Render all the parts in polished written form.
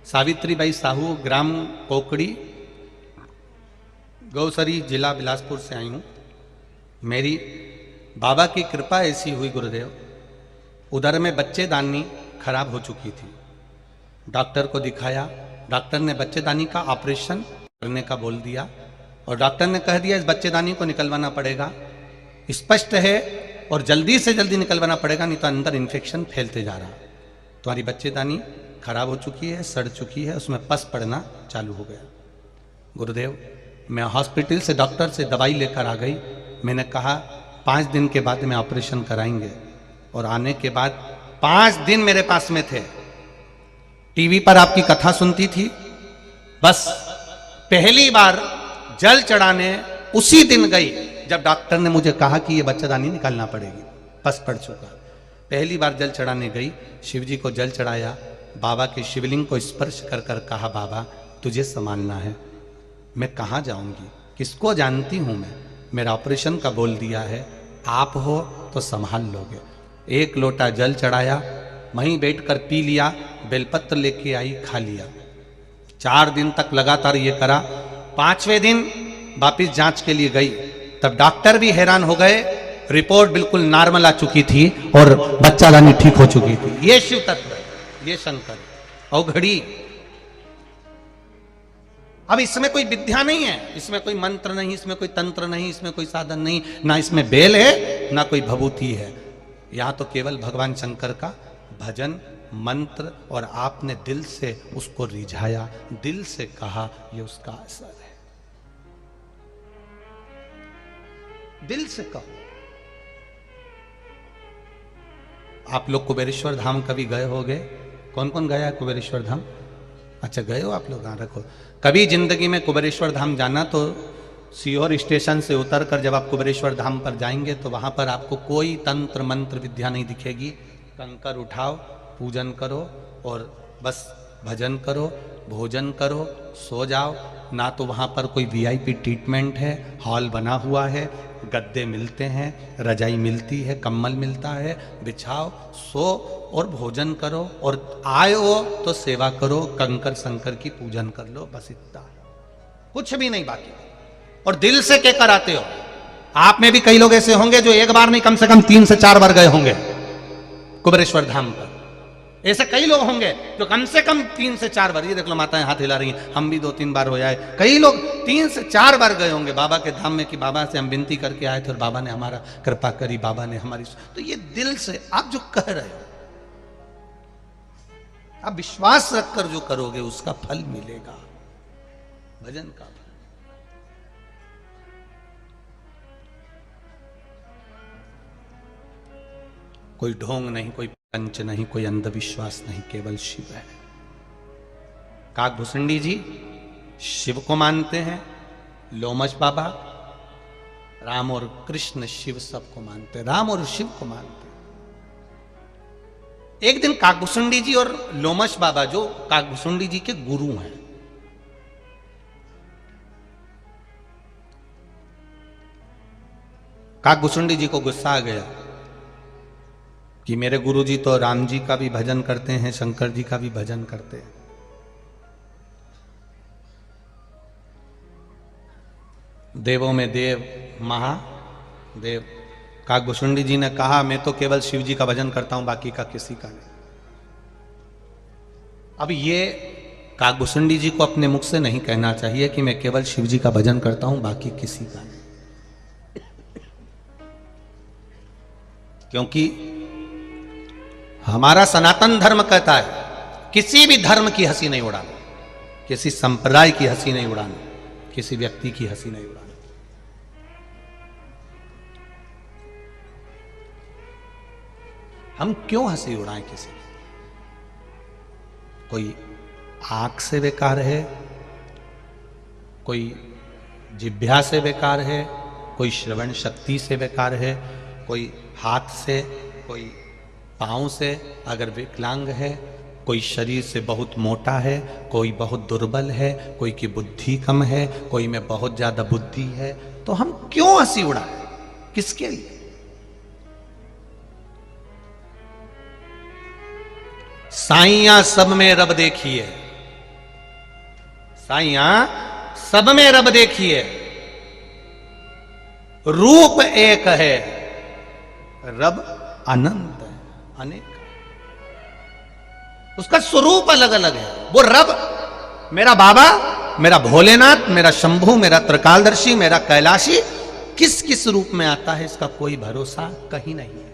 सावित्रीबाई साहू, ग्राम कोकड़ी, गौसरी, जिला बिलासपुर से आई हूँ। मेरी बाबा की कृपा ऐसी हुई गुरुदेव, उधर में बच्चेदानी खराब हो चुकी थी। डॉक्टर को दिखाया, डॉक्टर ने बच्चेदानी का ऑपरेशन करने का बोल दिया और डॉक्टर ने कह दिया इस बच्चेदानी को निकलवाना पड़ेगा, स्पष्ट है, और जल्दी से जल्दी निकलवाना पड़ेगा, नहीं तो अंदर इन्फेक्शन फैलते जा रहा। तुम्हारी बच्चेदानी खराब हो चुकी है, सड़ चुकी है, उसमें पस पड़ना चालू हो गया। गुरुदेव, मैं हॉस्पिटल से डॉक्टर से दवाई लेकर आ गई। मैंने कहा 5 दिन के बाद में ऑपरेशन कराएंगे, और आने के बाद 5 दिन मेरे पास में थे। टीवी पर आपकी कथा सुनती थी। बस पहली बार जल चढ़ाने उसी दिन गई जब डॉक्टर ने मुझे कहा कि ये बच्चेदानी निकालना पड़ेगी, पस पड़ चुका। पहली बार जल चढ़ाने गई, शिव जी को जल चढ़ाया, बाबा के शिवलिंग को स्पर्श कर कर कहा बाबा तुझे संभालना है। मैं कहाँ जाऊंगी, किसको जानती हूं मैं, मेरा ऑपरेशन का बोल दिया है, आप हो तो संभाल लोगे। 1 लोटा जल चढ़ाया, वहीं बैठकर पी लिया, बेलपत्र लेके आई, खा लिया। 4 दिन तक लगातार ये करा। 5वें दिन वापिस जांच के लिए गई, तब डॉक्टर भी हैरान हो गए, रिपोर्ट बिल्कुल नॉर्मल आ चुकी थी और बच्चादानी ठीक हो चुकी थी। ये शिव तत्व, ये शंकर और घड़ी। अब इसमें कोई विद्या नहीं है, इसमें कोई मंत्र नहीं, इसमें कोई तंत्र नहीं, इसमें कोई साधन नहीं, ना इसमें बेल है ना कोई भभूति है। यहां तो केवल भगवान शंकर का भजन मंत्र, और आपने दिल से उसको रिझाया, दिल से कहा, ये उसका असर है। दिल से कहो। आप लोग कुबेरेश्वर धाम कभी गए होगे? कौन कौन गया है कुबेरेश्वर धाम? अच्छा, गए हो आप लोग? हाँ, रखो। कभी जिंदगी में कुबेरेश्वर धाम जाना तो सीहोर स्टेशन से उतरकर जब आप कुबेरेश्वर धाम पर जाएंगे तो वहां पर आपको कोई तंत्र मंत्र विद्या नहीं दिखेगी। कंकर उठाओ, पूजन करो और बस भजन करो, भोजन करो, सो जाओ। ना तो वहाँ पर कोई वीआईपी ट्रीटमेंट है, हॉल बना हुआ है, गद्दे मिलते हैं, रजाई मिलती है, कंबल मिलता है, बिछाओ, सो और भोजन करो, और आए हो तो सेवा करो, कंकर शंकर की पूजन कर लो, बस इतना, कुछ भी नहीं बाकी। और दिल से क्या कराते हो? आप में भी कई लोग ऐसे होंगे जो एक बार नहीं कम से कम 3 से 4 बार गए होंगे कुबेरेश्वर धाम पर। ऐसे कई लोग होंगे जो कम से कम 3 से 4 बार, ये देख लो माताएं हाथ हिला रही हैं, हम भी 2-3 बार हो जाए, कई लोग 3 से 4 बार गए होंगे बाबा के धाम में कि बाबा से हम विनती करके आए थे और बाबा ने हमारा कृपा करी, बाबा ने हमारी। तो ये दिल से आप जो कह रहे हो, आप विश्वास रखकर जो करोगे उसका फल मिलेगा, भजन का फल। कोई ढोंग नहीं, कोई पंच नहीं, कोई अंधविश्वास नहीं, केवल शिव है। काकभूषुंडी जी शिव को मानते हैं, लोमश बाबा राम और कृष्ण शिव सबको मानते हैं, राम और शिव को मानते हैं। एक दिन काकभूषुंडी जी और लोमश बाबा, जो काकभूषुंडी जी के गुरु हैं, काकभूषुंडी जी को गुस्सा आ गया कि मेरे गुरुजी तो राम जी का भी भजन करते हैं, शंकर जी का भी भजन करते हैं। देवों में देव, महादेव। काकभूषुंडी जी ने कहा मैं तो केवल शिव जी का भजन करता हूं, बाकी का किसी का नहीं। अब ये काकभूषुंडी जी को अपने मुख से नहीं कहना चाहिए कि मैं केवल शिव जी का भजन करता हूं, बाकी किसी का नहीं, क्योंकि हमारा सनातन धर्म कहता है किसी भी धर्म की हंसी नहीं उड़ाना, किसी संप्रदाय की हंसी नहीं उड़ाना, किसी व्यक्ति की हंसी नहीं उड़ाना। हम क्यों हंसी उड़ाएं किसी की? कोई आंख से बेकार है, कोई जिह्वा से बेकार है, कोई श्रवण शक्ति से बेकार है, कोई हाथ से, कोई पाँव से अगर विकलांग है, कोई शरीर से बहुत मोटा है, कोई बहुत दुर्बल है, कोई की बुद्धि कम है, कोई में बहुत ज्यादा बुद्धि है, तो हम क्यों हंसी उड़ाएं? किसके लिए? साइया सब में रब देखिए, साईया सब में रब देखिए, रूप एक है, रब अनंत है, अनेक। उसका स्वरूप अलग अलग है। वो रब मेरा बाबा, मेरा भोलेनाथ, मेरा शंभू, मेरा त्रिकालदर्शी, मेरा कैलाशी किस किस रूप में आता है इसका कोई भरोसा कहीं नहीं है।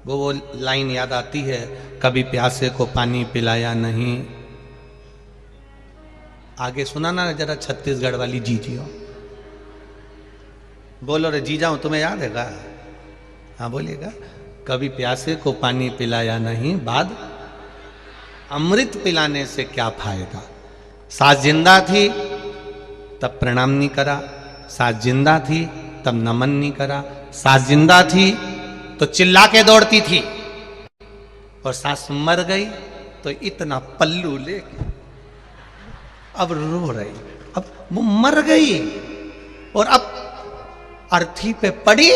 वो लाइन याद आती है, कभी प्यासे को पानी पिलाया नहीं। आगे सुना ना जरा छत्तीसगढ़ वाली जीजियो, बोलो रे जी जाऊं, तुम्हें याद है का? हाँ बोलिएगा। कभी प्यासे को पानी पिलाया नहीं, बाद अमृत पिलाने से क्या फायदा। सास जिंदा थी तब प्रणाम नहीं करा, सास जिंदा थी तब नमन नहीं करा। सास जिंदा थी तो चिल्ला के दौड़ती थी, और सास मर गई तो इतना पल्लू लेके अब रो रही। अब वो मर गई और अब अर्थी पे पड़ी,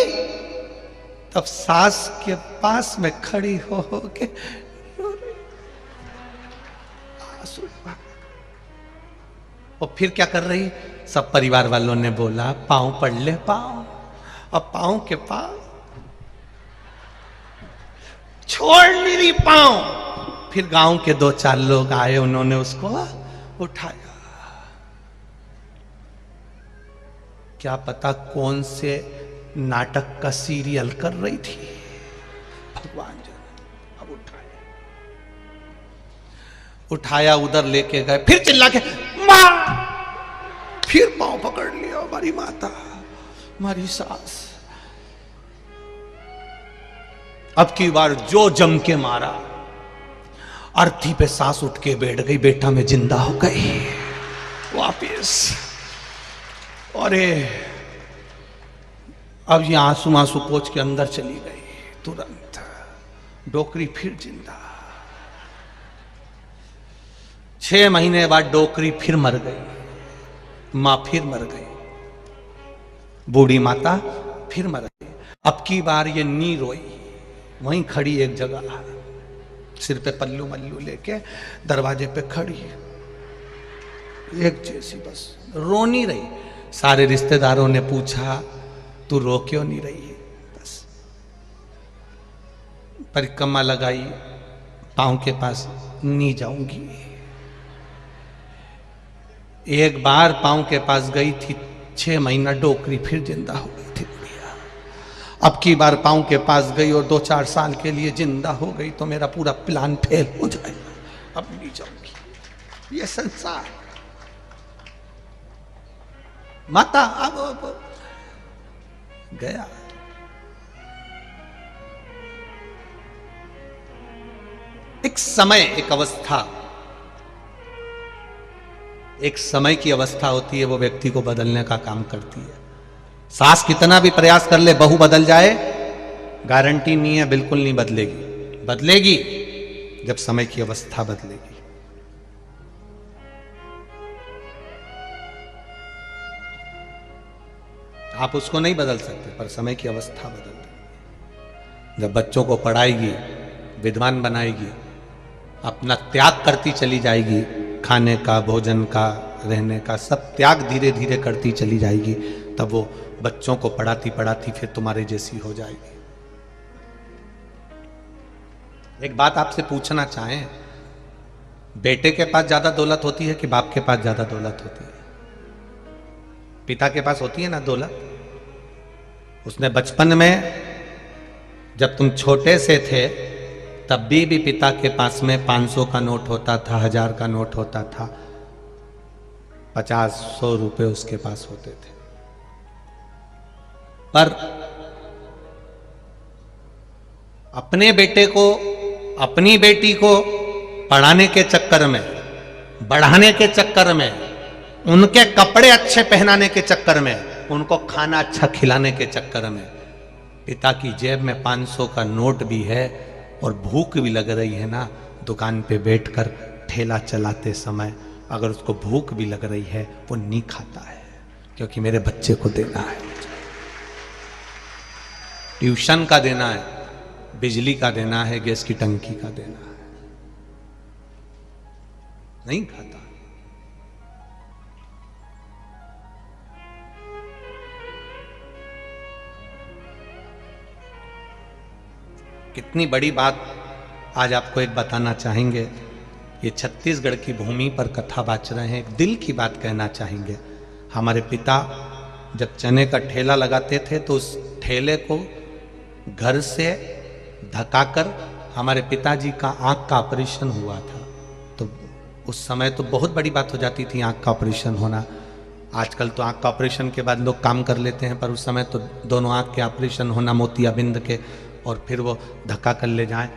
तब सास के पास में खड़ी हो के रो रही। और फिर क्या कर रही? सब परिवार वालों ने बोला पांव पड़ ले पांव। अब पांव के पांव छोड़ नहीं रही पांव। फिर गांव के दो चार लोग आए, उन्होंने उसको उठाया। क्या पता कौन से नाटक का सीरियल कर रही थी, भगवान जाने। अब उठाया उधर लेके गए, फिर चिल्ला के मां, फिर पांव पकड़ लिया हमारी माता, हमारी सास। अब की बार जो जम के मारा, अर्थी पे सास उठ के बैठ गई, बेटा में जिंदा हो गई वापिस। अरे अब ये आंसू आंसू पोंछ के अंदर चली गई तुरंत। डोकरी फिर जिंदा। 6 महीने बाद डोकरी फिर मर गई, मां फिर मर गई, बूढ़ी माता फिर मर गई। अब की बार ये नी रोई, वहीं खड़ी एक जगह, सिर पे पल्लू मल्लू लेके दरवाजे पे खड़ी, एक जैसी बस रो नहीं रही। सारे रिश्तेदारों ने पूछा तू रो क्यों नहीं रही? बस परिक्रमा लगाई, पांव के पास नहीं जाऊंगी। एक बार पांव के पास गई थी, 6 महीना डोकरी फिर जिंदा हो गई थी बुढ़िया। अब की बार पांव के पास गई और 2-4 साल के लिए जिंदा हो गई तो मेरा पूरा प्लान फेल हो जाएगा, अब नहीं जाऊंगी। ये संसार माता अब गया। एक समय, एक अवस्था, एक समय की अवस्था होती है, वो व्यक्ति को बदलने का काम करती है। सास कितना भी प्रयास कर ले, बहू बदल जाए, गारंटी नहीं है, बिल्कुल नहीं बदलेगी। बदलेगी जब समय की अवस्था बदलेगी। आप उसको नहीं बदल सकते, पर समय की अवस्था बदल देगी। जब बच्चों को पढ़ाएगी, विद्वान बनाएगी, अपना त्याग करती चली जाएगी, खाने का, भोजन का, रहने का सब त्याग धीरे धीरे करती चली जाएगी, तब वो बच्चों को पढ़ाती पढ़ाती फिर तुम्हारे जैसी हो जाएगी। एक बात आपसे पूछना चाहें, बेटे के पास ज्यादा दौलत होती है कि बाप के पास ज्यादा दौलत होती है? पिता के पास होती है ना दौलत। उसने बचपन में जब तुम छोटे से थे तब भी पिता के पास में 500 का नोट होता था, 1000 का नोट होता था, 50-100 रुपए उसके पास होते थे। पर अपने बेटे को, अपनी बेटी को पढ़ाने के चक्कर में, बढ़ाने के चक्कर में, उनके कपड़े अच्छे पहनाने के चक्कर में, उनको खाना अच्छा खिलाने के चक्कर में पिता की जेब में 500 का नोट भी है और भूख भी लग रही है ना, दुकान पे बैठकर ठेला चलाते समय अगर उसको भूख भी लग रही है वो नहीं खाता है, क्योंकि मेरे बच्चे को देना है, ट्यूशन का देना है, बिजली का देना है, गैस की टंकी का देना है, नहीं खाता। कितनी बड़ी बात आज आपको एक बताना चाहेंगे। ये छत्तीसगढ़ की भूमि पर कथा बाच रहे हैं, एक दिल की बात कहना चाहेंगे। हमारे पिता जब चने का ठेला लगाते थे तो उस ठेले को घर से धकाकर हमारे पिताजी का आंख का ऑपरेशन हुआ था। तो उस समय तो बहुत बड़ी बात हो जाती थी आंख का ऑपरेशन होना। आजकल तो आंख का ऑपरेशन के बाद लोग काम कर लेते हैं, पर उस समय तो दोनों आंख के ऑपरेशन होना, मोतियाबिंद के, और फिर वो धक्का कर ले जाएं।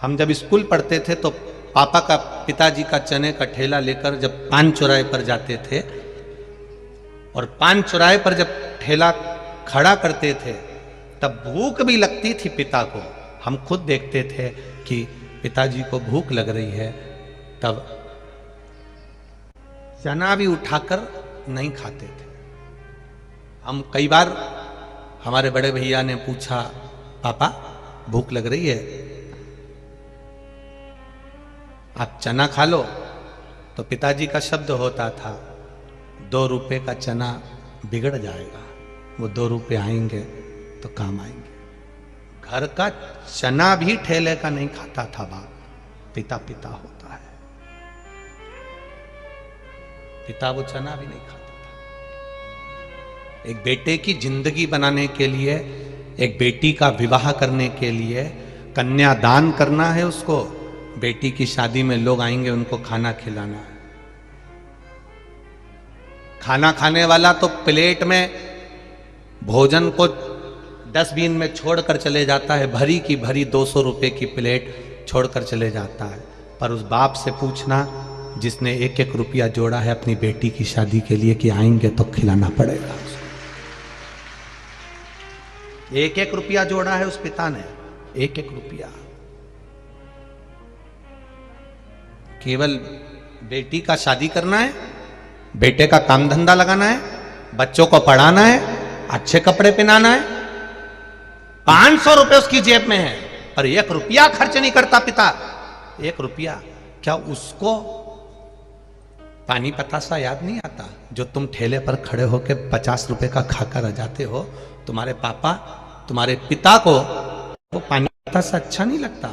हम जब स्कूल पढ़ते थे तो पापा का, पिताजी का चने का ठेला लेकर जब पान चौराहे पर जाते थे, और पान चौराहे पर जब ठेला खड़ा करते थे तब भूख भी लगती थी पिता को। हम खुद देखते थे कि पिताजी को भूख लग रही है, तब चना भी उठाकर नहीं खाते थे। हम कई बार, हमारे बड़े भैया ने पूछा, पापा भूख लग रही है, आप चना खा लो। तो पिताजी का शब्द होता था, 2 रुपए का चना बिगड़ जाएगा, वो 2 रुपए आएंगे तो काम आएंगे। घर का चना भी ठेले का नहीं खाता था बाप। पिता पिता होता है, पिता वो चना भी नहीं खाता था। एक बेटे की जिंदगी बनाने के लिए, एक बेटी का विवाह करने के लिए कन्यादान करना है उसको। बेटी की शादी में लोग आएंगे, उनको खाना खिलाना है। खाना खाने वाला तो प्लेट में भोजन को डस्टबिन में छोड़कर चले जाता है, भरी की भरी 200 रुपए की प्लेट छोड़कर चले जाता है। पर उस बाप से पूछना जिसने 1-1 रुपया जोड़ा है अपनी बेटी की शादी के लिए, कि आएंगे तो खिलाना पड़ेगा। 1-1 रुपया जोड़ा है उस पिता ने, 1-1 रुपया। केवल बेटी का शादी करना है, बेटे का काम धंधा लगाना है, बच्चों को पढ़ाना है, अच्छे कपड़े पहनाना है। 500 रुपए उसकी जेब में है, पर 1 रुपया खर्च नहीं करता पिता। 1 रुपया। क्या उसको पानी पतासा याद नहीं आता जो तुम ठेले पर खड़े होकर 50 रुपए का खाकर आ जाते हो? तुम्हारे पापा, तुम्हारे पिता को वो पानी पतासा अच्छा नहीं लगता?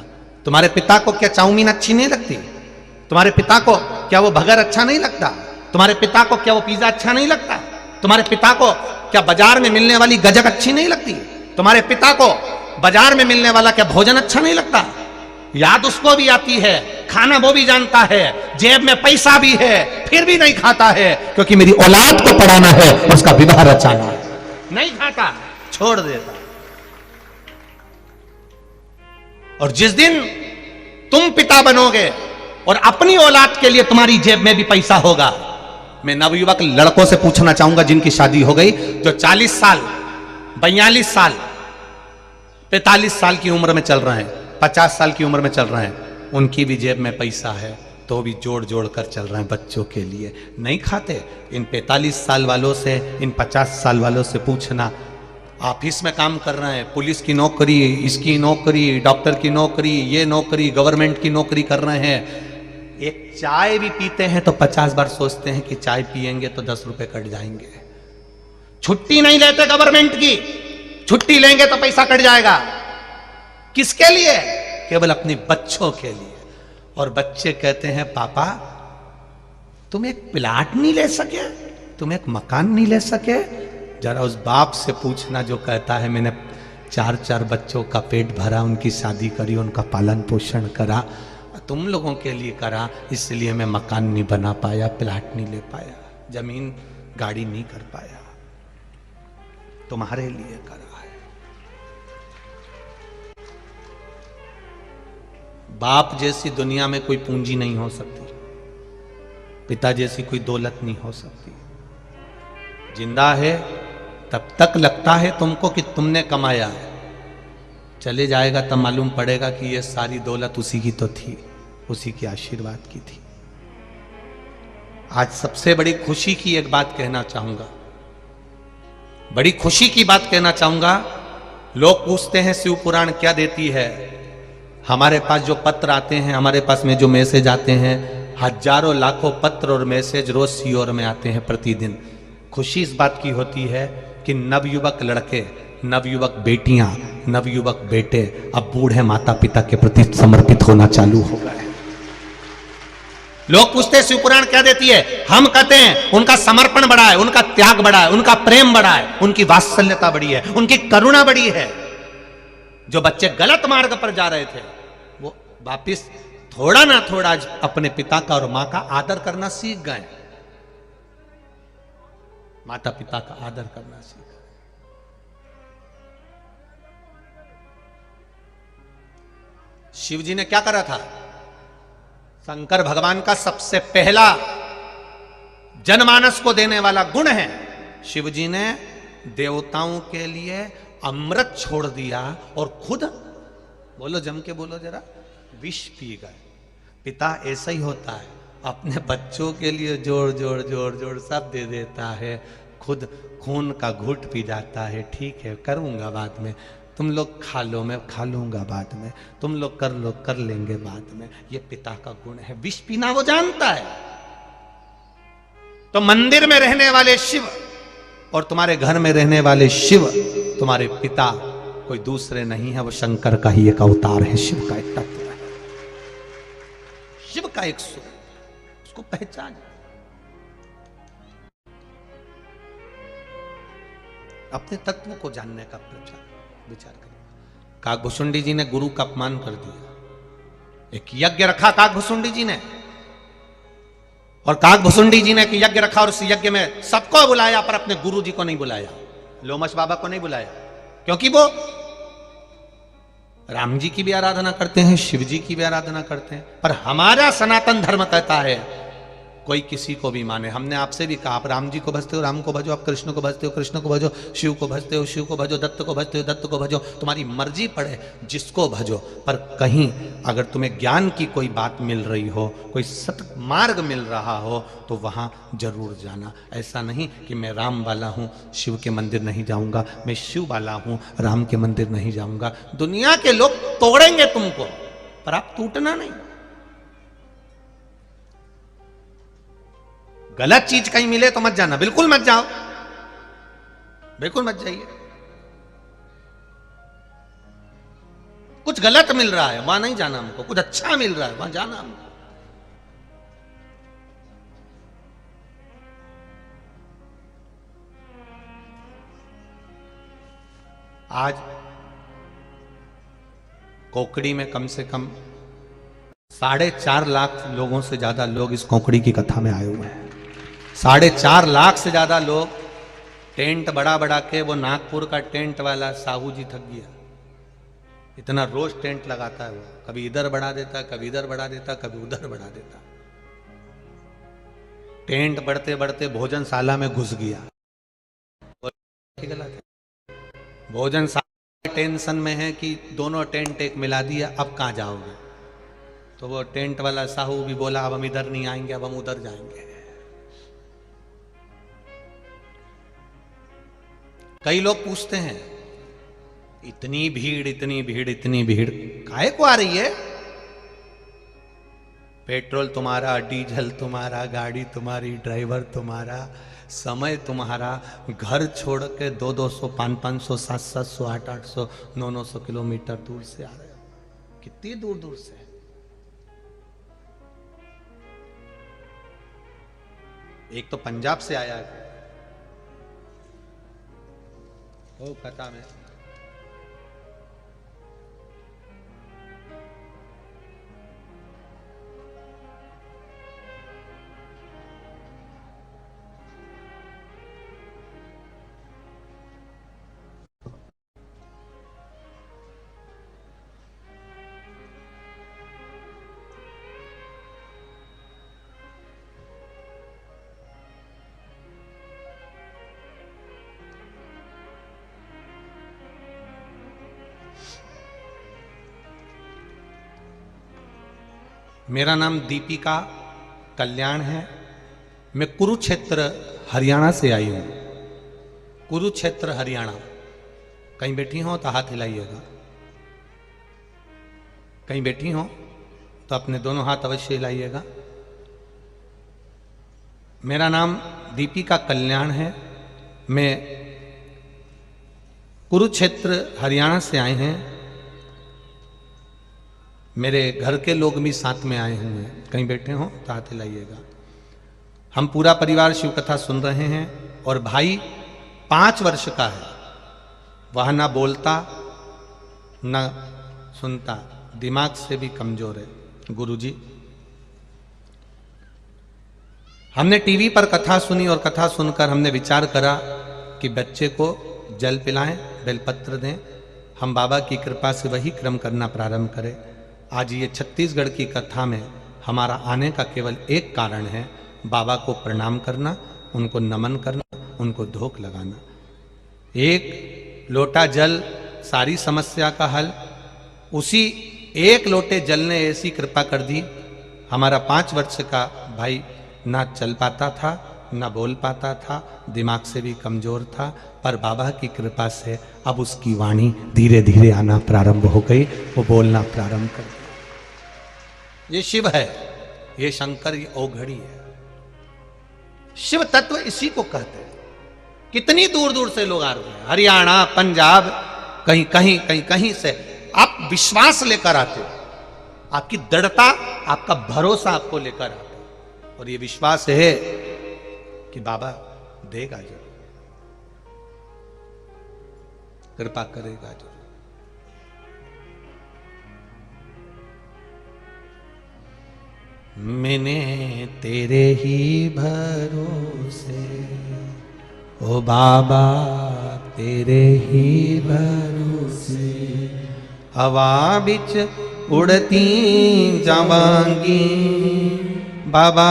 तुम्हारे पिता को क्या चाउमीन अच्छी नहीं लगती? तुम्हारे पिता को क्या वो बर्गर अच्छा नहीं लगता? तुम्हारे पिता को क्या वो पिज्जा अच्छा नहीं लगता? तुम्हारे पिता को क्या बाजार में मिलने वाली गजक अच्छी नहीं लगती? तुम्हारे पिता को बाजार में मिलने वाला क्या भोजन अच्छा नहीं लगता? याद उसको भी आती है, खाना वो भी जानता है, जेब में पैसा भी है, फिर भी नहीं खाता है, क्योंकि मेरी औलाद को पढ़ाना है, उसका विवाह रचाना है। नहीं खाता, छोड़ देता। और जिस दिन तुम पिता बनोगे और अपनी औलाद के लिए तुम्हारी जेब में भी पैसा होगा, मैं नवयुवक लड़कों से पूछना चाहूंगा जिनकी शादी हो गई, जो 40 साल, 42 साल, 45 साल की उम्र में चल रहे हैं, 50 साल की उम्र में चल रहे हैं, उनकी भी जेब में पैसा है तो भी जोड़ जोड़ कर चल रहे हैं बच्चों के लिए, नहीं खाते। इन 45 साल वालों से, इन 50 साल वालों से पूछना, ऑफिस में काम कर रहे हैं, पुलिस की नौकरी, इसकी नौकरी, डॉक्टर की नौकरी, ये नौकरी, गवर्नमेंट की नौकरी कर रहे हैं, एक चाय भी पीते हैं तो 50 बार सोचते हैं कि चाय पिएंगे तो 10 रुपए कट जाएंगे। छुट्टी नहीं लेते गवर्नमेंट की, छुट्टी लेंगे तो पैसा कट जाएगा। किसके लिए? केवल अपने बच्चों के लिए। और बच्चे कहते हैं, पापा तुम एक प्लाट नहीं ले सके, तुम एक मकान नहीं ले सके? जरा उस बाप से पूछना जो कहता है मैंने 4-4 बच्चों का पेट भरा, उनकी शादी करी, उनका पालन पोषण करा, तुम लोगों के लिए करा, इसलिए मैं मकान नहीं बना पाया, प्लाट नहीं ले पाया, जमीन गाड़ी नहीं कर पाया, तुम्हारे लिए करा है। बाप जैसी दुनिया में कोई पूंजी नहीं हो सकती, पिता जैसी कोई दौलत नहीं हो सकती। जिंदा है तब तक लगता है तुमको कि तुमने कमाया है, चले जाएगा तब मालूम पड़ेगा कि ये सारी दौलत उसी की तो थी, उसी के आशीर्वाद की थी। आज सबसे बड़ी खुशी की एक बात कहना चाहूंगा, बड़ी खुशी की बात कहना चाहूंगा, लोग पूछते हैं शिव पुराण क्या देती है। हमारे पास जो पत्र आते हैं, हमारे पास में जो मैसेज आते हैं, हजारों लाखों पत्र और मैसेज रोज सीओर में आते हैं प्रतिदिन। खुशी इस बात की होती है कि नवयुवक लड़के, नवयुवक बेटियां, नवयुवक बेटे अब बूढ़े माता पिता के प्रति समर्पित होना चालू हो गए। लोग पूछते हैं शिव पुराण क्या देती है, हम कहते हैं उनका समर्पण बड़ा है, उनका त्याग बड़ा है, उनका प्रेम बड़ा है, उनकी वात्सल्यता बड़ी है, उनकी करुणा बड़ी है। जो बच्चे गलत मार्ग पर जा रहे थे वो वापिस थोड़ा ना थोड़ा अपने पिता का और मां का आदर करना सीख गए। माता पिता का आदर करना सीख गए। शिव जी ने क्या करा था? शंकर भगवान का सबसे पहला जनमानस को देने वाला गुण है, शिव जी ने देवताओं के लिए अमृत छोड़ दिया और खुद, बोलो जम के बोलो जरा, विष पी गए। पिता ऐसा ही होता है, अपने बच्चों के लिए जोड़ जोड़ जोड़ जोड़ सब दे देता है, खुद खून का घूंट पी जाता है। ठीक है करूंगा बाद में, तुम लोग खा लो मैं खा लूंगा बाद में, तुम लोग कर लो कर लेंगे बाद में। ये पिता का गुण है, विष पीना वो जानता है। तो मंदिर में रहने वाले शिव और तुम्हारे घर में रहने वाले शिव, तुम्हारे पिता कोई दूसरे नहीं है, वो शंकर का ही एक अवतार है, शिव का एक तत्व है, शिव का एक स्वरूप, उसको पहचान। अपने तत्व को जानने का विचार करें। काकभुसुंडी जी ने गुरु का अपमान कर दिया। एक यज्ञ रखा काकभुसुंडी जी ने, और काकभुसुंडी जी ने एक यज्ञ रखा और उस यज्ञ में सबको बुलाया पर अपने गुरु जी को नहीं बुलाया, लोमश बाबा को नहीं बुलाया, क्योंकि वो राम जी की भी आराधना करते हैं, शिव जी की भी आराधना करते हैं। पर हमारा सनातन धर्म कहता है कोई किसी को भी माने। हमने आपसे भी कहा, आप राम जी को भजते हो राम को भजो, आप कृष्ण को भजते हो कृष्ण को भजो, शिव को भजते हो शिव को भजो, दत्त को भजते हो दत्त को भजो, तुम्हारी मर्जी पड़े जिसको भजो। पर कहीं अगर तुम्हें ज्ञान की कोई बात मिल रही हो, कोई सत मार्ग मिल रहा हो, तो वहां जरूर जाना। ऐसा नहीं कि मैं राम वाला हूं शिव के मंदिर नहीं जाऊंगा, मैं शिव वाला हूं राम के मंदिर नहीं जाऊंगा। दुनिया के लोग तोड़ेंगे तुमको, पर आप टूटना नहीं। गलत चीज कहीं मिले तो मत जाना, बिल्कुल मत जाओ, बिल्कुल मत जाइए। कुछ गलत मिल रहा है वहां नहीं जाना हमको, कुछ अच्छा मिल रहा है वहां जाना हमको। आज कोकड़ी में कम से कम 4.5 लाख लोगों से ज्यादा लोग इस कोकड़ी की कथा में आए हुए हैं। 4.5 लाख से ज्यादा लोग। टेंट बड़ा बड़ा के, वो नागपुर का टेंट वाला साहू जी थक गया, इतना रोज टेंट लगाता है वो, कभी इधर बढ़ा देता, कभी इधर बढ़ा देता, कभी उधर बढ़ा देता। टेंट बढ़ते बढ़ते भोजनशाला में घुस गया। गलत है, भोजनशाला टेंशन में है कि दोनों टेंट एक मिला दिया, अब कहां जाओगे? तो वो टेंट वाला साहू भी बोला अब हम इधर नहीं आएंगे, अब हम उधर जाएंगे। कई लोग पूछते हैं इतनी भीड़ इतनी भीड़ इतनी भीड़ काहे को आ रही है? पेट्रोल तुम्हारा, डीजल तुम्हारा, गाड़ी तुम्हारी, ड्राइवर तुम्हारा, समय तुम्हारा, घर छोड़ के 200-200, 500-500, 700-700, 800-800, 900 किलोमीटर दूर से आ रहे हो। कितनी दूर दूर से। एक तो पंजाब से आया है वो कथा में, मेरा नाम दीपिका कल्याण है। मैं कुरुक्षेत्र हरियाणा से आई हूँ, कुरुक्षेत्र हरियाणा। कहीं बैठी हो तो हाथ हिलाइएगा, कहीं बैठी हो तो अपने दोनों हाथ अवश्य हिलाइएगा। मेरा नाम दीपिका कल्याण है। मैं कुरुक्षेत्र हरियाणा से आए हैं। मेरे घर के लोग भी साथ में आए हुए हैं, कहीं बैठे हो तो हाथ हिलाइएगा। हम पूरा परिवार शिव कथा सुन रहे हैं और भाई 5 वर्ष का है, वह ना बोलता ना सुनता, दिमाग से भी कमजोर है। गुरुजी, हमने टीवी पर कथा सुनी और कथा सुनकर हमने विचार करा कि बच्चे को जल पिलाएं, बेलपत्र दें। हम बाबा की कृपा से वही क्रम करना प्रारंभ करें। आज ये छत्तीसगढ़ की कथा में हमारा आने का केवल एक कारण है, बाबा को प्रणाम करना, उनको नमन करना, उनको धोख लगाना। एक लोटा जल सारी समस्या का हल। उसी एक लोटे जल ने ऐसी कृपा कर दी, हमारा 5 वर्ष का भाई ना चल पाता था, ना बोल पाता था, दिमाग से भी कमजोर था, पर बाबा की कृपा से अब उसकी वाणी धीरे धीरे आना प्रारंभ हो गई, वो बोलना प्रारंभ कर दिया। ये शिव है, ये शंकर, ये औघड़ी है। शिव तत्व इसी को कहते हैं। कितनी दूर दूर से लोग आ रहे हैं, हरियाणा, पंजाब, कहीं कहीं कहीं कहीं से। आप विश्वास लेकर आते हो, आपकी दृढ़ता, आपका भरोसा आपको लेकर आते हो, और ये विश्वास है कि बाबा देगा जरूर, कृपा करेगा जरूर। मैंने तेरे ही भरोसे, ओ बाबा तेरे ही भरोसे, हवा बिच उड़ती जावांगी, बाबा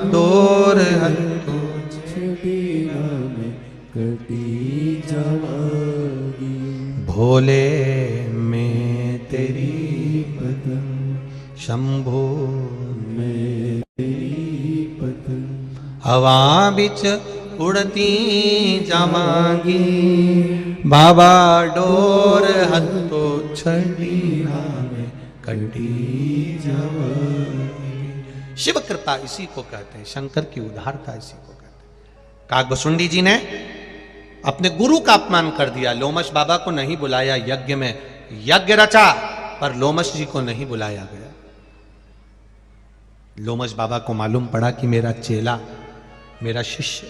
डोर हल्को कटी जावांगी, भोले में तेरी बदन, शंभो में तेरी बदन, हवा बिच उड़ती जावांगी, बाबा डोर हत्तो छड़ी में कटी जावांगी। शिव कृपा इसी को कहते हैं, शंकर की उदारता इसी को कहते हैं। काकभुसुंडी जी ने अपने गुरु का अपमान कर दिया, लोमश बाबा को नहीं बुलाया यज्ञ में, यज्ञ रचा पर लोमश जी को नहीं बुलाया गया। लोमश बाबा को मालूम पड़ा कि मेरा चेला, मेरा शिष्य,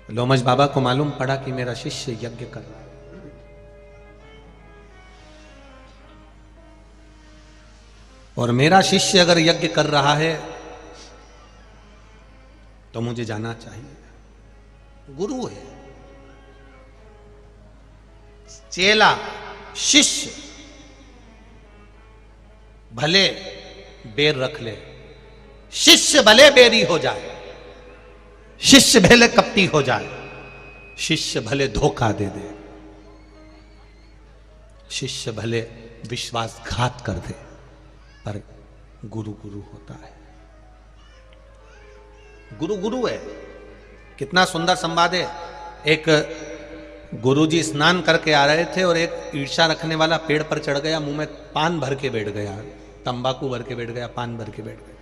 लोमश बाबा को मालूम पड़ा कि मेरा शिष्य यज्ञ कर रहा है, और मेरा शिष्य अगर यज्ञ कर रहा है तो मुझे जाना चाहिए। गुरु है, चेला, शिष्य भले बेर रख ले, शिष्य भले बेरी हो जाए, शिष्य भले कपटी हो जाए, शिष्य भले धोखा दे दे, शिष्य भले विश्वासघात कर दे, पर गुरु गुरु होता है। गुरु गुरु है। कितना सुंदर संवाद है। एक गुरुजी स्नान करके आ रहे थे और एक ईर्ष्या रखने वाला पेड़ पर चढ़ गया, मुंह में पान भर के बैठ गया, तंबाकू भर के बैठ गया, पान भर के बैठ गया।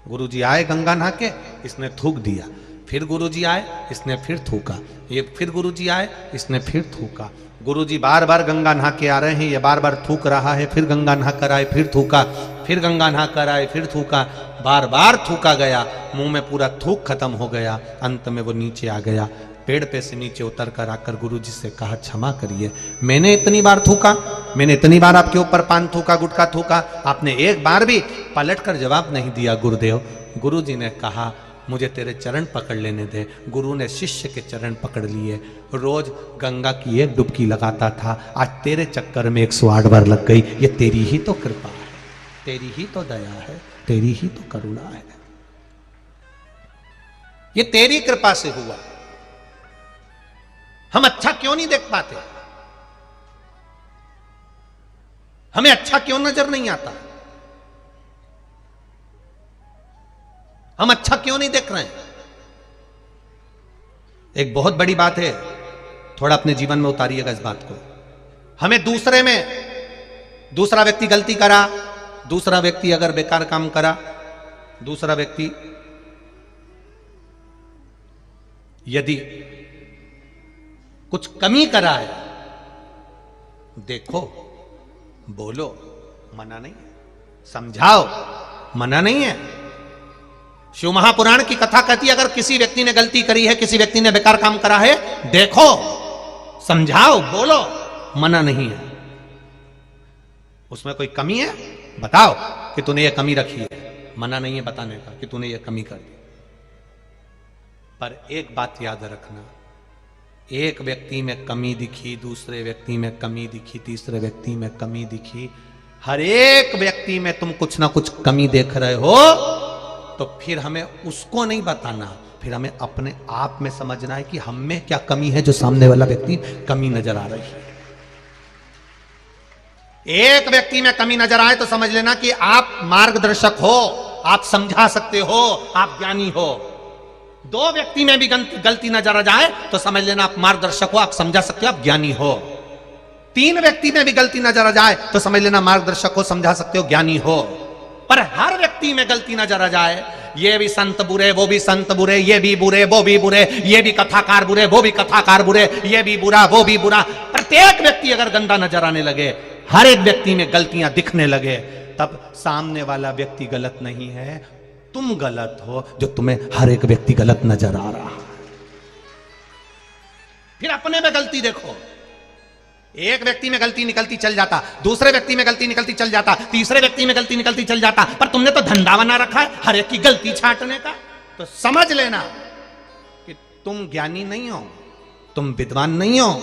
गुरुजी आए गंगा नहा के, इसने थूक दिया। फिर गुरुजी आए, इसने फिर थूका। ये फिर गुरुजी आए, इसने फिर थूका। गुरुजी बार बार गंगा नहा के आ रहे हैं, ये बार बार थूक रहा है, फिर गंगा नहा कर आए, फिर थूका, फिर गंगा नहा कर आए, फिर थूका, बार बार थूका गया, मुंह में पूरा थूक खत्म हो गया। अंत में वो नीचे आ गया, पेड़ पे से नीचे उतर कर आकर गुरुजी से कहा, क्षमा करिए, मैंने इतनी बार थूका, मैंने इतनी बार आपके ऊपर पान थूका, गुटखा थूका, आपने एक बार भी पलट कर जवाब नहीं दिया गुरुदेव। गुरुजी ने कहा, मुझे तेरे चरण पकड़ लेने दे। गुरु ने शिष्य के चरण पकड़ लिए। रोज गंगा की एक डुबकी लगाता था, आज तेरे चक्कर में 108 बार लग गई। ये तेरी ही तो कृपा है, तेरी ही तो दया है, तेरी ही तो करुणा है, ये तेरी कृपा से हुआ। हम अच्छा क्यों नहीं देख पाते? हमें अच्छा क्यों नजर नहीं आता? हम अच्छा क्यों नहीं देख रहे हैं? एक बहुत बड़ी बात है, थोड़ा अपने जीवन में उतारिएगा इस बात को। हमें दूसरे में, दूसरा व्यक्ति गलती करा, दूसरा व्यक्ति अगर बेकार काम करा, दूसरा व्यक्ति यदि कुछ कमी करा है, देखो, बोलो, मना नहीं है, समझाओ, मना नहीं है। शिव महापुराण की कथा कहती है, अगर किसी व्यक्ति ने गलती करी है, किसी व्यक्ति ने बेकार काम करा है, देखो, समझाओ, बोलो, मना नहीं है। उसमें कोई कमी है, बताओ कि तूने ये कमी रखी है, मना नहीं है बताने का कि तूने ये कमी कर दी। पर एक बात याद रखना, एक व्यक्ति में कमी दिखी, दूसरे व्यक्ति में कमी दिखी, तीसरे व्यक्ति में कमी दिखी, हर एक व्यक्ति में तुम कुछ ना कुछ कमी देख रहे हो, तो फिर हमें उसको नहीं बताना, फिर हमें अपने आप में समझना है कि हम में क्या कमी है जो सामने वाला व्यक्ति कमी नजर आ रही है। एक व्यक्ति में कमी नजर आए तो समझ लेना कि आप मार्गदर्शक हो, आप समझा सकते हो, आप ज्ञानी हो। दो व्यक्ति में भी गलती नजर आ जाए तो समझ लेना आप मार्गदर्शक हो, आप समझा सकते हो, आप ज्ञानी हो। तीन व्यक्ति में भी गलती नजर आ जाए तो समझ लेना मार्गदर्शक हो, समझा सकते हो, ज्ञानी हो। पर हर व्यक्ति में गलती नजर आ जाए, ये भी संत बुरे, वो भी संत बुरे, ये भी बुरे, वो भी बुरे, ये भी कथाकार बुरे, वो भी कथाकार बुरे, ये भी बुरा, वो भी बुरा, प्रत्येक व्यक्ति अगर गंदा नजर आने लगे, हर एक व्यक्ति में गलतियां दिखने लगे, तब सामने वाला व्यक्ति गलत नहीं है, तुम गलत हो जो तुम्हें हर एक व्यक्ति गलत नजर आ रहा है। फिर अपने में गलती देखो, एक व्यक्ति में गलती निकलती चल जाता, दूसरे व्यक्ति में गलती निकलती चल जाता, तीसरे व्यक्ति में गलती निकलती चल जाता, पर तुमने तो धंधा बना रखा है हर एक की गलती छांटने का। तो समझ लेना कि तुम ज्ञानी नहीं हो, तुम विद्वान नहीं हो,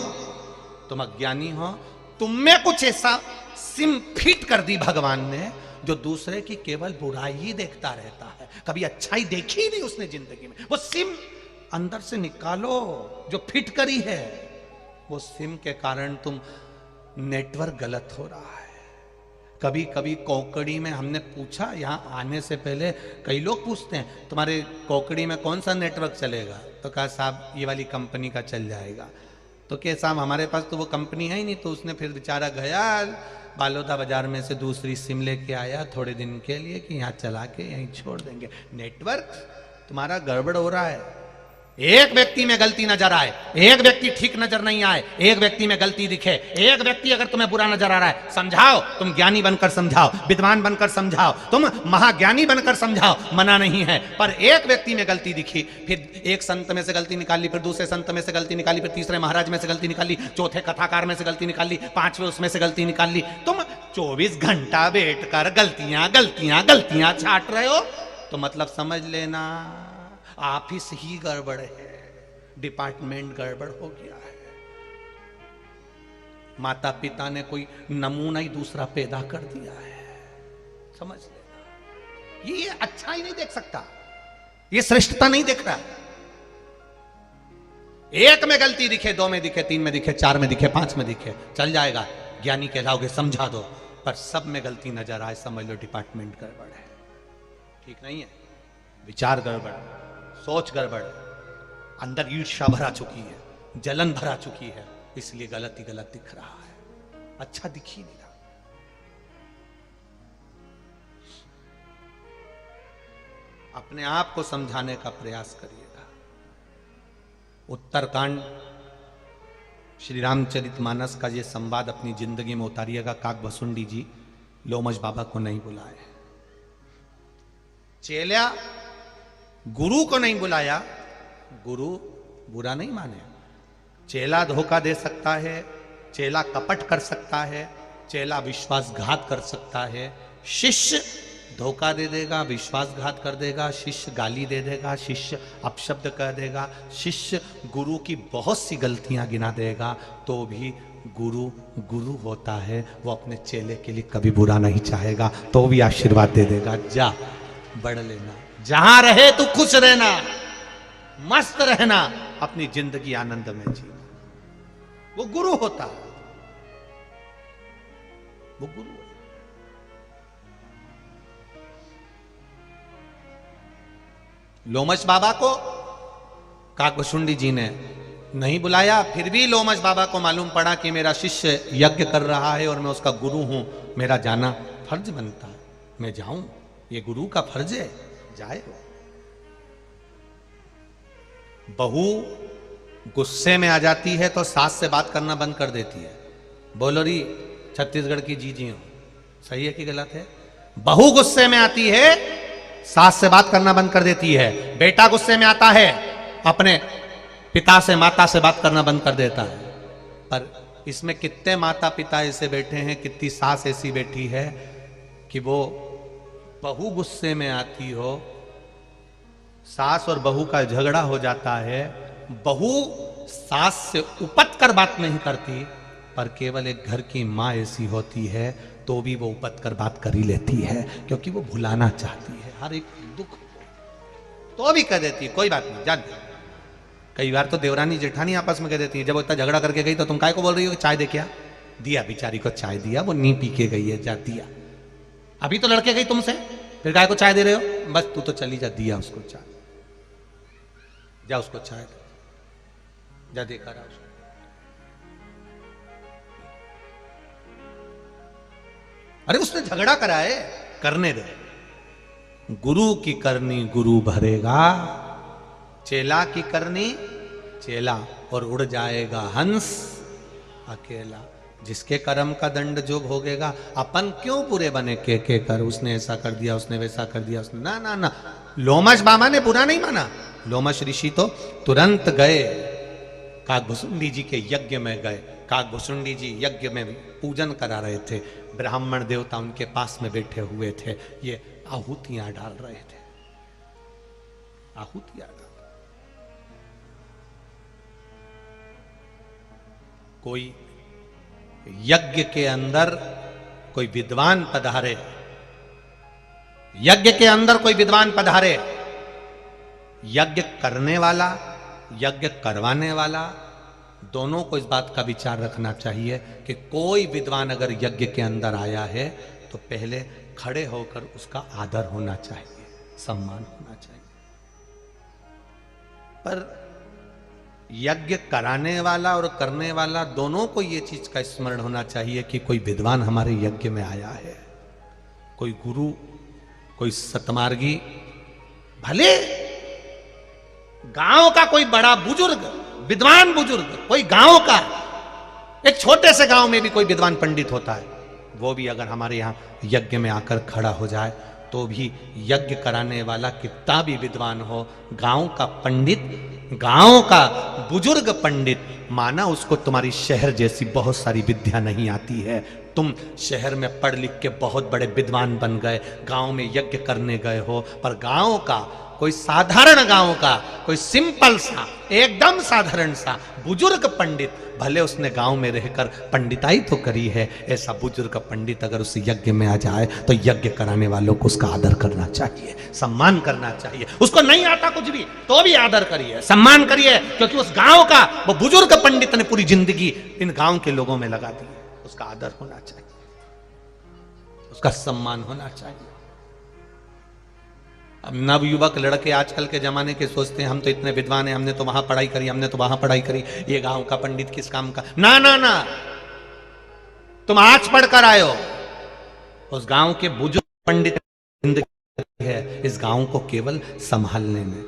तुम अज्ञानी हो। तुम में कुछ ऐसा सिम फिट कर दी भगवान ने जो दूसरे की केवल बुराई ही देखता रहता है, कभी अच्छाई देखी ही नहीं उसने जिंदगी में। वो सिम अंदर से निकालो जो फिट करी है, वो सिम के कारण तुम नेटवर्क गलत हो रहा है। कभी कभी कोकड़ी में हमने पूछा, यहां आने से पहले कई लोग पूछते हैं तुम्हारे कोकड़ी में कौन सा नेटवर्क चलेगा, तो कहा साहब ये वाली कंपनी का चल जाएगा। तो क्या साहब हमारे पास तो वो कंपनी है ही नहीं। तो उसने फिर बेचारा गया बालोदा बाजार में से दूसरी सिम लेके आया थोड़े दिन के लिए कि यहाँ चला के यहीं छोड़ देंगे। नेटवर्क तुम्हारा गड़बड़ हो रहा है। एक व्यक्ति में गलती नजर आए, एक व्यक्ति ठीक नजर नहीं आए, एक व्यक्ति में गलती दिखे, एक व्यक्ति अगर तुम्हें बुरा नजर आ रहा है, समझाओ, तुम ज्ञानी बनकर समझाओ, विद्वान बनकर समझाओ, तुम महाज्ञानी बनकर समझाओ, मना नहीं है। पर एक व्यक्ति में गलती दिखी, फिर एक संत में से गलती निकाली, फिर दूसरे संत में से गलती निकाली, फिर तीसरे महाराज में से गलती निकाली, चौथे कथाकार में से गलती निकाली, पांचवें उसमें से गलती निकाली। तुम 24 घंटा बैठकर गलतियां गलतियां गलतियां छाट रहे हो, तो मतलब समझ लेना ऑफिस ही गड़बड़ है, डिपार्टमेंट गड़बड़ हो गया है। माता पिता ने कोई नमूना ही दूसरा पैदा कर दिया है, समझ लेना। ये अच्छा ही नहीं देख सकता, ये श्रेष्ठता नहीं देख रहा। एक में गलती दिखे, दो में दिखे, तीन में दिखे, चार में दिखे, पांच में दिखे, चल जाएगा, ज्ञानी कहलाओगे, समझा दो। पर सब में गलती नजर आए, समझ लो डिपार्टमेंट गड़बड़ है, ठीक नहीं है, विचार गड़बड़, सोच गड़बड़, अंदर ईर्ष्या भरा चुकी है, जलन भरा चुकी है, इसलिए गलत ही गलत दिख रहा है, अच्छा दिख ही नहीं रहा। अपने आप को समझाने का प्रयास करिएगा। उत्तरकांड श्री रामचरितमानस का ये संवाद अपनी जिंदगी में उतारिएगा। काकभसुंडी जी लोमश बाबा को नहीं बुलाए, चेला गुरु को नहीं बुलाया। गुरु बुरा नहीं माने, चेला धोखा दे सकता है, चेला कपट कर सकता है, चेला विश्वासघात कर सकता है, शिष्य धोखा दे देगा, विश्वासघात कर देगा, शिष्य गाली दे देगा, शिष्य अपशब्द कह देगा, शिष्य गुरु की बहुत सी गलतियां गिना देगा, तो भी गुरु गुरु होता है। वो अपने चेले के लिए कभी बुरा नहीं चाहेगा, तो भी आशीर्वाद दे देगा, जा बढ़ लेना, जहां रहे तू खुश रहना, मस्त रहना, अपनी जिंदगी आनंद में जीना। वो गुरु होता है, वो गुरु है। लोमश बाबा को काकभुशुंडी जी ने नहीं बुलाया, फिर भी लोमश बाबा को मालूम पड़ा कि मेरा शिष्य यज्ञ कर रहा है और मैं उसका गुरु हूं, मेरा जाना फर्ज बनता है, मैं जाऊं, ये गुरु का फर्ज है, जाए। बहू गुस्से में आ जाती है तो सास से बात करना बंद कर देती है। बोलो री छत्तीसगढ़ की जीजी हो, सही है कि गलत है? बहू गुस्से में आती है, सास से बात करना बंद कर देती है। बेटा गुस्से में आता है, अपने पिता से माता से बात करना बंद कर देता है। पर इसमें कितने माता पिता ऐसे बैठे हैं, कितनी सास ऐसी बैठी है कि वो बहू गुस्से में आती हो, सास और बहू का झगड़ा हो जाता है, बहू सास से उपट कर बात नहीं करती, पर केवल एक घर की माँ ऐसी होती है तो भी वो उपट कर बात कर ही लेती है, क्योंकि वो भुलाना चाहती है हर एक दुख, तो भी कह देती है कोई बात नहीं, जान। कई बार तो देवरानी जेठानी आपस में कह देती है, जब वो इतना झगड़ा करके गई तो तुम काय को बोल रही हो, चाय दे, क्या दिया, बेचारी को चाय दिया, वो नी पी के गई है, जा दिया। अभी तो लड़के गई तुमसे, फिर काय को चाय दे रहे हो, बस तू तो चली जा, दिया उसको चाय, जा उसको चाय दे, जा देखा रहा उसको। अरे उसने झगड़ा करा है, करने दे। गुरु की करनी गुरु भरेगा, चेला की करनी चेला, और उड़ जाएगा हंस अकेला। जिसके कर्म का दंड जो भोगेगा, अपन क्यों बुरे बने के कर, उसने ऐसा कर दिया, उसने वैसा कर दिया, उसने ना ना ना। लोमश बाबा ने बुरा नहीं माना, लोमश ऋषि तो तुरंत गए, काकभुशुंडी जी के यज्ञ में गए। काकभुशुंडी जी यज्ञ में पूजन करा रहे थे, ब्राह्मण देवता उनके पास में बैठे हुए थे, ये आहुतियां डाल रहे थे, आहुतियां डाल। कोई यज्ञ के अंदर कोई विद्वान पधारे, यज्ञ के अंदर कोई विद्वान पधारे, यज्ञ करने वाला, यज्ञ करवाने वाला, दोनों को इस बात का विचार रखना चाहिए कि कोई विद्वान अगर यज्ञ के अंदर आया है तो पहले खड़े होकर उसका आदर होना चाहिए, सम्मान होना चाहिए। पर यज्ञ कराने वाला और करने वाला दोनों को यह चीज का स्मरण होना चाहिए कि कोई विद्वान हमारे यज्ञ में आया है, कोई गुरु, कोई सतमार्गी, भले गांव का कोई बड़ा बुजुर्ग, विद्वान बुजुर्ग, कोई गांव का, एक छोटे से गांव में भी कोई विद्वान पंडित होता है, वो भी अगर हमारे यहां यज्ञ में आकर खड़ा हो जाए तो भी यज्ञ कराने वाला कितना भी विद्वान हो, गांव का पंडित, गांव का बुजुर्ग पंडित, माना उसको तुम्हारी शहर जैसी बहुत सारी विद्या नहीं आती है, तुम शहर में पढ़ लिख के बहुत बड़े विद्वान बन गए, गांव में यज्ञ करने गए हो, पर गांव का कोई साधारण, गांव का कोई सिंपल सा, एकदम साधारण सा बुजुर्ग पंडित, भले उसने गांव में रहकर पंडिताई तो करी है, ऐसा बुजुर्ग पंडित अगर उस यज्ञ में आ जाए तो यज्ञ कराने वालों को उसका आदर करना चाहिए, सम्मान करना चाहिए। उसको नहीं आता कुछ भी तो भी आदर करिए, सम्मान करिए, क्योंकि उस गांव का वो बुजुर्ग पंडित ने पूरी जिंदगी इन गांव के लोगों में लगा दी, उसका आदर होना चाहिए, उसका सम्मान होना चाहिए। अब नवयुवक लड़के आजकल के जमाने के सोचते हैं हम तो इतने विद्वान हैं, हमने तो वहां पढ़ाई करी, हमने तो वहां पढ़ाई करी, ये गांव का पंडित किस काम का। ना ना ना, तुम आज पढ़कर आए हो, उस गांव के बुजुर्ग पंडित जिंदगी है इस गांव को केवल संभालने में।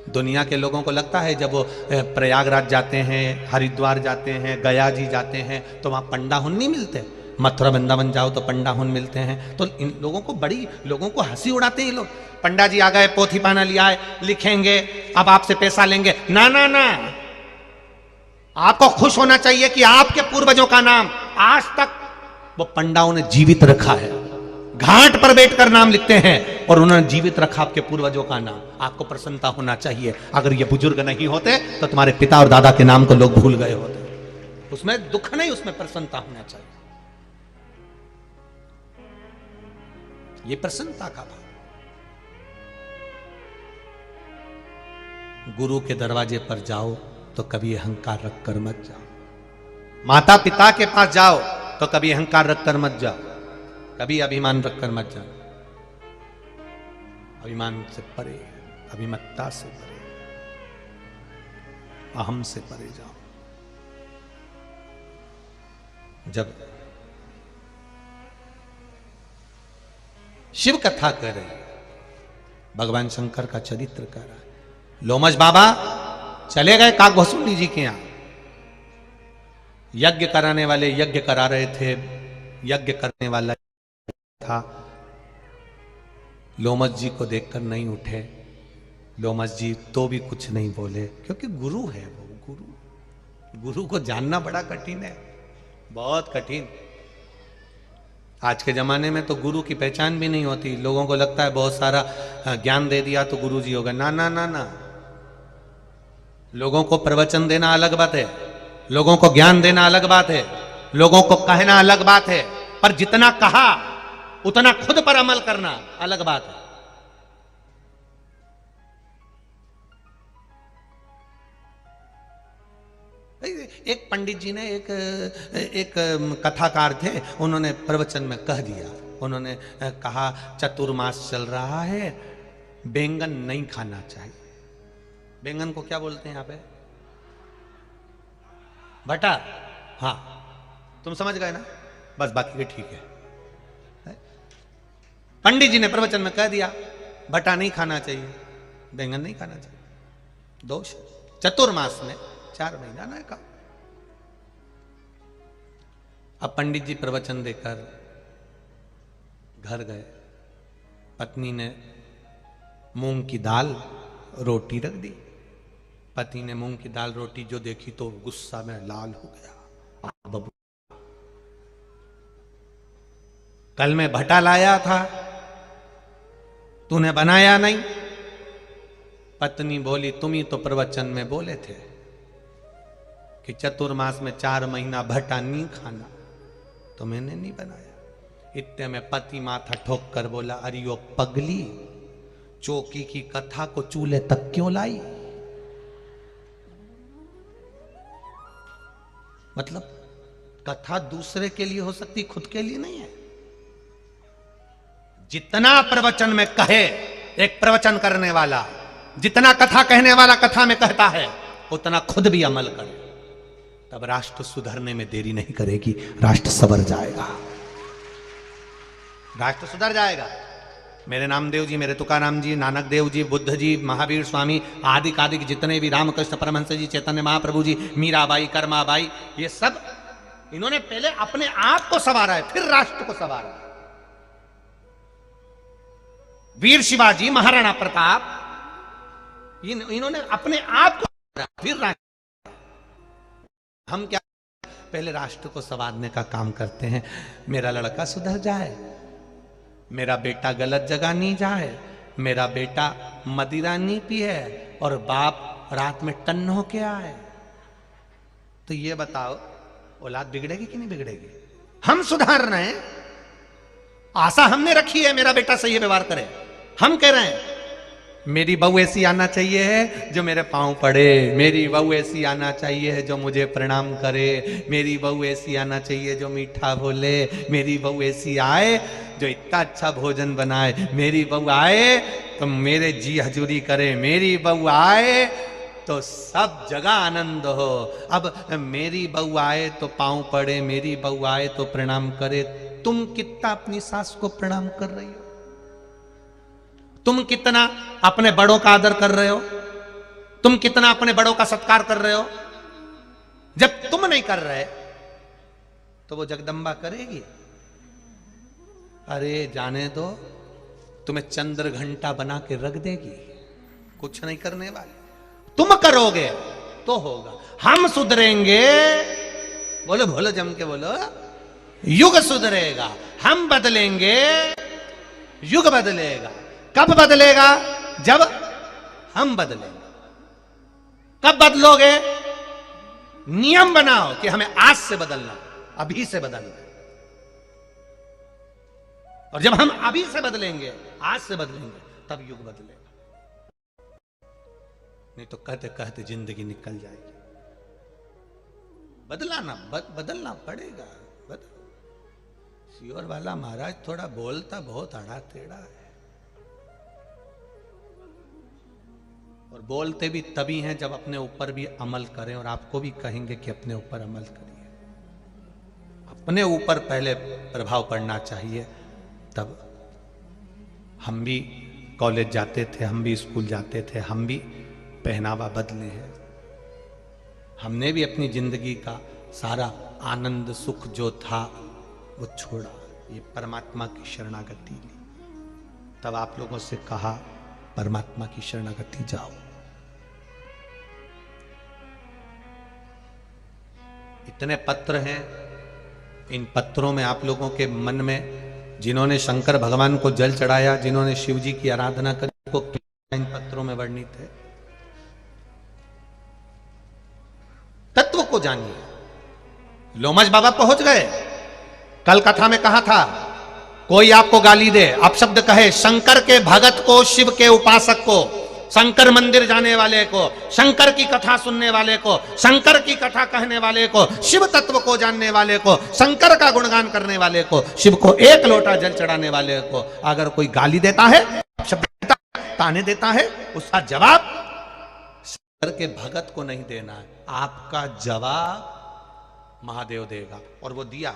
दुनिया के लोगों को लगता है जब वो प्रयागराज जाते हैं, हरिद्वार जाते हैं, गया जी जाते हैं तो वहां पंडा हुन नहीं मिलते, मथुरा वृंदावन जाओ तो पंडा हुन मिलते हैं, तो इन लोगों को बड़ी, लोगों को हंसी उड़ाते हैं ये लोग। पंडा जी आ गए, पोथी पाना लिया है, लिखेंगे, अब आपसे पैसा लेंगे। ना ना ना, आपको खुश होना चाहिए कि आपके पूर्वजों का नाम आज तक वो पंडाओं ने जीवित रखा है, घाट पर बैठकर नाम लिखते हैं और उन्होंने जीवित रखा आपके पूर्वजों का नाम, आपको प्रसन्नता होना चाहिए। अगर ये बुजुर्ग नहीं होते तो तुम्हारे पिता और दादा के नाम को लोग भूल गए होते, उसमें दुख नहीं, उसमें प्रसन्नता होना चाहिए, ये प्रसन्नता का भाव। गुरु के दरवाजे पर जाओ तो कभी अहंकार रखकर मत जाओ, माता पिता के पास जाओ तो कभी अहंकार रखकर मत जाओ, कभी अभिमान रखकर मत जाओ, अभिमान से परे, अभिमत्ता से परे। अहम से परे जाओ। जब शिव कथा कर रहे, भगवान शंकर का चरित्र कर रहा है, लोमश बाबा चले गए काक भसुंडी जी के यहां। यज्ञ कराने वाले यज्ञ करा रहे थे, यज्ञ करने वाला था, लोमश जी को देखकर नहीं उठे। लोमश जी तो भी कुछ नहीं बोले, क्योंकि गुरु है वो। गुरु को जानना बड़ा कठिन है, बहुत कठिन। आज के जमाने में तो गुरु की पहचान भी नहीं होती। लोगों को लगता है बहुत सारा ज्ञान दे दिया तो गुरु जी होगा। ना ना ना ना, लोगों को प्रवचन देना अलग बात है, लोगों को ज्ञान देना अलग बात है, लोगों को कहना अलग बात है, पर जितना कहा उतना खुद पर अमल करना अलग बात है। एक पंडित जी ने एक कथाकार थे, उन्होंने प्रवचन में कह दिया, उन्होंने कहा चतुर्मास चल रहा है, बैंगन नहीं खाना चाहिए। बैंगन को क्या बोलते हैं यहां पे? भटा। हाँ, तुम समझ गए ना, बस बाकी के ठीक है। पंडित जी ने प्रवचन में कह दिया भटा नहीं खाना चाहिए, बैंगन नहीं खाना चाहिए, दोष। चतुर्मास में 4 महीना ना का। अब पंडित जी प्रवचन देकर घर गए, पत्नी ने मूंग की दाल रोटी रख दी। पति ने मूंग की दाल रोटी जो देखी तो गुस्सा में लाल हो गया। बबू, कल मैं भटा लाया था, तूने बनाया नहीं। पत्नी बोली तुम ही तो प्रवचन में बोले थे कि चतुर्मास में 4 महीना भटा नहीं खाना, तो मैंने नहीं बनाया। इतने में पति माथा ठोक कर बोला, अरे वो पगली, चौकी की कथा को चूल्हे तक क्यों लाई? मतलब कथा दूसरे के लिए हो सकती, खुद के लिए नहीं है। जितना प्रवचन में कहे एक प्रवचन करने वाला, जितना कथा कहने वाला कथा में कहता है, उतना खुद भी अमल करे, तब राष्ट्र सुधरने में देरी नहीं करेगी, राष्ट्र संवर जाएगा, राष्ट्र सुधर जाएगा। मेरे नामदेव जी, मेरे तुकाराम जी, नानक देव जी, बुद्ध जी, महावीर स्वामी, आदि कादिक जितने भी, रामकृष्ण परमहंस जी, चैतन्य महाप्रभु जी, मीराबाई, कर्माबाई, ये सब इन्होंने पहले अपने आप को संवारा है, फिर राष्ट्र को संवारा है। वीर शिवाजी, महाराणा प्रताप, इन्होंने अपने आप को फिर राष्ट्र। हम क्या पहले राष्ट्र को संवारने का काम करते हैं। मेरा लड़का सुधर जाए, मेरा बेटा गलत जगह नहीं जाए, मेरा बेटा मदिरा नहीं पिए और बाप रात में टन्न होके आए, तो ये बताओ औलाद बिगड़ेगी कि नहीं बिगड़ेगी? हम सुधार रहे हैं, आशा हमने रखी है मेरा बेटा सही व्यवहार करे। हम कह रहे हैं मेरी बहू ऐसी आना चाहिए है जो मेरे पांव पड़े, मेरी बहू ऐसी आना चाहिए है जो मुझे प्रणाम करे, मेरी बहू ऐसी आना चाहिए जो मीठा बोले, मेरी बहू ऐसी आए जो इतना अच्छा भोजन बनाए, मेरी बहू आए तो मेरे जी हजूरी करे, मेरी बहू आए तो सब जगह आनंद हो। अब मेरी बहू आए तो पांव पड़े, मेरी बहू आए तो प्रणाम करे। तुम कितना अपनी सास को प्रणाम कर रही हो? तुम कितना अपने बड़ों का आदर कर रहे हो? तुम कितना अपने बड़ों का सत्कार कर रहे हो? जब तुम नहीं कर रहे तो वो जगदम्बा करेगी? अरे जाने दो, तुम्हें चंद्र घंटा बना के रख देगी, कुछ नहीं करने वाली। तुम करोगे तो होगा। हम सुधरेंगे, बोलो बोलो जम के बोलो, युग सुधरेगा। हम बदलेंगे, युग बदलेगा। कब बदलेगा? जब हम बदलेंगे। कब बदलोगे? नियम बनाओ कि हमें आज से बदलना, अभी से बदलना। और जब हम अभी से बदलेंगे, आज से बदलेंगे, तब युग बदलेगा। नहीं तो कहते कहते जिंदगी निकल जाएगी। बदलाना बदलना पड़ेगा। सियोर वाला महाराज थोड़ा बोलता बहुत आड़ा टेढ़ा है। और बोलते भी तभी हैं जब अपने ऊपर भी अमल करें, और आपको भी कहेंगे कि अपने ऊपर अमल करिए। अपने ऊपर पहले प्रभाव पड़ना चाहिए, तब। हम भी कॉलेज जाते थे, हम भी स्कूल जाते थे, हम भी पहनावा बदले हैं। हमने भी अपनी जिंदगी का सारा आनंद सुख जो था वो छोड़ा, ये परमात्मा की शरणागति ली। तब आप लोगों से कहा परमात्मा की शरणागति जाओ। इतने पत्र हैं, इन पत्रों में आप लोगों के मन में जिन्होंने शंकर भगवान को जल चढ़ाया, जिन्होंने शिव जी की आराधना करी, वो इन पत्रों में वर्णित है। तत्व को जानिए। लोमश बाबा पहुंच गए। कल कथा में कहा था, कोई आपको गाली दे, अपशब्द कहे, शंकर के भगत को, शिव के उपासक को, शंकर मंदिर जाने वाले को, शंकर की कथा सुनने वाले को, शंकर की कथा कहने वाले को, शिव तत्व को जानने वाले को, शंकर का गुणगान करने वाले को, शिव को एक लोटा जल चढ़ाने वाले को अगर कोई गाली देता है, अपशब्द देता है, ताने देता है, उसका जवाब शंकर के भगत को नहीं देना है, आपका जवाब महादेव देगा। और वो दिया।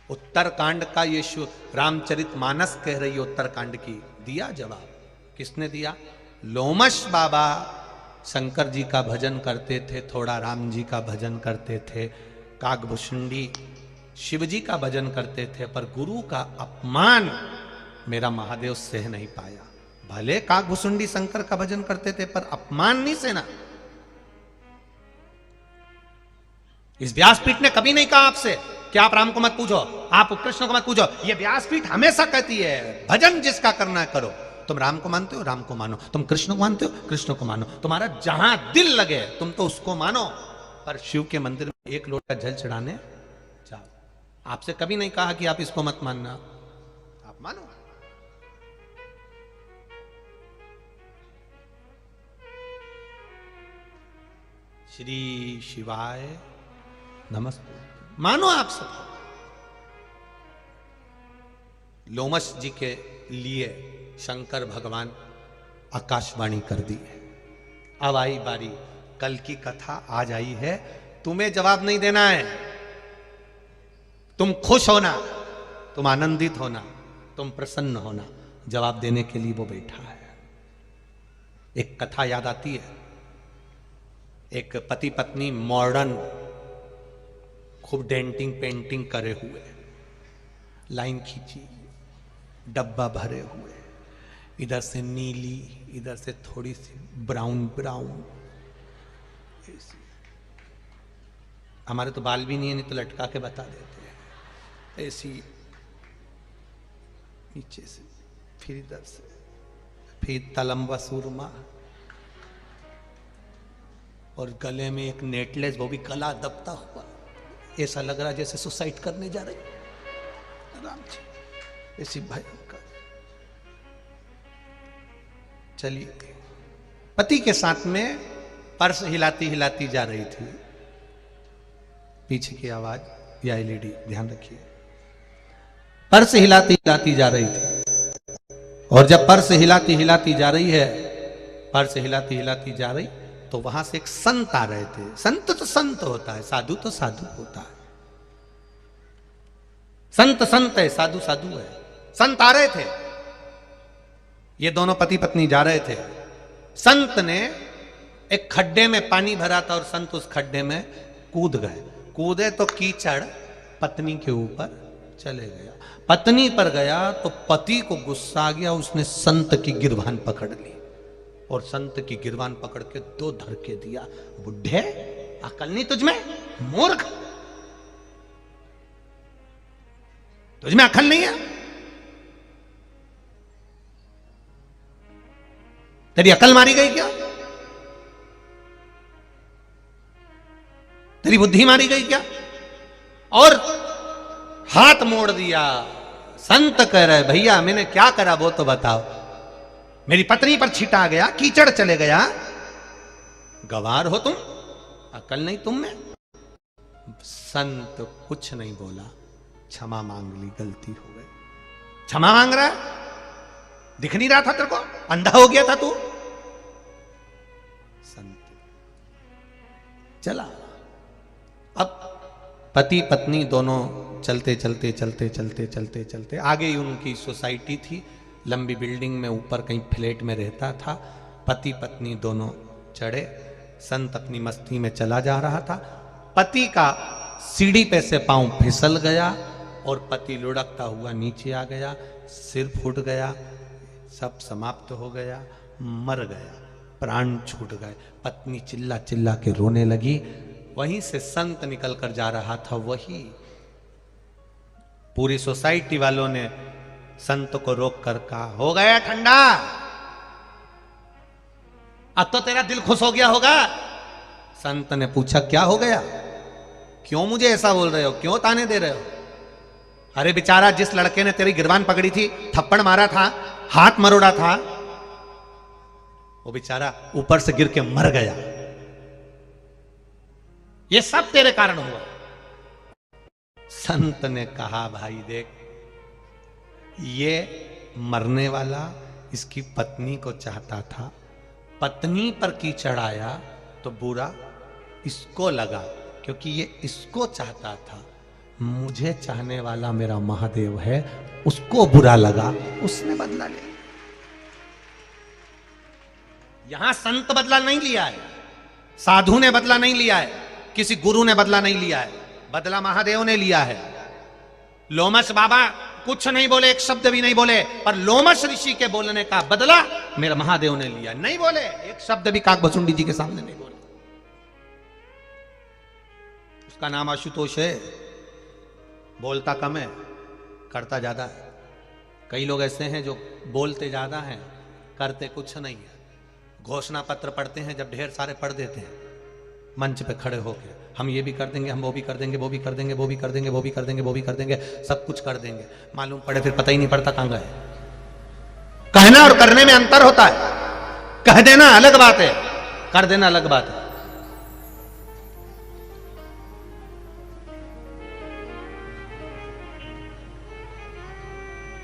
उत्तरकांड का ये रामचरितमानस कह रही है, उत्तरकांड की, दिया जवाब। किसने दिया? लोमश बाबा शंकर जी का भजन करते थे, थोड़ा राम जी का भजन करते थे, काकभुशुंडी शिव जी का भजन करते थे, पर गुरु का अपमान मेरा महादेव सह नहीं पाया। भले काकभुशुंडी शंकर का भजन करते थे, पर अपमान नहीं सहना। इस व्यासपीठ ने कभी नहीं कहा आपसे कि आप राम को मत पूछो, आप कृष्ण को मत पूछो। ये व्यासपीठ हमेशा कहती है, भजन जिसका करना है करो। तुम राम को मानते हो, राम को मानो। तुम कृष्ण को मानते हो, कृष्ण को मानो। तुम्हारा जहां दिल लगे तुम तो उसको मानो, पर शिव के मंदिर में एक लोटा जल चढ़ाने जाओ। आपसे कभी नहीं कहा कि आप इसको मत मानना, आप मानो। श्री शिवाय नमस्ते। मानो आप सब। लोमश जी के लिए शंकर भगवान आकाशवाणी कर दी है। अब आई बारी, कल की कथा आज आई है, तुम्हें जवाब नहीं देना है। तुम खुश होना, तुम आनंदित होना, तुम प्रसन्न होना। जवाब देने के लिए वो बैठा है। एक कथा याद आती है, एक पति पत्नी मॉडर्न खूब डेंटिंग पेंटिंग करे हुए, लाइन खींची, डब्बा भरे हुए, इधर से नीली, इधर से थोड़ी सी ब्राउन ब्राउन। हमारे तो बाल भी नहीं तो लटका के बता देते हैं। ऐसी नीचे से, फिर इधर से, फिर तलम्बा सुरमा, और गले में एक नेकलेस, वो भी गला दबता हुआ। ऐसा लग रहा जैसे सुसाइड करने जा रही राम जी, ऐसी भयंकर। चलिए, पति के साथ में पर्स हिलाती हिलाती जा रही थी। पीछे की आवाज या एलईडी, ध्यान रखिए। पर्स हिलाती हिलाती जा रही थी, और जब पर्स हिलाती हिलाती जा रही है, पर्स हिलाती हिलाती जा रही, तो वहां से एक संत आ रहे थे। संत तो संत होता है, साधु तो साधु होता है। संत संत है, साधु साधु है। संत आ रहे थे, ये दोनों पति पत्नी जा रहे थे। संत ने एक खड्डे में पानी भरा था, और संत उस खड्डे में कूद गए। कूदे तो कीचड़ पत्नी के ऊपर चले गया। पत्नी पर गया तो पति को गुस्सा आ गया, उसने संत की गिरबान पकड़ ली, और संत की गिरबान पकड़ के दो धड़के दिया। बुढ़े, अकल नहीं तुझमें? मूर्ख, तुझमें अकल नहीं है? तेरी अकल मारी गई क्या? तेरी बुद्धि मारी गई क्या? और हाथ मोड़ दिया। संत कह रहे, भैया मैंने क्या करा वो तो बताओ। मेरी पत्नी पर छिटा गया, कीचड़ चले गया, गवार हो तुम, अकल नहीं तुम में? संत कुछ नहीं बोला, क्षमा मांग ली, गलती हो गई। क्षमा मांग रहा है, दिख नहीं रहा था तेरे को? अंधा हो गया था तू? संत चला। अब पति पत्नी दोनों चलते चलते चलते चलते चलते चलते आगे ही उनकी सोसाइटी थी, लंबी बिल्डिंग में, ऊपर कहीं फ्लैट में रहता था। पति पत्नी दोनों चढ़े, संत अपनी मस्ती में चला जा रहा था। पति का सीढ़ी पे से पांव फिसल गया और पति लुढ़कता हुआ नीचे आ गया, सिर फूट गया, सब समाप्त हो गया, मर गया, प्राण छूट गए। पत्नी चिल्ला चिल्ला के रोने लगी। वहीं से संत निकल कर जा रहा था। वही पूरी सोसाइटी वालों ने संत को रोक कर कहा, हो गया ठंडा, अब तो तेरा दिल खुश हो गया होगा। संत ने पूछा, क्या हो गया? क्यों मुझे ऐसा बोल रहे हो? क्यों ताने दे रहे हो? अरे बेचारा, जिस लड़के ने तेरी गिरबान पकड़ी थी, थप्पड़ मारा था, हाथ मरोड़ा था, वो बेचारा ऊपर से गिर के मर गया। ये सब तेरे कारण हुआ। संत ने कहा, भाई देख, ये मरने वाला इसकी पत्नी को चाहता था, पत्नी पर की चढ़ाया तो बुरा इसको लगा, क्योंकि ये इसको चाहता था। मुझे चाहने वाला मेरा महादेव है, उसको बुरा लगा, उसने बदला लिया। यहां संत बदला नहीं लिया है, साधु ने बदला नहीं लिया है, किसी गुरु ने बदला नहीं लिया है, बदला महादेव ने लिया है। लोमस बाबा कुछ नहीं बोले, एक शब्द भी नहीं बोले, पर लोमस ऋषि के बोलने का बदला मेरा महादेव ने लिया। नहीं बोले, एक शब्द भी काकभुसुंडी जी के सामने नहीं बोले। उसका नाम आशुतोष है, बोलता कम है, करता ज्यादा है। कई लोग ऐसे हैं जो बोलते ज्यादा हैं, करते कुछ नहीं है। घोषणा पत्र पढ़ते हैं, जब ढेर सारे पढ़ देते हैं मंच पे खड़े होकर, हम ये भी कर देंगे, हम वो भी कर देंगे, वो भी कर देंगे, वो भी कर देंगे, वो भी कर देंगे, वो भी कर देंगे, सब कुछ कर देंगे। मालूम पड़े फिर पता ही नहीं पड़ता कहां गए। कहना और करने में अंतर होता है। कह देना अलग बात है, कर देना अलग बात है।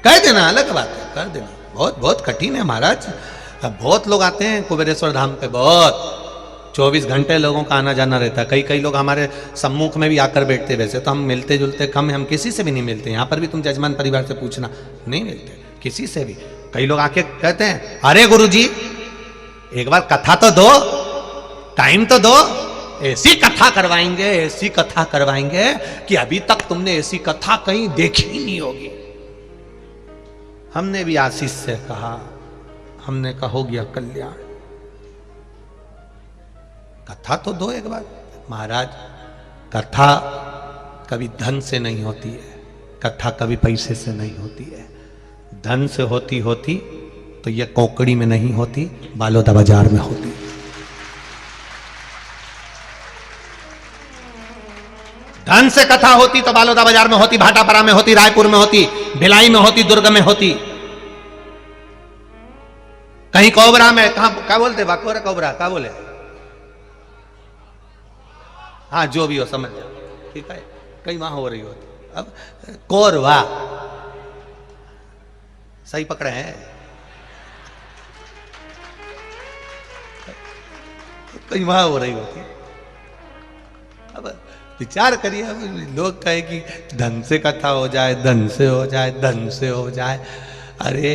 कह देना अलग बात है, कर देना बहुत बहुत कठिन है महाराज। बहुत लोग आते हैं कुबेरेश्वर धाम पे, बहुत 24 घंटे लोगों का आना जाना रहता है। कई लोग हमारे सम्मुख में भी आकर बैठते। वैसे तो हम मिलते जुलते कम है, हम किसी से भी नहीं मिलते। यहाँ पर भी तुम जजमान परिवार से पूछना, नहीं मिलते किसी से भी। कई लोग आके कहते हैं, अरे गुरुजी एक बार कथा तो दो, टाइम तो दो, ऐसी कथा करवाएंगे, ऐसी कथा करवाएंगे कि अभी तक तुमने ऐसी कथा कहीं देखी ही नहीं होगी। हमने भी आशीष से कहा, हमने कहा हो गया कल्याण, कथा तो दो एक बार। महाराज कथा कभी धन से नहीं होती है, कथा कभी पैसे से नहीं होती है। धन से होती होती तो ये कोकड़ी में नहीं होती, बालोदा बाजार में होती। धन से कथा होती तो बालोदा बाजार में होती, भाटापरा में होती, रायपुर में होती, भिलाई में होती, दुर्ग में होती, कहीं कोबरा में, कहां क्या बोलते, बाकोरा कोबरा क्या बोले, हाँ जो भी हो समझ जाओ, ठीक है, कई वहां हो रही होती। अब कोरवा सही पकड़े हैं, कई वहां हो रही होती। अब विचार करिए, अब लोग कहे कि धन से कथा हो जाए, धन से हो जाए, धन से हो जाए। अरे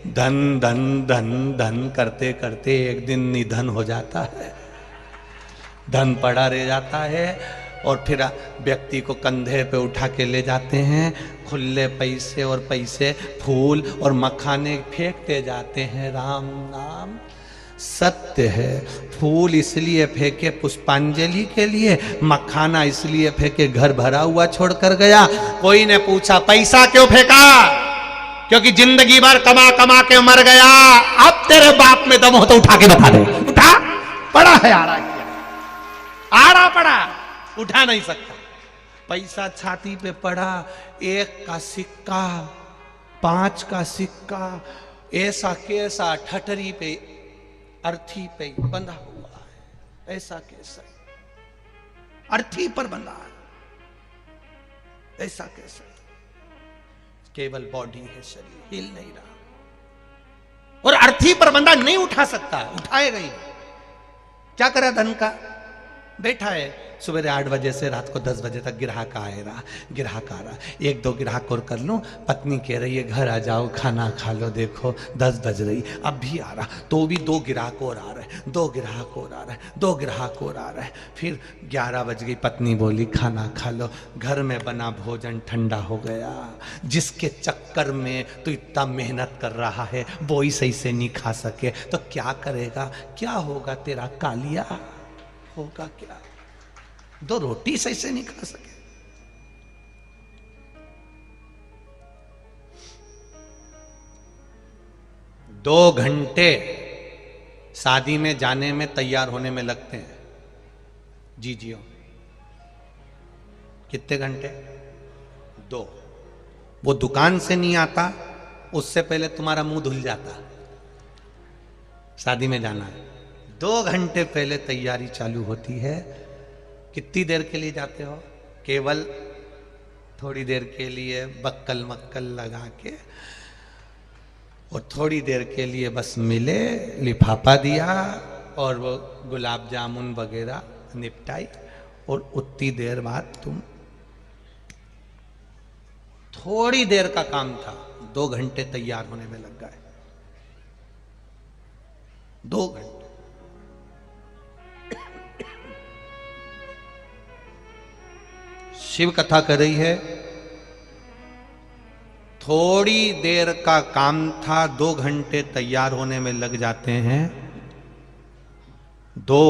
धन धन धन धन करते करते एक दिन निधन हो जाता है, धन पड़ा रह जाता है, और फिर व्यक्ति को कंधे पे उठा के ले जाते हैं, खुले पैसे और पैसे, फूल और मखाने फेंकते जाते हैं। राम नाम सत्य है। फूल इसलिए फेंके पुष्पांजलि के लिए, मखाना इसलिए फेंके घर भरा हुआ छोड़कर गया। कोई ने पूछा पैसा क्यों फेंका? क्योंकि जिंदगी भर कमा कमा के मर गया। अब तेरे बाप में दम हो तो उठा के बता दे। उठा, पड़ा है आड़ा पड़ा, उठा नहीं सकता। पैसा छाती पे पड़ा, 1 का सिक्का, 5 का सिक्का, ऐसा कैसा ठठरी पे, अर्थी पे बंधा हुआ है, ऐसा कैसा अर्थी पर बंधा है, ऐसा कैसा, केवल बॉडी है, शरीर हिल नहीं रहा। और अर्थी पर बंदा नहीं उठा सकता, उठाएगा ही। क्या करा धन का? बैठा है सुबह 8 बजे से रात को 10 बजे तक ग्राहक आ रहा, ग्राहक आ रहा, 1-2 ग्राहक और कर लूं। पत्नी कह रही है घर आ जाओ खाना खा लो, देखो 10 बज रही, अब भी आ रहा, तो भी 2 ग्राहक और आ रहे, 2 ग्राहक और आ रहे, 2 ग्राहक और आ रहे। फिर 11 बज गई, पत्नी बोली खाना खा लो, घर में बना भोजन ठंडा हो गया। जिसके चक्कर में तो इतना मेहनत कर रहा है वो ही सही से नहीं खा सके तो क्या करेगा? क्या होगा तेरा कालिया? होगा क्या? 2 रोटी सही से नहीं खा सके। दो घंटे शादी में जाने में तैयार होने में लगते हैं। जी जियो। कितने घंटे? 2। वो दुकान से नहीं आता उससे पहले तुम्हारा मुंह धुल जाता। शादी में जाना है 2 घंटे पहले तैयारी चालू होती है। कितनी देर के लिए जाते हो? केवल थोड़ी देर के लिए बक्कल मक्कल लगा के, और थोड़ी देर के लिए बस मिले, लिफाफा दिया और वो गुलाब जामुन वगैरह निपटाई, और उतनी देर बाद तुम, थोड़ी देर का काम था 2 घंटे तैयार होने में लग गए। 2 घंटे। शिव कथा कर रही है, थोड़ी देर का काम था 2 घंटे तैयार होने में लग जाते हैं, 2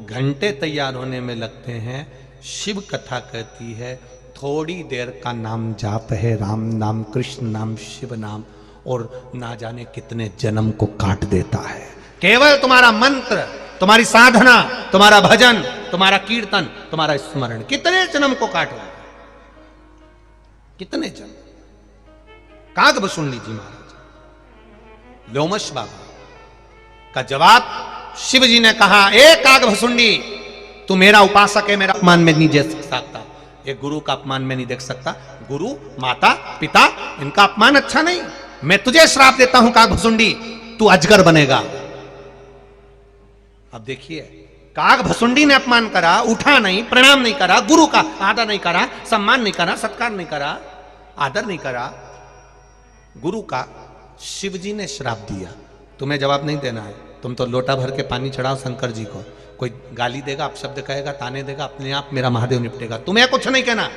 घंटे तैयार होने में लगते हैं। शिव कथा कहती है थोड़ी देर का नाम जाप है, राम नाम, कृष्ण नाम, शिव नाम, और ना जाने कितने जन्म को काट देता है। केवल तुम्हारा मंत्र, तुम्हारी साधना, तुम्हारा भजन, तुम्हारा कीर्तन, तुम्हारा स्मरण कितने जन्म को काट रहा है, कितने जन्म। कागभुसुंडी जी महाराज, लोमश बाबा का जवाब शिव जी ने कहा, ए कागभुसुंडी, तू मेरा उपासक है, मेरा अपमान में नहीं देख सकता, एक गुरु का अपमान में नहीं देख सकता। गुरु, माता, पिता, इनका अपमान अच्छा नहीं। मैं तुझे श्राप देता हूं कागभुसुंडी, तू अजगर बनेगा। अब देखिए, कागभुसुंडी ने अपमान करा, उठा नहीं, प्रणाम नहीं करा, गुरु का आदर नहीं करा, सम्मान नहीं करा, सत्कार नहीं करा, आदर नहीं करा, गुरु का। शिव जी ने श्राप दिया। तुम्हें जवाब नहीं देना है, तुम तो लोटा भर के पानी चढ़ाओ शंकर जी को। कोई गाली देगा, अपशब्द कहेगा, ताने देगा, अपने आप मेरा महादेव निपटेगा, तुम्हें कुछ नहीं कहना।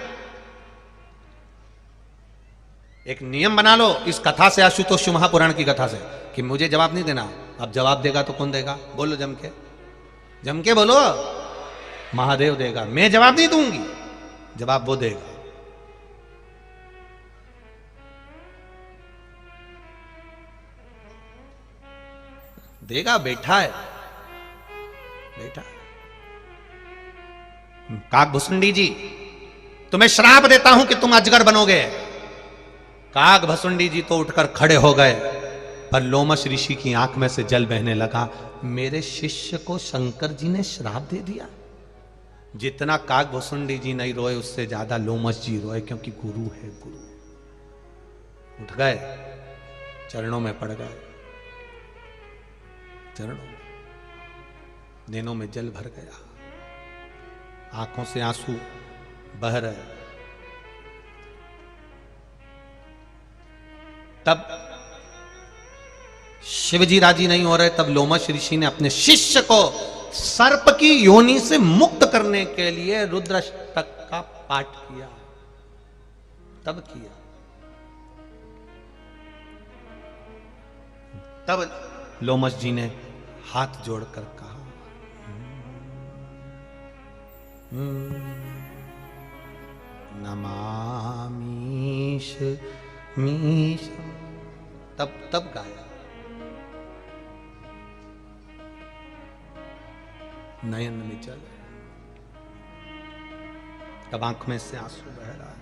एक नियम बना लो इस कथा से, आशुतोष महापुराण की कथा से, कि मुझे जवाब नहीं देना। अब जवाब देगा तो कौन देगा? बोलो जम के, जम के बोलो। महादेव देगा, मैं जवाब नहीं दूंगी, जवाब वो देगा। देगा, बैठा है, बैठा। कागभुसुंडी जी, तुम्हें श्राप देता हूं कि तुम अजगर बनोगे। कागभुसुंडी जी तो उठकर खड़े हो गए, पर लोमश ऋषि की आंख में से जल बहने लगा। मेरे शिष्य को शंकर जी ने श्राप दे दिया। जितना कागभुसुंडी जी नहीं रोए, उससे ज्यादा लोमश जी रोए, क्योंकि गुरु है, गुरु। उठ गए, चरणों में पड़ गए, चरणों, नैनों में जल भर गया, आंखों से आंसू बह रहे। तब शिवजी राजी नहीं हो रहे, तब लोमश ऋषि ने अपने शिष्य को सर्प की योनि से मुक्त करने के लिए रुद्राष्टक का पाठ किया। तब किया, तब लोमश जी ने हाथ जोड़कर कहा, नमामीश मीश। तब गाया, नयन में जल, तब आंख में से आंसू बह रहा है।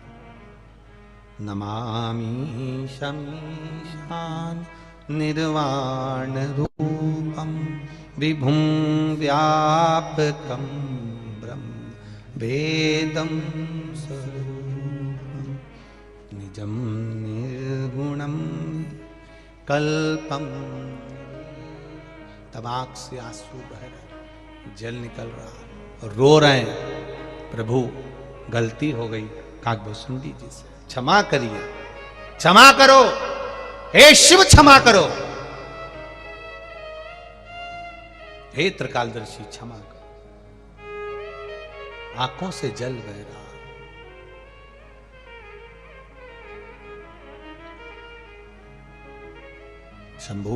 नमामि शमीशान निर्वाण रूपम विभुं व्यापकं ब्रह्म वेदं स्वरूपं निजं निर्गुणं कल्पं तब आंख से आंसू बह रहे, जल निकल रहा, रो रहे हैं, प्रभु गलती हो गई काकभूषुंडी जी से, क्षमा करिए, क्षमा करो, हे शिव क्षमा करो, हे त्रिकालदर्शी क्षमा करो। आंखों से जल बह रहा, शंभू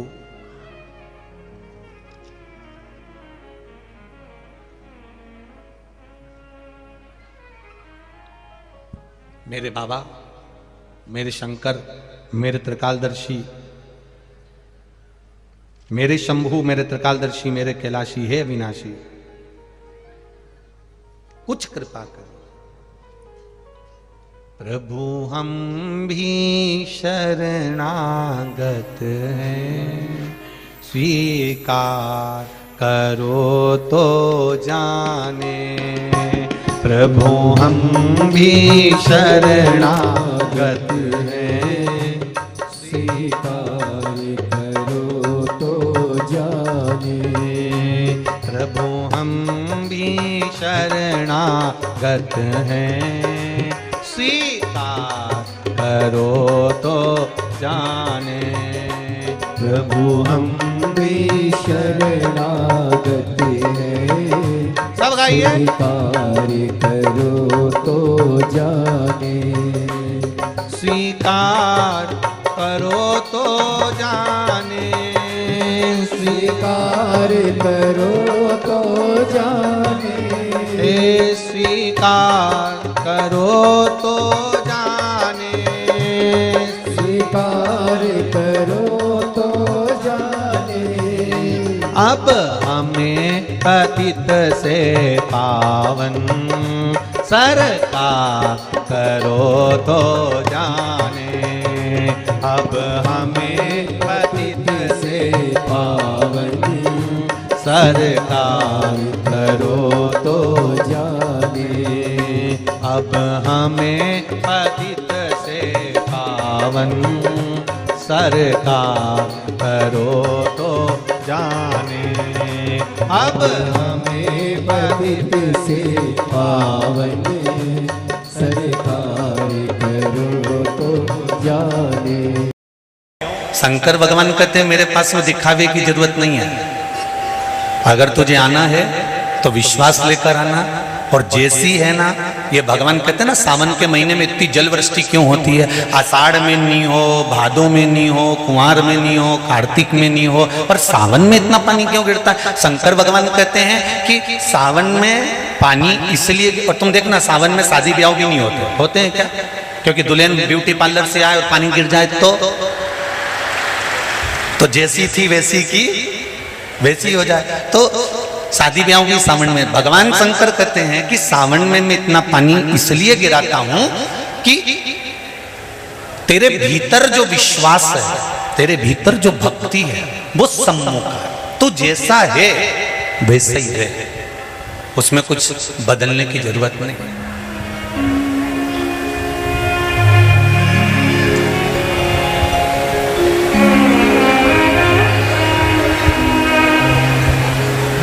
मेरे बाबा, मेरे शंकर, मेरे त्रिकालदर्शी, मेरे शंभू, मेरे त्रिकालदर्शी, मेरे कैलाशी, हे अविनाशी, कुछ कृपा करो। प्रभु हम भी शरणागत हैं, स्वीकार करो तो जाने। प्रभु हम भी शरणागत हैं, स्वीकार करो तो जाने। प्रभु हम भी शरणागत हैं, स्वीकार करो तो जाने। प्रभु हम भी शरणागत हैं, सब गाइए। स्वीकार करो तो जाने। स्वीकार करो तो जाने, स्वीकार करो तो जाने। स्वीकार करो तो जाने, स्वीकार करो तो जाने। अब हमें पतित से पावन सरकार करो तो जाने। अब हमें पतित से पावन सरकार करो तो जाने। अब हमें पतित से पावन सरकार करो तो जाने। अब हमें पतित से पावन सरकार करो तो जाने। शंकर भगवान कहते हैं मेरे पास में दिखावे की जरूरत नहीं है, अगर तुझे आना है तो विश्वास लेकर आना। और जैसी है ना, ये भगवान कहते हैं ना, सावन के महीने में इतनी जल वृष्टि क्यों होती है? आषाढ़ में नहीं हो, भादों में नहीं हो, कुंवार में नहीं हो, कार्तिक में नहीं हो, और सावन में इतना पानी क्यों गिरता है? शंकर भगवान कहते हैं कि सावन में पानी इसलिए, और तुम देखना सावन में शादी ब्याह भी नहीं होते हैं क्या? क्योंकि दुल्हन ब्यूटी पार्लर से आए और पानी गिर जाए तो जैसी थी वैसी की वैसी हो जाए। तो शादी ब्याह भी सावन में। भगवान शंकर कहते हैं कि सावन में मैं इतना पानी इसलिए गिराता हूं कि तेरे भीतर जो विश्वास है, तेरे भीतर जो भक्ति है, वो सम्मुख है। तू जैसा है वैसा ही है, उसमें कुछ बदलने की जरूरत नहीं।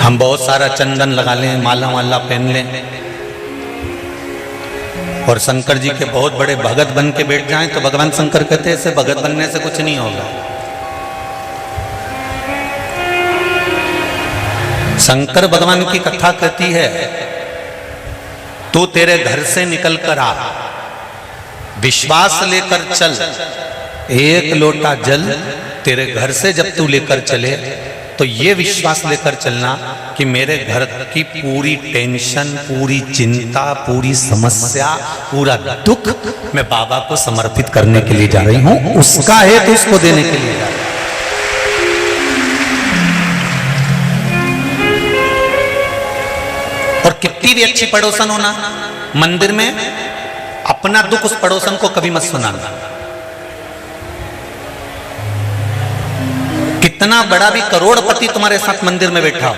हम बहुत सारा चंदन लगा लें, माला वाला पहन लें, और शंकर जी के बहुत बड़े भगत बन के बैठ जाएं, तो भगवान शंकर कहते हैं ऐसे भगत बनने से कुछ नहीं होगा। शंकर भगवान की कथा कहती है, तू तेरे घर से निकल कर आ, विश्वास लेकर चल, एक लोटा जल तेरे घर से जब तू लेकर चले तो ये विश्वास लेकर चलना कि मेरे घर की पूरी टेंशन, पूरी चिंता, पूरी समस्या, पूरा दुख मैं बाबा को समर्पित करने के लिए जा रही हूं, उसका है तो उसको देने के लिए जा रही हूं। और कितनी भी अच्छी पड़ोसन होना, मंदिर में अपना दुख उस पड़ोसन को कभी मत सुनाना। कितना बड़ा भी करोड़पति तुम्हारे साथ मंदिर में बैठा हो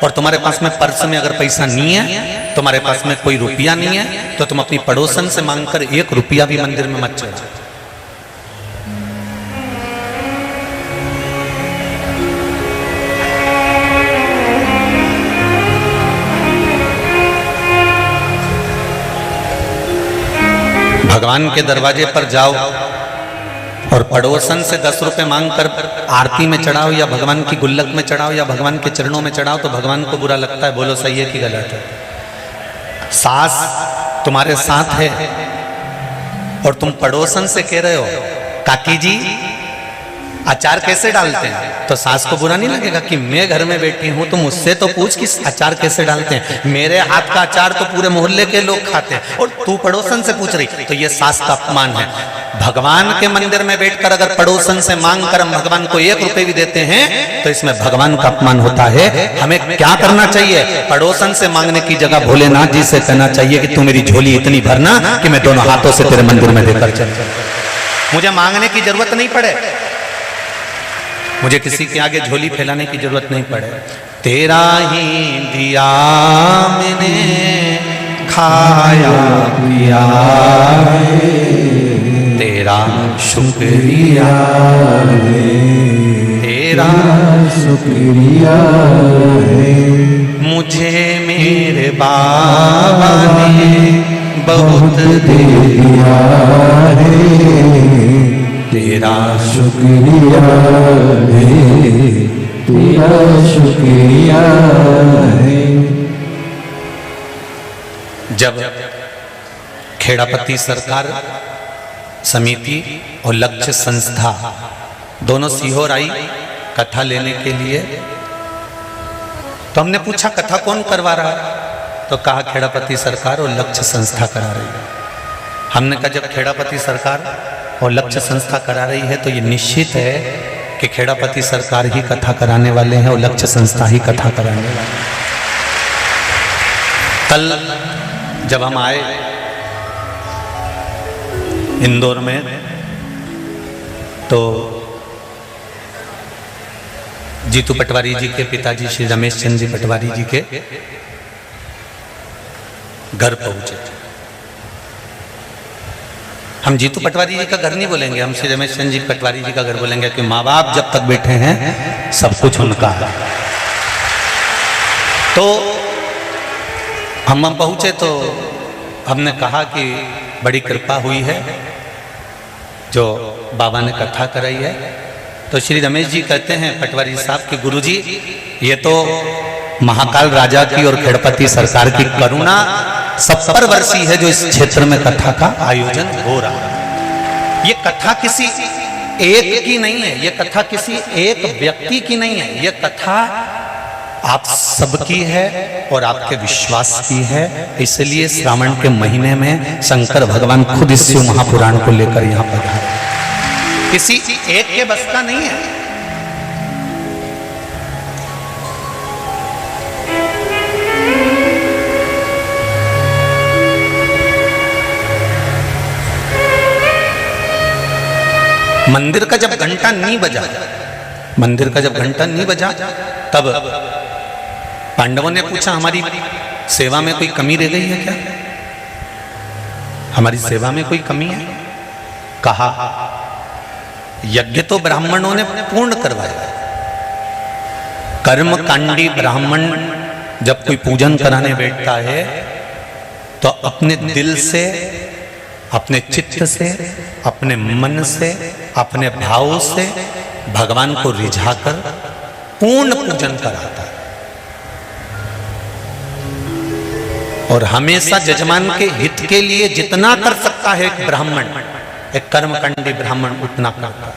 और तुम्हारे पास में पर्स में अगर पैसा नहीं है, तुम्हारे पास में कोई रुपया नहीं है, तो तुम अपनी पड़ोसन से मांगकर 1 रुपया भी मंदिर में मत चढ़ाओ। भगवान के दरवाजे पर जाओ और पड़ोसन से 10 रुपए मांग कर आरती में चढ़ाओ या भगवान की गुल्लक में चढ़ाओ या भगवान के चरणों में चढ़ाओ तो भगवान को बुरा लगता है। बोलो सही है कि गलत है? सास तुम्हारे साथ है और तुम पड़ोसन से कह रहे हो काकी जी अचार कैसे डालते हैं, तो सास को बुरा नहीं लगेगा कि मैं घर में बैठी हूं तो मुझसे तो पूछ कि अचार कैसे डालते हैं? मेरे हाथ का अचार तो पूरे मोहल्ले के लोग खाते हैं और तू पड़ोसन से पूछ रही, तो ये सास का अपमान है। भगवान के मंदिर में बैठकर अगर पड़ोसन से मांग कर हम भगवान को 1 रुपए भी देते हैं तो इसमें भगवान का अपमान होता है। हमें क्या करना चाहिए? पड़ोसन से मांगने की जगह भोलेनाथ जी से कहना चाहिए कि तू मेरी झोली इतनी भरना कि मैं दोनों हाथों से तेरे मंदिर में देकर चल, मुझे मांगने की जरूरत नहीं पड़े, मुझे किसी के आगे झोली फैलाने की जरूरत नहीं पड़े। तेरा ही दिया मैंने खाया पिया तेरा शुक्रिया है, तेरा शुक्रिया है, मुझे मेरे बाबा ने बहुत दे दिया है, तेरा शुक्रिया है, तेरा शुक्रिया है। जब खेड़ापति सरकार समिति और लक्ष्य संस्था दोनों सीहोर आई कथा लेने के लिए, तो हमने पूछा कथा कौन करवा रहा है, तो कहा खेड़ापति सरकार और लक्ष्य संस्था करा रही है। हमने कहा जब खेड़ापति सरकार और लक्ष्य संस्था करा रही है तो ये निश्चित है कि खेड़ापति सरकार ही कथा कराने वाले हैं और लक्ष्य संस्था ही कथा कराने वाले हैं। कल जब हम आए इंदौर में तो जीतू पटवारी जी के पिताजी श्री रमेश चंद्र जी पटवारी जी के घर पहुंचे। हम जीतू पटवारी जी का घर नहीं बोलेंगे, हम श्री रमेश चंद्र जी पटवारी जी का घर बोलेंगे कि माँ बाप जब तक बैठे हैं सब कुछ उनका है। तो हम पहुंचे तो हमने कहा कि बड़ी कृपा हुई है जो बाबा ने कथा कराई है। तो श्री रमेश जी कहते हैं पटवारी साहब कि गुरुजी ये तो महाकाल राजा की और खेड़पति सरकार की करुणा 70 वर्षीय है जो इस क्षेत्र में कथा का आयोजन हो रहा है। ये कथा किसी एक की नहीं है, ये कथा किसी एक व्यक्ति की नहीं है, ये कथा आप सबकी है और आपके विश्वास की है। इसलिए श्रावण के महीने में शंकर भगवान खुद इस शिव महापुराण को लेकर यहाँ पधारे, किसी एक के बस का नहीं है। मंदिर का जब घंटा नहीं बजा, मंदिर का जब घंटा नहीं बजा तब पांडवों ने पूछा हमारी सेवा में कोई कमी रह गई है क्या, हमारी सेवा में कोई कमी है? कहा यज्ञ तो ब्राह्मणों ने पूर्ण करवाया। कर्मकांडी ब्राह्मण जब कोई पूजन कराने बैठता है तो अपने दिल से, अपने चित्त से, अपने मन से, अपने भाव से भगवान को रिझाकर पूर्ण पूजन कराता है। और हमेशा जजमान के हित के लिए जितना कर सकता है एक ब्राह्मण, एक कर्मकांडी ब्राह्मण उतना करता है।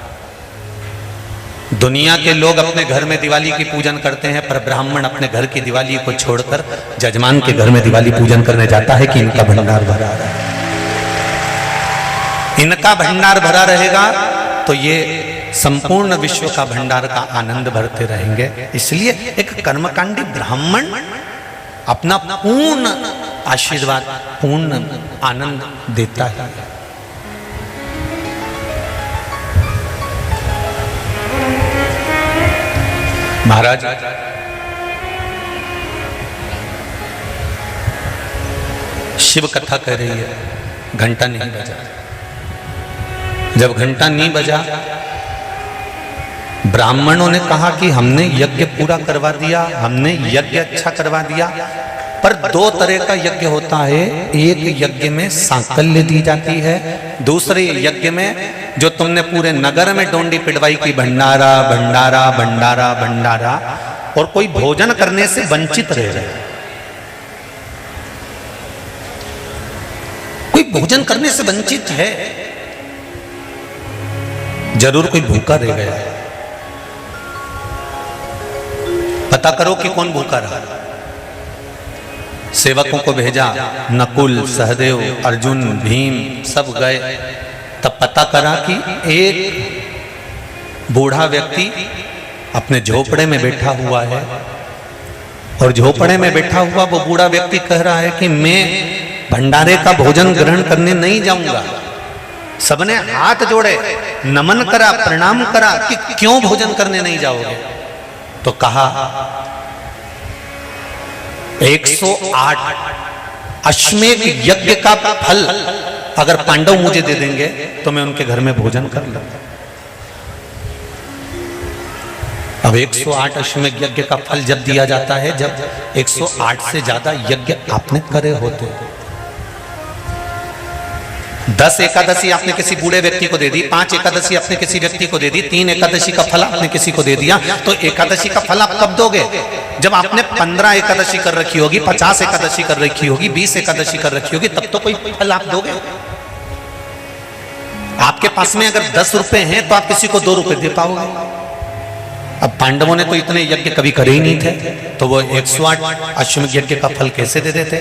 दुनिया के लोग अपने घर में दिवाली की पूजन करते हैं पर ब्राह्मण अपने घर की दिवाली को छोड़कर जजमान के घर में दिवाली पूजन करने जाता है कि इनका भंडार भरा रहा है। इनका भंडार भरा रहेगा तो ये संपूर्ण विश्व का भंडार का आनंद भरते रहेंगे। इसलिए एक कर्मकांडी ब्राह्मण अपना पूर्ण आशीर्वाद, पूर्ण आनंद देता है। महाराज शिव कथा कह रही है, घंटा नहीं बजा। जब घंटा नहीं बजा ब्राह्मणों ने कहा कि हमने यज्ञ पूरा करवा दिया, हमने यज्ञ अच्छा करवा दिया, पर दो तरह का यज्ञ होता है। एक यज्ञ में सांकल्य दी जाती है, दूसरे यज्ञ में जो तुमने पूरे नगर में डोंडी पिटवाई की भंडारा भंडारा भंडारा भंडारा, और कोई भोजन करने से वंचित रह जाए, कोई भोजन करने से वंचित है, जरूर कोई भूखा रह गया है। पता करो कि कौन भूखा रहा। सेवकों को भेजा, नकुल, सहदेव, अर्जुन, भीम सब गए। तब पता करा कि एक बूढ़ा व्यक्ति अपने झोपड़े में बैठा हुआ है, और झोपड़े में बैठा हुआ वो बूढ़ा व्यक्ति कह रहा है कि मैं भंडारे का भोजन ग्रहण करने नहीं जाऊंगा। सबने हाथ जोड़े, नमन करा, प्रणाम करा कि क्यों भोजन करने नहीं जाओगे। तो कहा 108 अश्वमेध यज्ञ का फल अगर पांडव मुझे दे देंगे तो मैं उनके घर में भोजन कर लूंगा। अब 108 अश्वमेध यज्ञ का फल जब दिया जाता है जब 108 से ज्यादा यज्ञ आपने करे होते हैं। 10 एकादशी आपने किसी बूढ़े व्यक्ति को दे दी, 5 एकादशी आपने किसी व्यक्ति को दे दी, 3 एकादशी का फल आपने किसी को दे दिया, तो एकादशी का फल आप कब दोगे? जब आपने 15 एकादशी कर रखी होगी, 50 एकादशी कर रखी होगी, 20 एकादशी कर रखी होगी, तब तो कोई फल आप दोगे। आपके पास में अगर 10 रुपए हैं तो आप किसी को 2 रुपए दे पाओगे। अब पांडवों ने तो इतने यज्ञ कभी करे ही नहीं थे, तो वो 108 अश्वमेध यज्ञ का फल कैसे दे देते?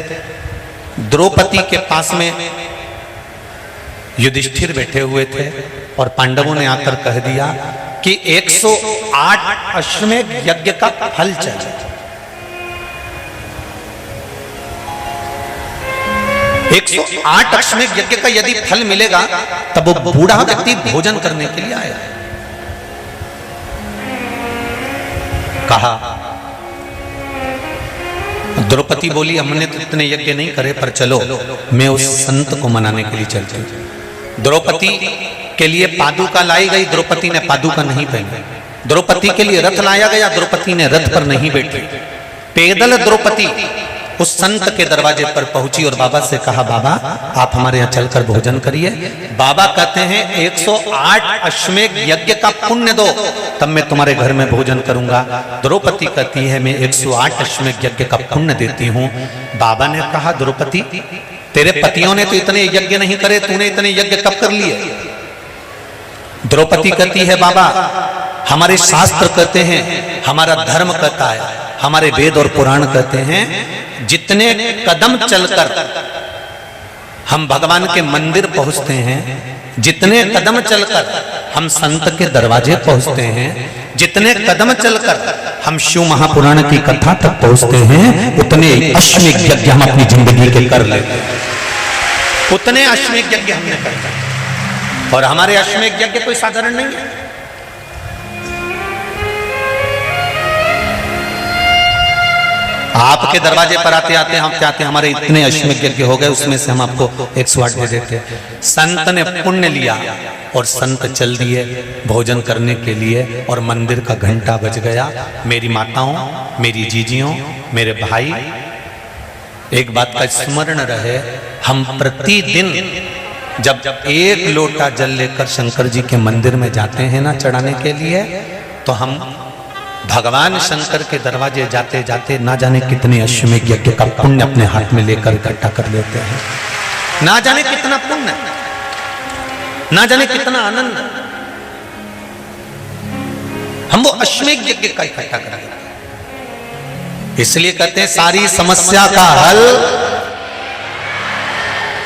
द्रौपदी के पास में युधिष्ठिर बैठे हुए थे और पांडवों ने आकर कह दिया कि 108 अश्वमेध यज्ञ का फल चाहिए। 108 अश्वमेध यज्ञ का यदि फल मिलेगा तब वो बूढ़ा व्यक्ति भोजन करने के लिए आया। कहा, द्रौपदी बोली हमने तो इतने यज्ञ नहीं करे, पर चलो मैं उस संत को मनाने के लिए चलती हूं। द्रौपदी के लिए पादुका लाई गई, द्रौपदी ने पादुका नहीं पहनी। द्रौपदी के लिए रथ लाया गया, द्रौपदी ने रथ पर नहीं बैठी। पैदल द्रौपदी उस संत के दरवाजे पर पहुंची और बाबा से कहा, बाबा आप हमारे यहाँ चलकर भोजन करिए। बाबा कहते हैं 108 अश्वमेध यज्ञ का पुण्य दो, तब मैं तुम्हारे घर में भोजन करूंगा। द्रौपदी कहती है मैं 108 अश्वमेध यज्ञ का पुण्य देती हूँ। बाबा ने कहा, द्रौपदी तेरे पतियों ने तो इतने यज्ञ नहीं करे, तूने इतने यज्ञ कब कर लिए? द्रौपदी कहती है, बाबा हमारे शास्त्र कहते हैं, हमारा धर्म कहता है, हमारे वेद और पुराण कहते हैं, जितने कदम चलकर हम भगवान के मंदिर पहुंचते हैं, जितने कदम चलकर हम संत के दरवाजे पहुंचते हैं, जितने कदम चलकर हम शिव महापुराण की कथा तक पहुंचते हैं, उतने अश्वमेध यज्ञ हम अपनी जिंदगी के कर लेते हैं। उतने अश्वमेध यज्ञ हमने करते हैं, और हमारे अश्वमेध यज्ञ कोई साधारण नहीं है। आपके दरवाजे पर आते आते हम कहते हैं हमारे इतने अश्वमेध यज्ञ हो गए, उसमें से हम आपको 108 दे देते। संत ने पुण्य लिया और संत चल दिए भोजन करने के लिए, और मंदिर का घंटा बज गया। मेरी माताओं, मेरी जीजियों, मेरे भाई, एक बात का स्मरण रहे, हम प्रतिदिन जब 1 लोटा जल लेकर शंकर जी के मंदिर में जाते हैं ना चढ़ाने के लिए, तो हम भगवान शंकर के दरवाजे जाते जाते ना जाने कितने अश्वमेध यज्ञ का पुण्य अपने हाथ में लेकर इकट्ठा कर लेते हैं। ना जाने कितना पुण्य, ना जाने कितना आनंद हम वो अश्वमेध यज्ञ का इकट्ठा कर लेते हैं। इसलिए कहते हैं सारी समस्या का हल,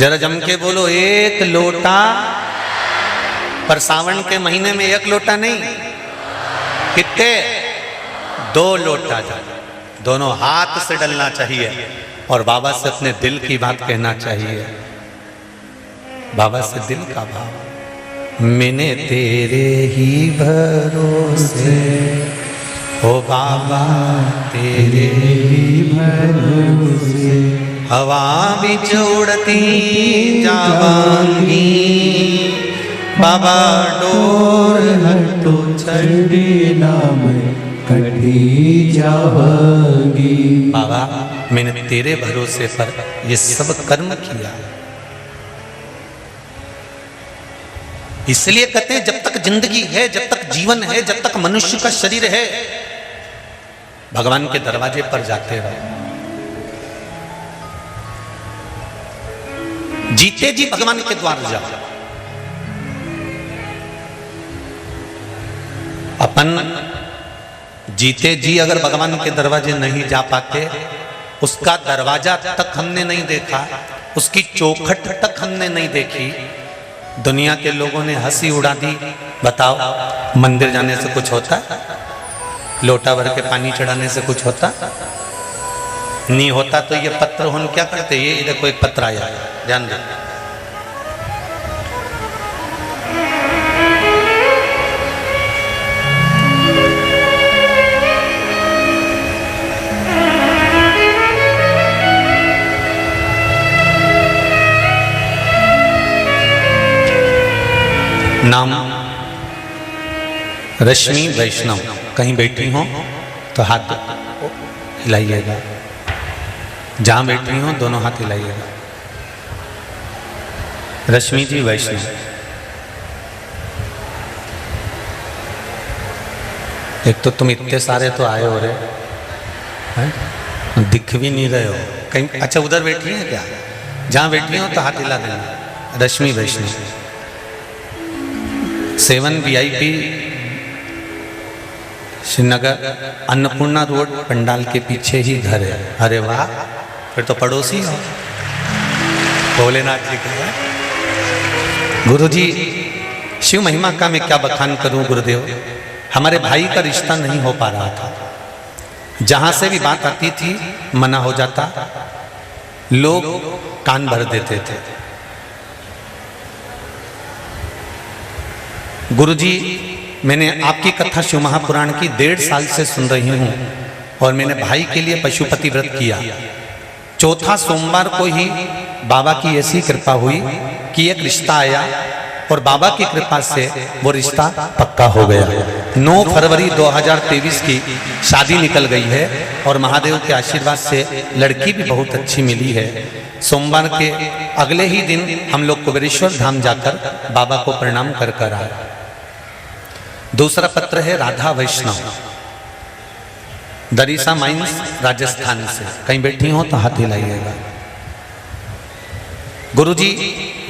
जरा जम के बोलो, 1 लोटा। पर सावन के महीने में 1 लोटा नहीं, कितने? 2 लोटा जल, दोनों हाथ से डलना चाहिए और बाबा से अपने दिल की बात कहना चाहिए। बाबा से दिल का भाव, मैंने तेरे ही भरोसे, ओ बाबा तेरे ही भरोसे, हवा बिच उड़ती जावांगी, बाबा डोर हटो छड़ी नाम कटी जाएंगी। बाबा मैंने तेरे भरोसे पर ये सब कर्म किया, इसलिए कहते हैं जब तक जिंदगी है, जब तक जीवन है, जब तक मनुष्य का शरीर है, भगवान के दरवाजे पर जाते रहो। जीते जी भगवान के द्वार जाओ। अपन जीते जी अगर भगवान के दरवाजे नहीं जा पाते, उसका दरवाजा तक हमने नहीं देखा, उसकी चौखट तक हमने नहीं देखी, दुनिया के लोगों ने हंसी उड़ा दी। बताओ मंदिर जाने से कुछ होता? लोटा भर के पानी चढ़ाने से कुछ होता? नहीं होता। तो ये पत्र हम क्या करते? ये देखो एक पत्र आया, ध्यान दो। नाम रश्मि वैष्णव। कहीं बैठी हो तो हाथ हिलाइएगा, जहां बैठी हो दोनों हाथ हिलाइएगा। रश्मि जी वैष्णव। एक तो तुम इतने सारे तो आए हो रहे हैं, दिख भी नहीं रहे हो कहीं। अच्छा उधर बैठी है क्या? जहां बैठी हो तो हाथ हिला देना। रश्मि वैष्णव। 7 VIP श्रीनगर अन्नपूर्णा रोड पंडाल के पीछे ही घर है। अरे वाह, फिर तो पड़ोसी हो। भोलेनाथ जी का गुरु जी। शिव महिमा का मैं क्या बखान करूं गुरुदेव। हमारे भाई का रिश्ता नहीं हो पा रहा था, जहां से भी बात आती थी मना हो जाता, लोग कान भर देते थे। गुरुजी मैंने आपकी कथा शिव महापुराण की 1.5 साल से सुन रही हूँ, और मैंने भाई के लिए पशुपति व्रत किया। चौथा सोमवार को ही बाबा की ऐसी कृपा हुई कि एक रिश्ता आया, और बाबा की कृपा से वो रिश्ता पक्का हो गया। 9 फरवरी 2023 की शादी निकल गई है, और महादेव के आशीर्वाद से लड़की भी बहुत अच्छी मिली है। सोमवार के अगले ही दिन हम लोग कुबेरेश्वर धाम जाकर बाबा को प्रणाम कर कर आए। दूसरा पत्र है राधा वैष्णव, दरीसा माइंस राजस्थान से। कहीं बैठी हो तो हाथ हिलाइएगा। गुरुजी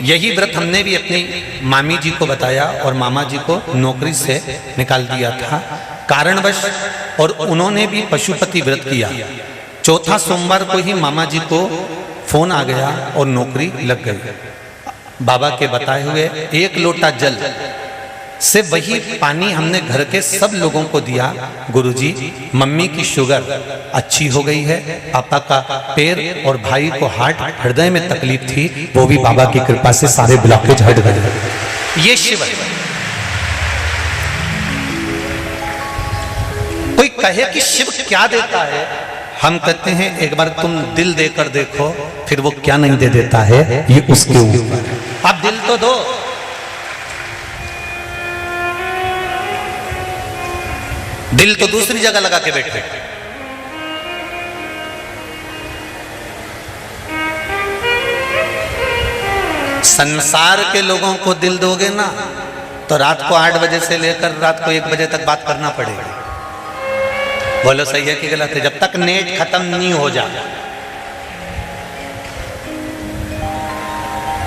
यही व्रत हमने भी अपनी मामी जी को बताया, और मामा जी को नौकरी से निकाल दिया था कारणवश, और उन्होंने भी पशुपति व्रत किया। चौथा सोमवार को ही मामा जी को फोन आ गया और नौकरी लग गई। बाबा के बताए हुए 1 लोटा जल से वही पानी हमने घर के सब लोगों को दिया। गुरुजी मम्मी की शुगर अच्छी हो गई है, पापा का पैर और भाई को हार्ट हृदय में तकलीफ थी, वो भी बाबा की कृपा से सारे ब्लॉकेज हट गए। ये शिव है। कोई कहे कि शिव क्या देता है, हम कहते हैं एक बार तुम दिल देकर देखो, फिर वो क्या नहीं दे देता है ये उसके ऊपर। आप दिल तो दो। दिल तो दूसरी जगह लगा के बैठे। संसार के लोगों को दिल दोगे ना तो रात को 8 बजे से लेकर रात को 1 बजे तक बात करना पड़ेगा। बोलो सही है कि गलत है? जब तक नेट खत्म नहीं हो जाए।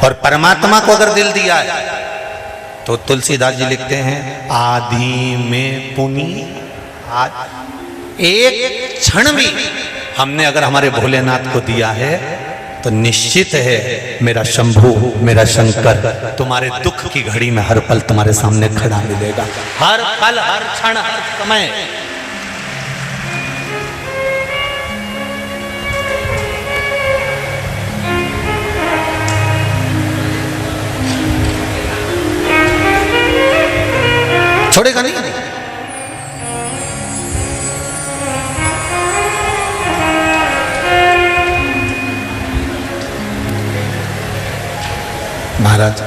और परमात्मा को अगर दिल दिया है तो तुलसीदास जी लिखते हैं आदि में पुनि। एक क्षण भी हमने अगर हमारे भोलेनाथ को दिया है तो निश्चित है मेरा शंभू मेरा शंकर तुम्हारे दुख की घड़ी में हर पल तुम्हारे सामने खड़ा मिलेगा। हर पल हर क्षण हर समय। छोड़ेगा नहीं। महाराज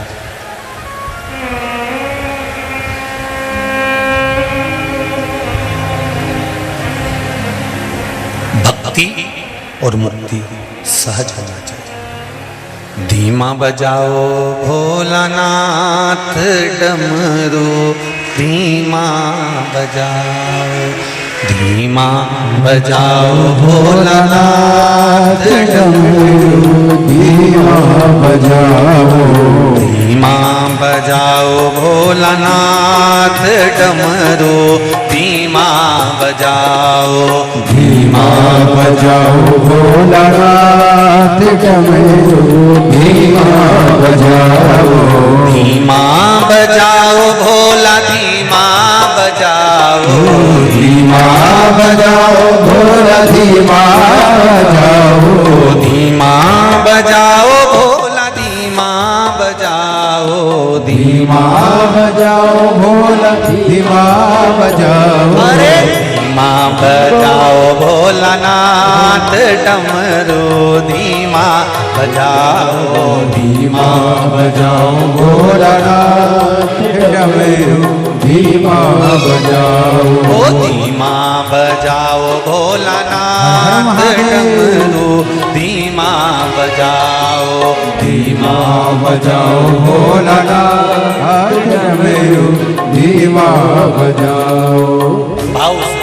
भक्ति और मुक्ति सहज होना चाहिए। धीमा बजाओ भोलानाथ डमरू, धीमा बजाओ, धीमा बजाओ भोलानाथ डमरू, धीमा बजाओ, धीमा बजाओ भोलानाथ डमरू, धीमा बजाओ, धीमा बजाओ भोलानाथ डमरू, धीमा बजाओ, धीमा बजाओ भोला, धीमा बजाओ, धीमा बजाओ भोला, धीमा बजाओ, धीमा बजाओ भोला, धीमा बजाओ, धीमा बजाओ भोला, धीमा बजाओ, अरे धीमा बजाओ भोलानाथ डमरू, धीमा बजाओ, धीमा बजाओ भोलानाथ डमरू, धीमा बजाओ, ओ धीमा बजाओ भोलानाथ डमरू, धीमा बजाओ, धीमा बजाओ भोलानाथ डमरू, धीमा बजाओ। भाव से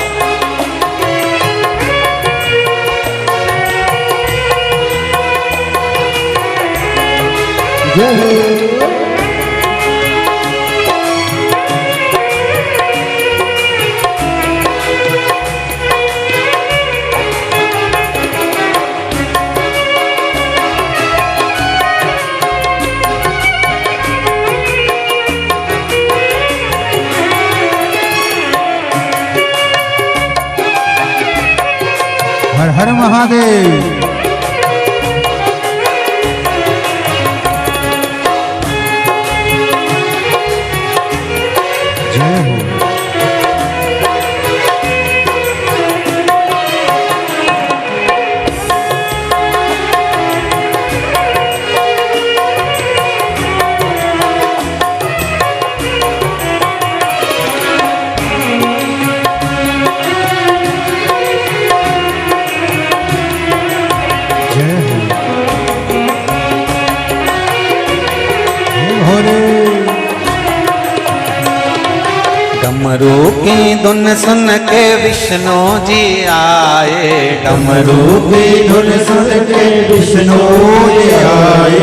हर हर महादेव। जय हो। जय हो। हे भोले। डमरू की धुन सुन के विष्णु जी आए, डमरू की धुन सुन के विष्णु जी आए,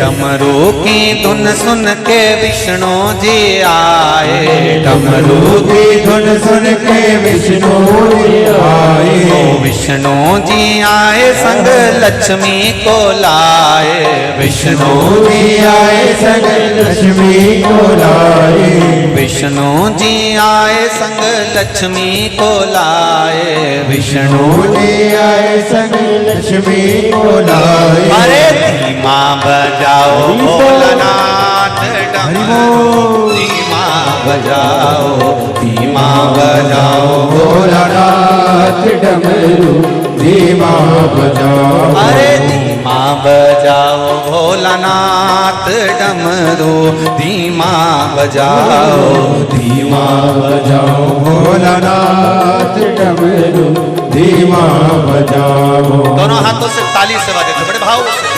डमरू की धुन सुन के विष्णु जी आए, डमरू की धुन सुन के विष्णु जी आए, ओ विष्णु जी आए संग लक्ष्मी को लाए, विष्णु जी आए संग लक्ष्मी को लाए, विष्णु जी आए संग लक्ष्मी को लाए, विष्णु जी आए संग लक्ष्मी को लाए। अरे धीमा बजाओ भोलानाथ डमरू, धीमा बजाओ, धीमा बजाओ भोलानाथ डमरू, धीमा बजाओ, अरे धीमा बजाओ भोलानाथ डमरू, धीमा बजाओ, धीमा बजाओ भोलानाथ डमरू, धीमा बजाओ। दोनों हाथों से ताली से बजाते बड़े भाव से।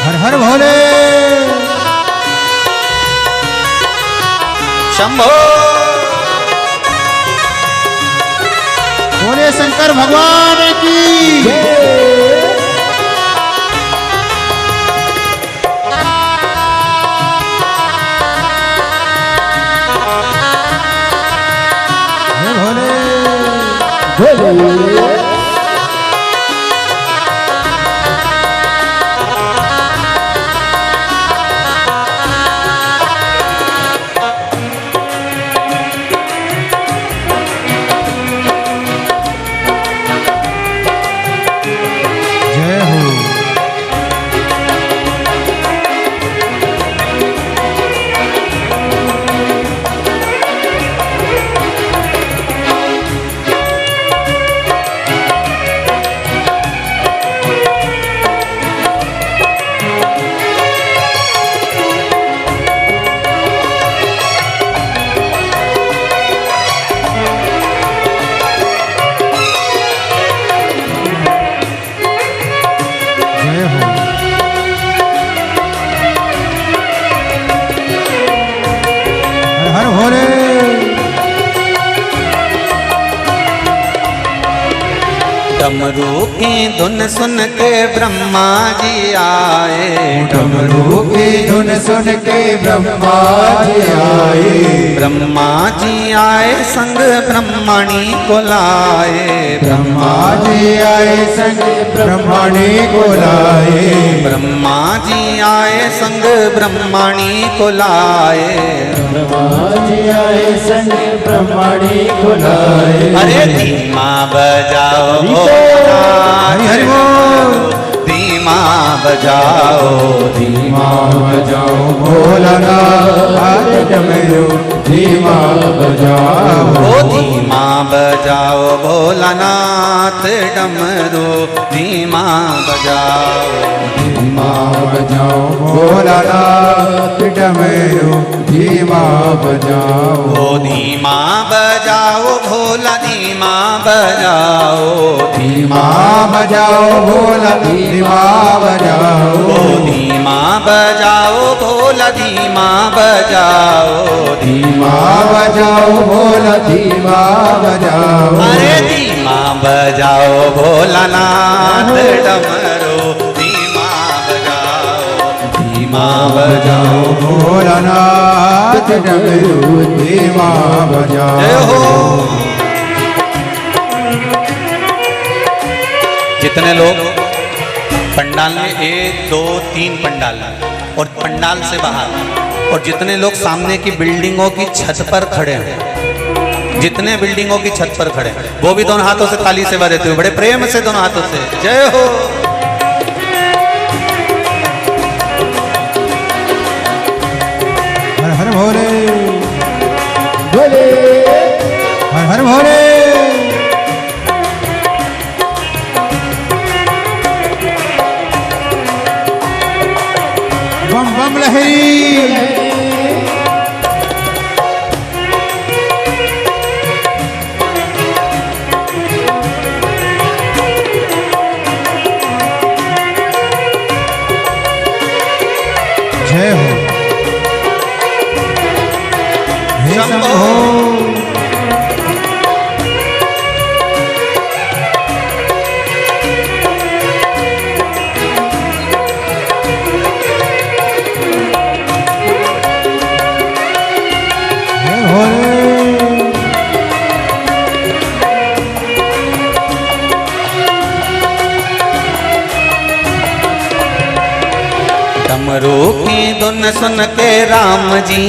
हर हर भोले। शंभो भोले शंकर भगवान की जय भोले। जय हो। डमरू की धुन सुन के ब्रह्मा जी आए, डमरू की धुन सुन के ब्रह्मा जी आए, ब्रह्मा जी आए संग ब्रह्मणी को लाए, ब्रह्मा जी आए संग ब्रह्मणी को लाए, ब्रह्मा जी आए संग ब्रह्मणी को लाए, ब्रह्मा जी आए संग ब्रह्मणी को लाए। अरे धीमा बजाओ हरि हरि बोल। धीमा बजाओ, धीमा बजाओ भोलानाथ डमरू धीमा बजाओ, ओ धीमा बजाओ भोलानाथ डमरू धीमा बजाओ, धीमा बजाओ भोलानाथ डमरू धीमा बजाओ, ओ धीमा बजाओ भोला धीमा बजाओ, धीमा बजाओ भोला धीमा बजाओ, ओ धीमा बजाओ भोला धीमा बजाओ, धीमा बजाओ भोला धीमा बजाओ, अरे धीमा बजाओ भोलानाथ डमरू धीमा बजाओ, धीमा बजाओ भोलानाथ डमरू धीमा बजाओ। जय हो। जितने लोग पंडाल में 1 2 3 पंडाल और पंडाल से बाहर और जितने लोग सामने की बिल्डिंगों की छत पर खड़े हैं, जितने बिल्डिंगों की छत पर खड़े हैं वो भी दोनों हाथों से ताली सेवा देते हुए बड़े प्रेम से दोनों हाथों से जय हो। हर हर भोले भोले हर हर भोले। बम बम लहरी जय हो हे शंभो। हे भोले डमरू की धुन सुन के राम जी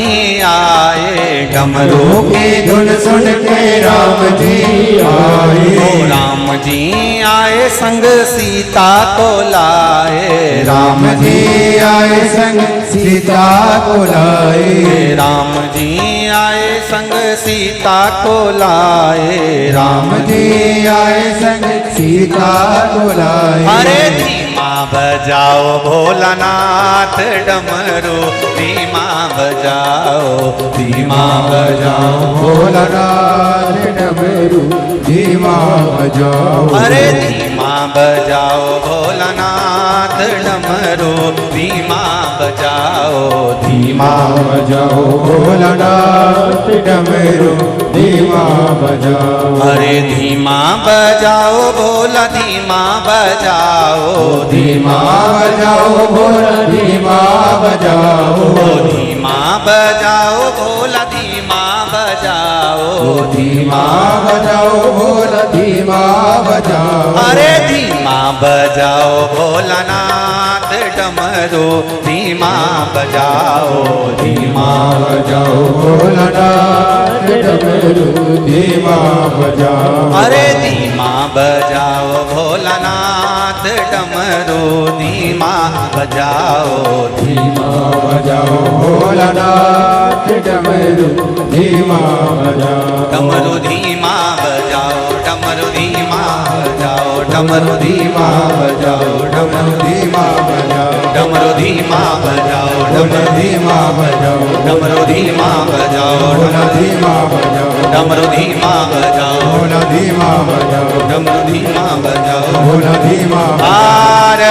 आए, डमरू की धुन सुन के राम जी आए, ओ राम जी आए संग सीता को लाए, राम जी आए संग सीता को लाए, राम जी आए संग सीता को लाए, राम जी आए संग सीता को लाए। अरे धीमा बजाओ भोलानाथ डमरू धीमा बजाओ, धीमा बजाओ भोलानाथ डमरू धीमा बजाओ, अरे धीमा बजाओ भोलानाथ डमरू धीमा बजाओ, धीमा बजाओ भोलानाथ डमरू धीमा बजाओ, अरे धीमा बजाओ भोला धीमा बजाओ, धीमा बजाओ भोला धीमा बजाओ, धीमा बजाओ भोला धीमा बजाओ, धीमा बजाओ भोला धीमा बजाओ, अरे धीमा बजाओ भोलानाथ डमरू धीमा बजाओ, धीमा बजाओ भोलानाथ डमरू धीमा बजाओ, अरे धीमा बजाओ भोलानाथ डमरू धीमा बजाओ, धीमा बजाओ भोलानाथ डमरू धीमा बजाओ, डमरू धीमा बजाओ, डमरू धीमा बजाओ, डमरू धीमा बजाओ, डमरू धीमा बजाओ, डमरू धीमा बजाओ, भोला धीमा बजाओ, डमरू धीमा बजाओ, भोला धीमा बजाओ, डमरू धीमा बजाओ, भोला धीमा बजाओ, डमरू धीमा बजाओ, भोला धीमा हर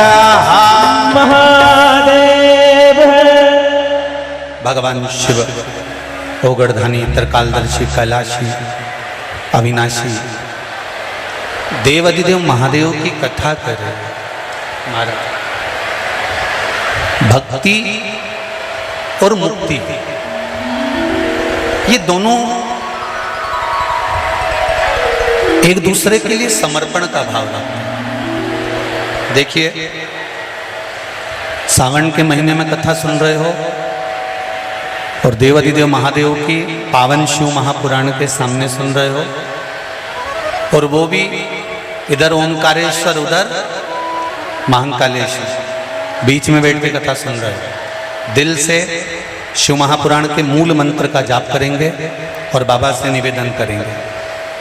हर महादेव। भगवान शिव ओगढ़धानी त्रिकालदर्शी कैलाशी अविनाशी देवाधिदेव महादेव की कथा करें महाराज। भक्ति और मुक्ति ये दोनों एक दूसरे के लिए समर्पण का भाव रखते हैं। देखिए, सावन के महीने में कथा सुन रहे हो और देवाधिदेव महादेव की पावन शिव महापुराण के सामने सुन रहे हो, और वो भी इधर ओंकारेश्वर उधर महाकालेश्वर, बीच में बैठ के कथा सुन रहे हो। दिल से शिव महापुराण के मूल मंत्र का जाप करेंगे और बाबा से निवेदन करेंगे।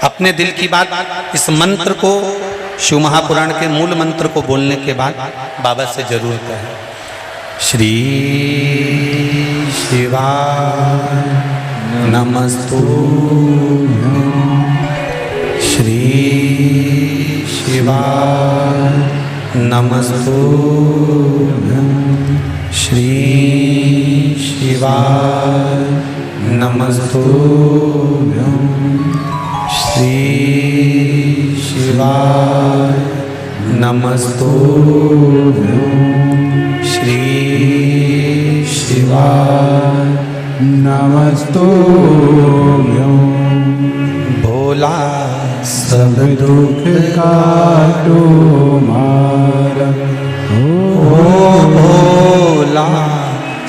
अपने दिल की बात इस मंत्र को, शिव महापुराण के मूल मंत्र को बोलने के बाद बाबा से जरूर कहें। श्री शिवाय नमस्तुभ्यं, श्री शिवाय नमस्तुभ्यं, श्री शिवाय नमस्तुभ्यं, श्री शिवाय नमस्तुभ्यं, श्री शिवाय नमस्तुभ्यं। भोला सब दुख काटो मारा, ओ भोला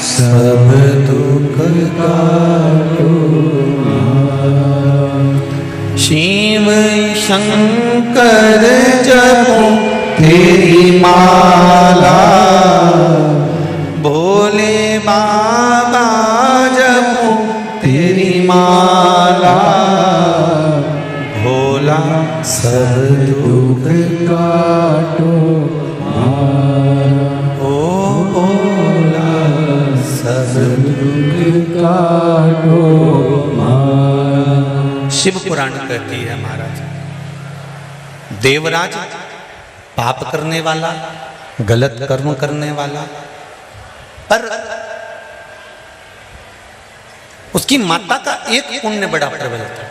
सब दुख काटो मारा। शिव शंकर जपो तेरी माला, भोले बाबा जपो तेरी माला, भोला सब दुख काटो मारा, ओ भोला सब दुख काटो मारा। शिव पुराण कहती है महाराज, देवराज पाप करने वाला, गलत कर्म करने वाला, पर उसकी माता का एक पुण्य बड़ा प्रबल था।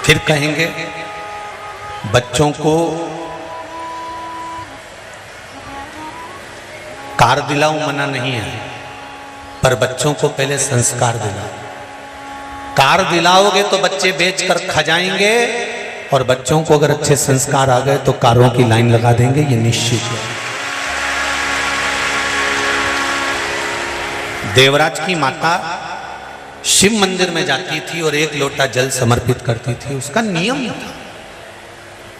फिर कहेंगे बच्चों को कार दिलाओ मना नहीं है, पर बच्चों को पहले संस्कार दिलाओ। कार दिलाओगे तो बच्चे बेचकर खा जाएंगे, और बच्चों को अगर अच्छे संस्कार आ गए तो कारों की लाइन लगा देंगे, ये निश्चित है। देवराज की माता शिव मंदिर में जाती थी और एक लोटा जल समर्पित करती थी। उसका नियम था,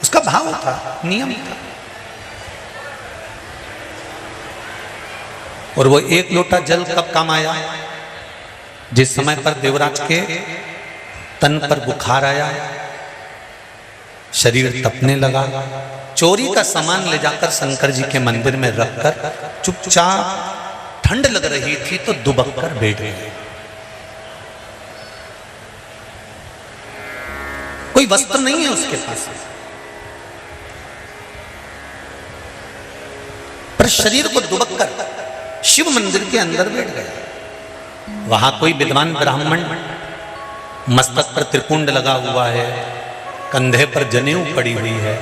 उसका भाव था, नियम था। और वो एक लोटा जल कब काम आया? जिस समय पर देवराज के तन पर बुखार आया, शरीर तपने लगा, चोरी का सामान ले जाकर शंकर जी के मंदिर में रखकर चुपचाप, ठंड लग रही थी तो दुबक कर बैठ गए। कोई वस्त्र नहीं है उसके पास, पर शरीर को दुबक कर शिव मंदिर के अंदर बैठ गया। वहां कोई विद्वान ब्राह्मण, मस्तक पर त्रिपुंड लगा हुआ है, कंधे पर जनेऊ पड़ी हुई है,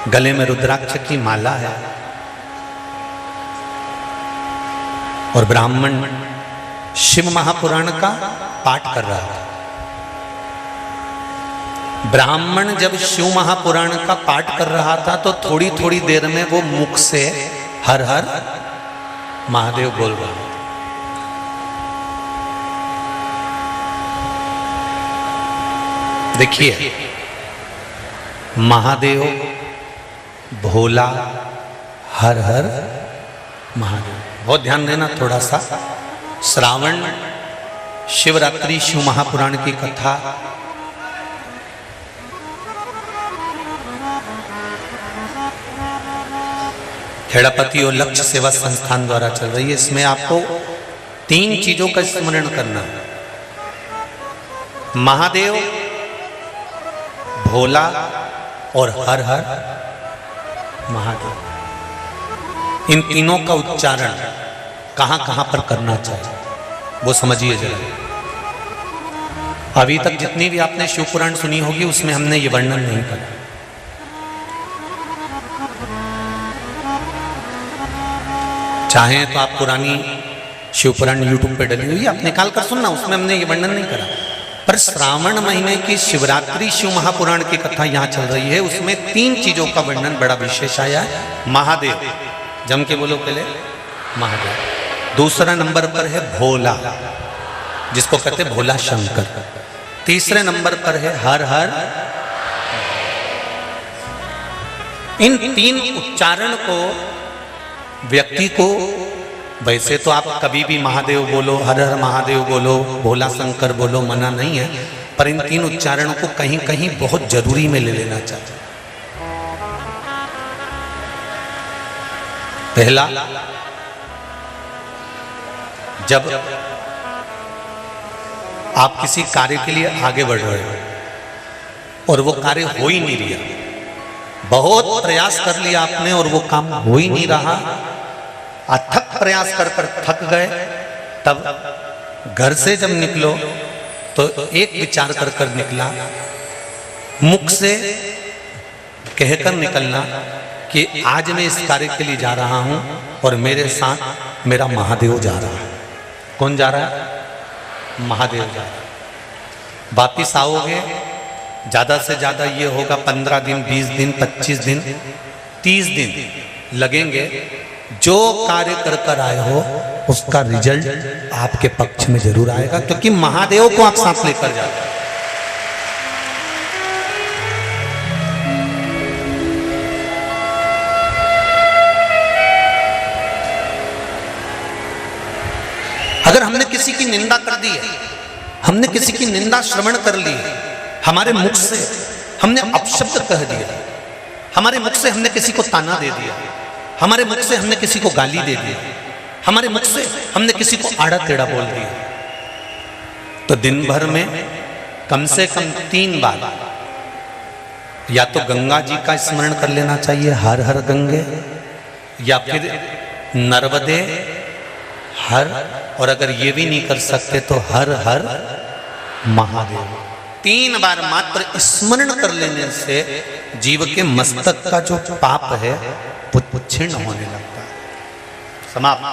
गले में रुद्राक्ष की माला है, और ब्राह्मण शिव महापुराण का पाठ कर रहा था। ब्राह्मण जब शिव महापुराण का पाठ कर रहा था तो थोड़ी थोड़ी देर में वो मुख से हर हर महादेव बोल रहा था। देखिए, महादेव, भोला, हर हर महादेव। बहुत ध्यान देना थोड़ा सा। श्रावण शिवरात्रि शिव महापुराण की कथा खेड़ापति और लक्ष्य सेवा संस्थान द्वारा चल रही है। इसमें आपको 3 चीजों का स्मरण करना है: महादेव, भोला और हर हर महादेव। इन तीनों का उच्चारण कहां कहां पर करना चाहिए वो समझिए जरा। अभी तक जितनी भी आपने शिव पुराण सुनी होगी उसमें हमने ये वर्णन नहीं करा। चाहे तो आप पुरानी शिव पुराण यूट्यूब पे डली हुई आप निकाल कर सुनना, उसमें हमने ये वर्णन नहीं करा। पर श्रावण महीने की शिवरात्रि शिव महापुराण की कथा यहाँ चल रही है, उसमें 3 चीजों का वर्णन बड़ा विशेष आया है। महादेव, जम के बोलो पहले, महादेव। दूसरा नंबर पर है भोला, जिसको कहते हैं भोला शंकर। तीसरे नंबर पर है हर हर। इन 3 उच्चारण को व्यक्ति को, वैसे तो आप कभी भी महादेव बोलो, हर हर महादेव बोलो, भोला शंकर बोलो, मना नहीं है, पर इन 3 उच्चारणों को कहीं कहीं बहुत जरूरी में ले लेना चाहिए। पहला, जब आप किसी कार्य के लिए आगे बढ़ रहे हो और वो कार्य हो ही नहीं रहा, बहुत प्रयास कर लिया आपने और वो काम हो ही नहीं रहा, अथक प्रयास कर थक गए, तब घर से जब निकलो तो एक विचार कर निकला, मुख से कहकर निकलना कि आज मैं इस कार्य के लिए जा रहा हूं और मेरे साथ मेरा महादेव जा रहा है। कौन जा रहा है? महादेव जा रहा है। वापिस आओगे, ज्यादा से ज्यादा ये होगा 15 दिन, 20 दिन, 25 दिन, 30 दिन लगेंगे। जो कार्य कर आए हो उसका रिजल्ट आपके पक्ष में जरूर आएगा, क्योंकि महादेव को आप साथ लेकर जाते हैं। अगर हमने किसी की निंदा कर दी है, हमने किसी की निंदा श्रवण कर ली, हमारे मुख से हमने अपशब्द कह दिया, हमारे मुख से हमने किसी को ताना दे दिया, हमारे मुख से हमने किसी को गाली दे दी, हमारे मुख से हमने किसी को आड़ा टेढ़ा बोल दिया, तो दिन भर में कम से कम 3 बार या तो गंगा जी का स्मरण कर लेना चाहिए, हर हर गंगे, या फिर नर्मदे हर, और अगर ये भी नहीं कर सकते तो हर हर महादेव। 3 बार मात्र स्मरण कर लेने से जीव के मस्तक का जो पाप है वो क्षीण होने लगता है, समाप्त।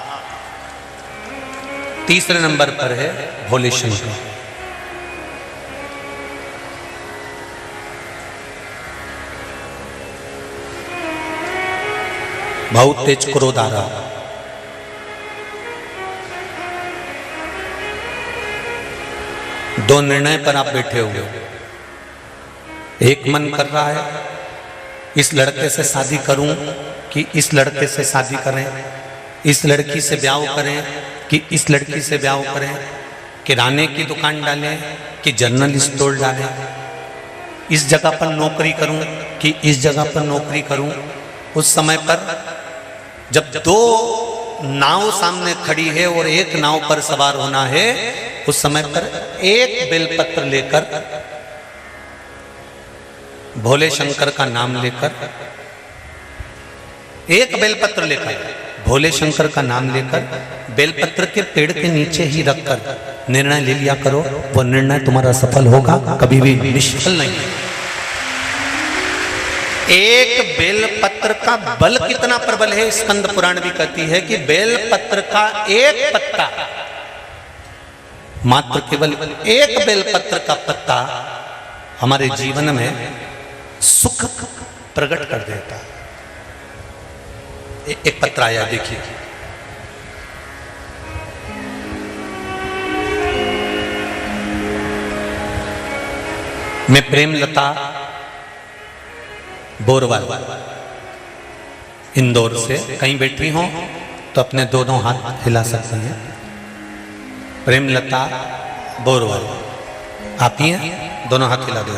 तीसरे नंबर पर है भोले शंकर। बहुत तेज क्रोध आ रहा, दो निर्णय पर आप बैठे हुए हो। एक मन कर रहा है इस लड़के से शादी करूं कि इस लड़के से शादी करें, इस लड़की से ब्याह करें कि इस लड़की से ब्याह करें, किराने की दुकान डालें कि जनरल स्टोर डालें, इस जगह पर नौकरी करूं कि इस जगह पर नौकरी करूं। उस समय पर जब 2 नाव सामने खड़ी है और एक नाव पर सवार होना है, उस समय पर एक बेलपत्र लेकर, भोले शंकर का नाम लेकर, एक बेलपत्र लेकर, भोले शंकर का नाम लेकर, बेलपत्र के पेड़ के नीचे ही रखकर निर्णय ले लिया करो, वो निर्णय तुम्हारा सफल होगा, कभी भी निष्फल नहीं। एक बेलपत्र का बल कितना प्रबल है, स्कंद पुराण भी कहती है कि बेलपत्र का एक पत्ता, मात्र केवल एक बेलपत्र का पत्ता हमारे जीवन में सुख प्रकट कर देता है। एक पत्र आया, देखिए, मैं प्रेमलता बोरवाल इंदौर से, कहीं बैठी हो तो अपने दोनों हाथ हिला सकते हैं। प्रेमलता बोरवाल आप ही हैं, दोनों हाथ हिला दो।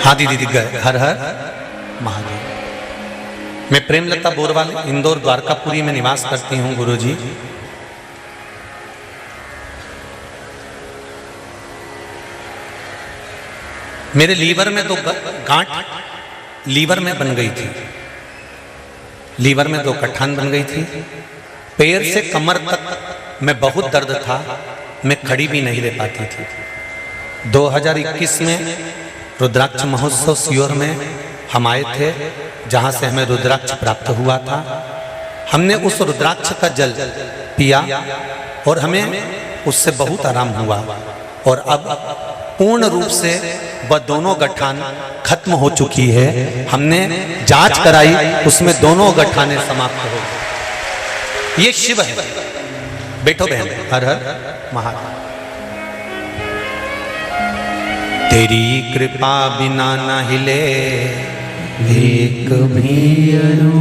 हाँ दीदी दिख गए, हर हर महादेव। मैं प्रेमलता बोरवाल इंदौर द्वारकापुरी में निवास करती हूँ गुरुजी। मेरे लीवर में 2 गांठ लीवर में बन गई थी, लीवर में 2 गठान बन गई थी, पैर से कमर तक में बहुत दर्द था, मैं खड़ी भी नहीं रह पाती थी। 2021 में रुद्राक्ष महोत्सव सीहोर में हम आए थे, जहाँ से हमें रुद्राक्ष प्राप्त हुआ था। हमने उस रुद्राक्ष का जल पिया और हमें उससे बहुत आराम हुआ, और अब पूर्ण रूप से वह दोनों गठान खत्म हो चुकी है। हमने जांच कराई, उसमें दोनों गठाने समाप्त हो गई। ये शिव है। बैठो बहन, हर हर महादेव। तेरी कृपा बिना न हिले एक भी अणु,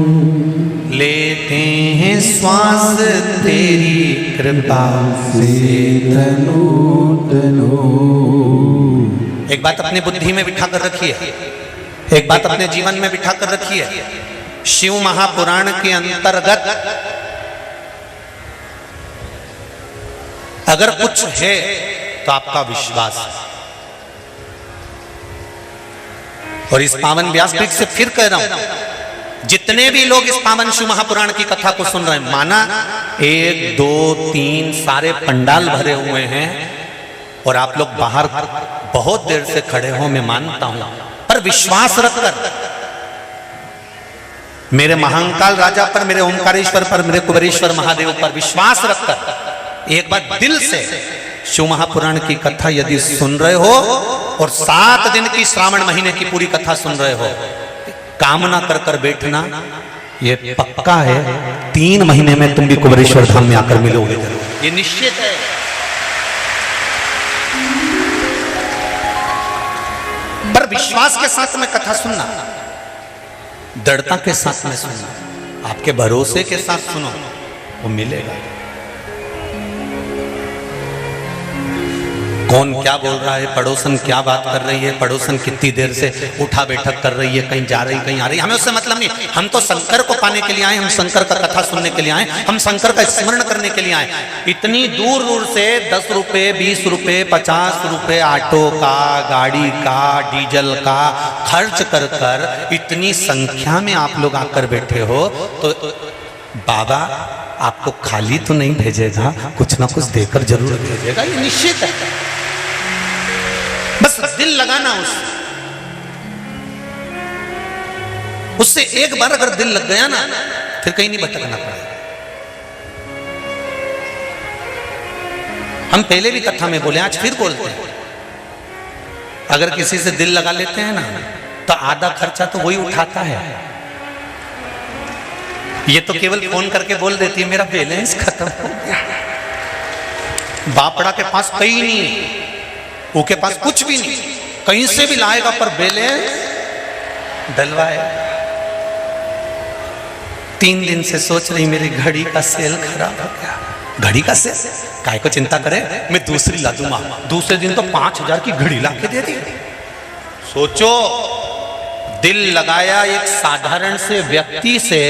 लेते हैं श्वास तेरी कृपा से तनु तनु। एक बात अपनी बुद्धि में बिठा कर रखिए, एक बात अपने जीवन में बिठा कर रखिए। शिव महापुराण के अंतर्गत अगर कुछ है तो आपका विश्वास है। और इस पावन व्यासपीठ से फिर कह रहा हूं, जितने भी लोग इस पावन शिव महापुराण की कथा को सुन रहे हैं, माना 1 2 3 सारे पंडाल भरे हुए हैं और आप लोग बाहर बहुत देर से खड़े हो, मैं मानता हूं, पर विश्वास रखकर मेरे महाकाल राजा पर, मेरे ओंकारेश्वर पर, मेरे कुबेरेश्वर महादेव पर विश्वास रखकर एक बार दिल से शिव महापुराण की कथा यदि सुन रहे हो और 7 दिन की श्रावण महीने की पूरी कथा सुन रहे हो, कामना कर कर बैठना, ये पक्का है 3 महीने में तुम भी कुबेरेश्वर धाम में आकर मिलोगे, ये निश्चित है। पर विश्वास के साथ में कथा सुनना, दृढ़ता के साथ में सुनना, आपके भरोसे के साथ सुनो, वो मिलेगा। कौन क्या बोल रहा है, पड़ोसन क्या बात कर रही है, पड़ोसन कितनी देर से उठा बैठक कर रही है, कहीं जा रही कहीं आ रही, हमें उससे मतलब नहीं। हम तो शंकर को पाने के लिए आए, हम शंकर का कथा सुनने के लिए आए, हम शंकर का स्मरण करने के लिए आए। इतनी दूर दूर से 10 रुपए 20 रुपए 50 रुपए ऑटो का, गाड़ी का, डीजल का खर्च कर कर इतनी संख्या में आप लोग आकर बैठे हो, तो बाबा आपको खाली तो नहीं भेजेगा, कुछ ना कुछ देकर जरूर भेजेगा, ये निश्चित है। बस दिल लगाना उससे एक बार अगर दिल लग गया ना, फिर कहीं नहीं भटकना पड़ेगा। हम पहले भी कथा में बोले, आज फिर बोलते हैं, अगर किसी से दिल लगा लेते हैं ना, तो आधा खर्चा तो वही उठाता है। ये तो केवल फोन करके बोल देती है मेरा बैलेंस खत्म हो गया। बापड़ा के पास कहीं नहीं, वो के पास कुछ भी नहीं, कहीं से भी लाएगा पर बैलेंस डलवाए। 3 दिन से सोच रही मेरी घड़ी का सेल खराब हो गया। घड़ी का सेल काय को चिंता करे, मैं दूसरी ला दूंगा। दूसरे दिन तो 5000 की घड़ी ला के दे दी। सोचो, दिल लगाया एक साधारण से व्यक्ति से,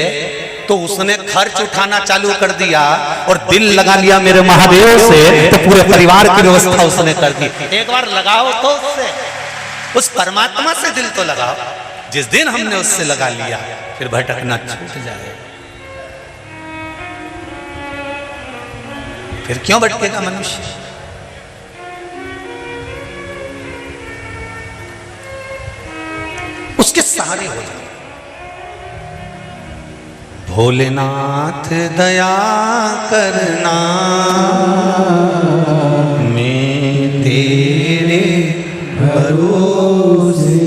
तो उसने खर्च उठाना चालू कर दिया, और दिल लगा लिया मेरे महादेव से, तो पूरे परिवार की व्यवस्था उसने कर दी। एक बार लगाओ तो उससे, उस परमात्मा से दिल तो लगाओ। जिस दिन हमने उससे लगा लिया, फिर भटकना छूट जाए। फिर क्यों भटकेगा मनुष्य? उसके सहारे हो जाए। भोलेनाथ दया करना, मैं तेरे भरोसे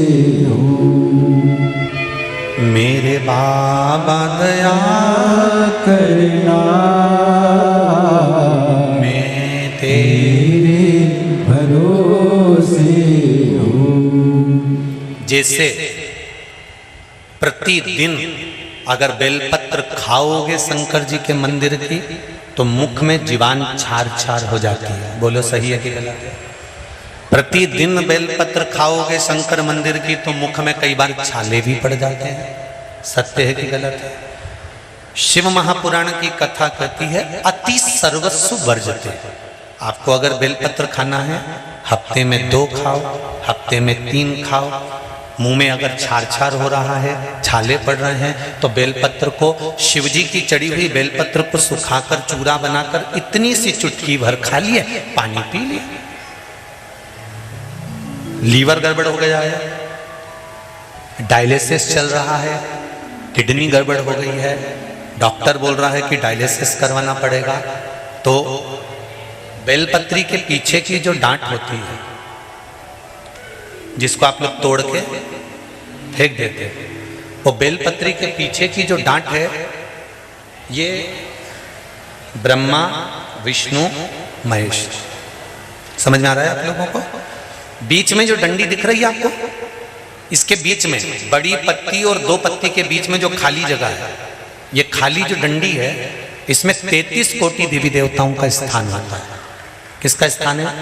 हूँ। मेरे बाबा दया करना, मैं तेरे भरोसे हूँ। जैसे प्रतिदिन अगर बेलपत्र खाओगे शंकर जी के मंदिर की, तो मुख में जीवान छार छार हो जाती है। बोलो सही है कि गलत है? प्रतिदिन बेलपत्र खाओगे शंकर मंदिर की, तो मुख में कई बार छाले भी पड़ जाते हैं। सत्य है कि गलत है? शिव महापुराण की कथा कहती है, अति सर्वस्व वर्जते। आपको अगर बेलपत्र खाना है, हफ्ते में 2 खाओ, हफ्ते में 3 खाओ, मुंह में अगर छार छार हो रहा है, छाले पड़ रहे हैं, तो बेलपत्र को, शिव जी की चढ़ी हुई बेलपत्र को सुखाकर चूरा बनाकर इतनी सी चुटकी भर खा लिए, पानी पी लिए। लीवर गड़बड़ हो गया है, डायलिसिस चल रहा है, किडनी गड़बड़ हो गई है, डॉक्टर बोल रहा है कि डायलिसिस करवाना पड़ेगा, तो बेलपत्री के पीछे की जो डांट होती है, जिसको आप लोग तोड़ के फेंक देते हैं, वो बेलपत्री के पीछे की जो डांट है, ये ब्रह्मा विष्णु महेश, समझ में आ रहा है आप लोगों को? बीच में जो डंडी दिख रही है आपको, इसके बीच में बड़ी पत्ती और दो पत्ती के बीच में जो खाली जगह है, ये खाली जो डंडी है, इसमें 33 कोटि देवी देवताओं का स्थान होता है। किसका स्थान है?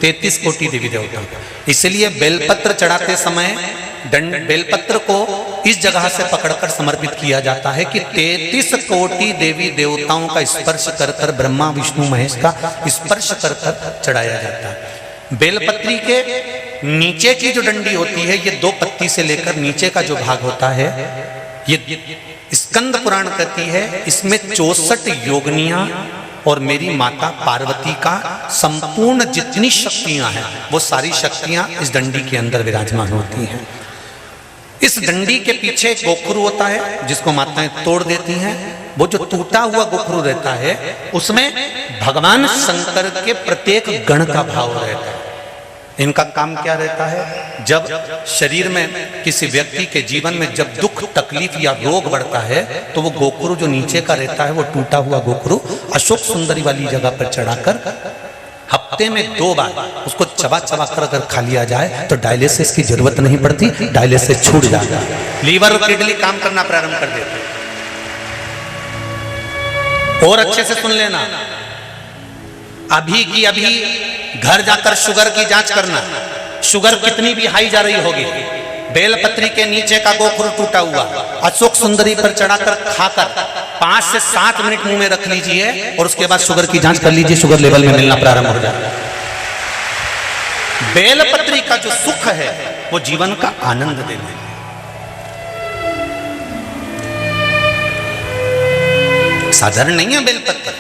33 कोटि देवी देवताओं का। इसलिए बेलपत्र चढ़ाते समय बेलपत्र को इस जगह से पकड़कर समर्पित किया जाता है कि 33 कोटि देवी देवताओं का स्पर्श कर कर, ब्रह्मा विष्णु महेश का स्पर्श कर कर चढ़ाया जाता है। बेलपत्री के नीचे की जो डंडी होती है, ये 2 पत्ती से लेकर नीचे का जो भाग होता है, ये स्कंद पुराण कहती है, इसमें 64 योगनियां और मेरी माता पार्वती का संपूर्ण जितनी शक्तियां हैं, वो सारी शक्तियां इस डंडी के अंदर विराजमान होती हैं। इस डंडी के पीछे एक गोखरू होता है, जिसको माताएं तोड़ देती हैं। वो जो टूटा हुआ गोखरू रहता है, उसमें भगवान शंकर के प्रत्येक गण का भाव रहता है। इनका काम क्या रहता है? जब शरीर में किसी व्यक्ति के जीवन में जब दुख तकलीफ या रोग बढ़ता है, तो वो गोखरू जो नीचे का रहता है, वो टूटा हुआ गोखरू अशोक सुंदरी वाली जगह पर चढ़ाकर हफ्ते में 2 बार उसको चबा चबा कर अगर खा लिया जाए, तो डायलिसिस की जरूरत नहीं पड़ती, डायलिसिस छूट जाता है, लीवर और किडनी काम करना प्रारंभ कर देते हैं। और अच्छे से सुन लेना, अभी की अभी घर जाकर शुगर की जांच करना, शुगर कितनी भी हाई जा रही होगी, बेलपत्री के नीचे का गोखरू टूटा हुआ अशोक सुंदरी पर चढ़ाकर खाकर 5 से 7 मिनट मुंह में रख लीजिए, और उसके बाद शुगर की जांच कर लीजिए, शुगर लेवल में मिलना प्रारंभ हो जाएगा। बेलपत्री का जो सुख है, वो जीवन का आनंद देना है। साधारण नहीं है बेलपत्र।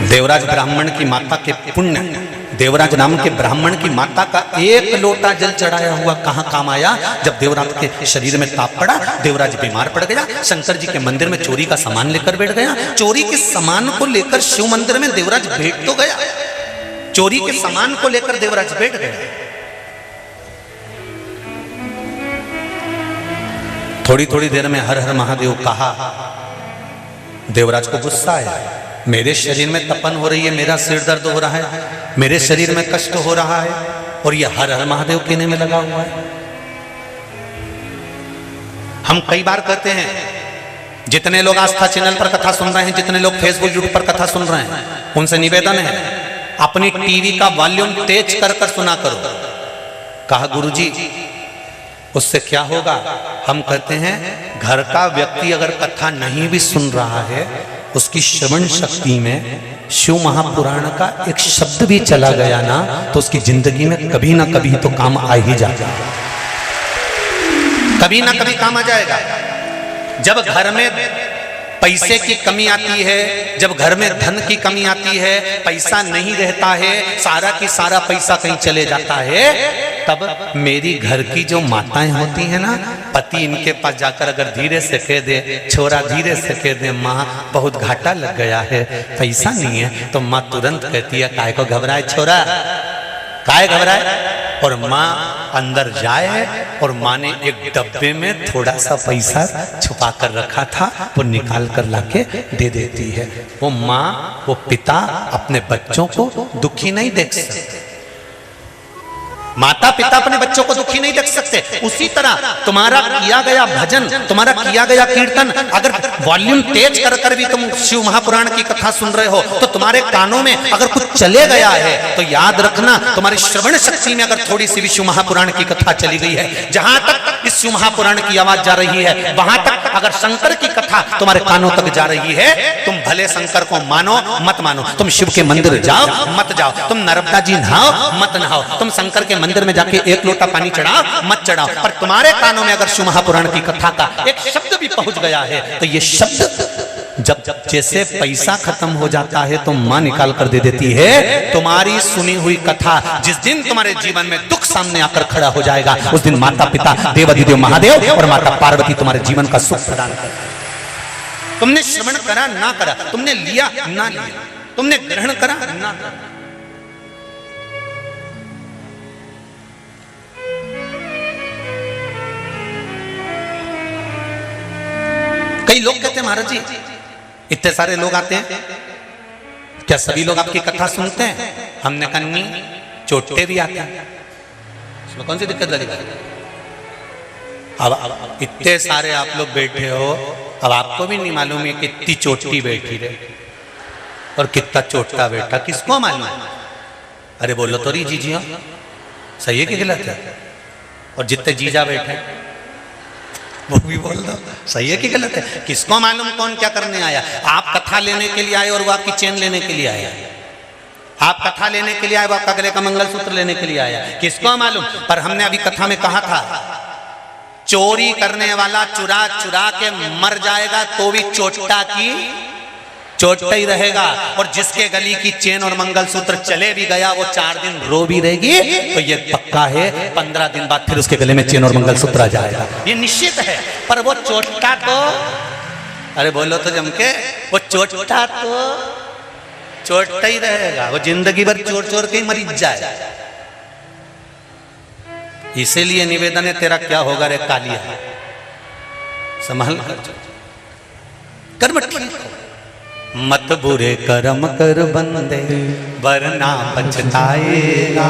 देवराज ब्राह्मण की माता के पुण्य, देवराज नाम के ब्राह्मण की माता का 1 लोटा जल चढ़ाया हुआ कहां काम आया? जब देवराज के शरीर में ताप पड़ा, देवराज बीमार पड़ गया, शंकर जी के मंदिर में चोरी का सामान लेकर बैठ गया। चोरी के सामान को लेकर शिव मंदिर में देवराज बैठ तो गया, चोरी के सामान को लेकर देवराज बैठ गया। थोड़ी थोड़ी देर में हर हर महादेव कहा, देवराज को गुस्सा आया, मेरे शरीर में तपन हो रही है, मेरा सिर दर्द हो रहा है, मेरे शरीर में कष्ट हो रहा है, और ये हर हर महादेव कहने में लगा हुआ है। हम कई बार कहते हैं, जितने लोग आस्था चैनल पर कथा सुन रहे हैं, जितने लोग फेसबुक यूट्यूब पर कथा सुन रहे हैं, उनसे निवेदन है, अपनी टीवी का वॉल्यूम तेज कर कर सुना करो। कहा गुरुजी, उससे क्या होगा? हम कहते हैं, घर का व्यक्ति अगर कथा नहीं भी सुन रहा है, उसकी श्रवण शक्ति में शिव महापुराण का एक शब्द भी चला गया ना, तो उसकी जिंदगी में कभी ना कभी तो काम आ ही जाएगा, कभी ना कभी काम आ जाएगा। जब घर में पैसे की कमी आती है, जब घर में धन की कमी आती है, पैसा नहीं रहता है, सारा की सारा पैसा कहीं चले जाता है, तब मेरी घर की जो माताएं होती हैं ना, पति इनके पास जाकर अगर धीरे से कह दे, छोरा धीरे से कह दे, माँ बहुत घाटा लग गया है, पैसा नहीं है, तो माँ तुरंत कहती है, काय को घबराए छोरा, काय घबराए? और माँ अंदर जाए, और माँ ने एक डब्बे में थोड़ा सा पैसा छुपा कर रखा था, वो निकाल कर लाके दे देती है। वो माँ, वो पिता अपने बच्चों को दुखी नहीं देख सकते। माता पिता अपने बच्चों को दुखी नहीं देख सकते। उसी तरह तुम्हारा किया गया भजन, तुम्हारा किया गया कीर्तन, अगर वॉल्यूम तेज कर कर भी तुम शिव महापुराण की कथा सुन रहे हो तो तुम्हारे कानों में अगर कुछ चले गया है तो याद रखना, तुम्हारी श्रवण शक्ति में अगर थोड़ी सी भी शिव महापुराण की कथा चली गई है, जहां तक इस शिव महापुराण की आवाज जा रही है वहां तक अगर शंकर की कथा तुम्हारे कानों तक जा रही है, तुम भले शंकर को मानो मत मानो, तुम शिव के मंदिर जाओ मत जाओ, तुम नर्मदा जी नहाओ मत नहाओ, तुम शंकर के मंदिर में जाके एक लोटा पानी चढ़ाओ मत चढ़ाओ, पर तुम्हारे कानों में अगर शिव महापुराण की कथा का एक शब्द भी पहुंच गया है तो ये शब्द जब जैसे पैसा खत्म हो जाता है तो मां निकाल कर दे देती है। तुम्हारी सुनी हुई कथा जिस दिन तुम्हारे जीवन में दुख सामने आकर खड़ा हो जाएगा, उस दिन माता पिता देवाधिदेव महादेव और माता पार्वती तुम्हारे जीवन का सुख प्रदान कर। तुमने श्रवण करा ना करा, तुमने लिया ना लिया, तुमने ग्रहण करा ना करा, कई लोग कहते हैं महाराज जी इतने सारे लोग आते हैं, क्या सभी लोग आपकी कथा सुनते हैं? हमने कहा नहीं, चोटे भी आते हैं, इसमें कौन सी दिक्कत वाली बात? अब इतने सारे आप लोग बैठे हो, अब आपको भी नहीं मालूम है कितनी चोटी बैठी रहे और कितना चोटा बैठा, किसको मालूम? अरे बोलो तो रही जीजिया, सही है कि गलत है? और जितने जीजा बैठे वो भी बोल दो, सही है कि गलत है? किसको मालूम कौन क्या करने आया? आप कथा लेने के लिए आए और वो आपकी चेन लेने के लिए आया, आप कथा लेने के लिए आए, वो आपका गले का मंगलसूत्र लेने के लिए आया, किसको मालूम? पर हमने अभी कथा में कहा था, चोरी करने वाला चुरा चुरा के मर जाएगा तो भी चोटा की चोटा ही रहेगा, और जिसके गली की चेन और मंगलसूत्र चले भी गया वो 4 दिन रो भी रहेगी, तो ये पक्का है 15 दिन बाद फिर उसके गले में चेन और मंगलसूत्र आ जाएगा, ये निश्चित है। पर वो चोटा तो, अरे बोलो तो जम के, वो चोटा तो चोटा ही रहेगा, वो जिंदगी भर चोर चोर के ही मरी जाए। इसीलिए निवेदन है, तेरा क्या होगा रे कालिया, संभाल कर मत बुरे कर्म कर बंदे वरना पछताएगा,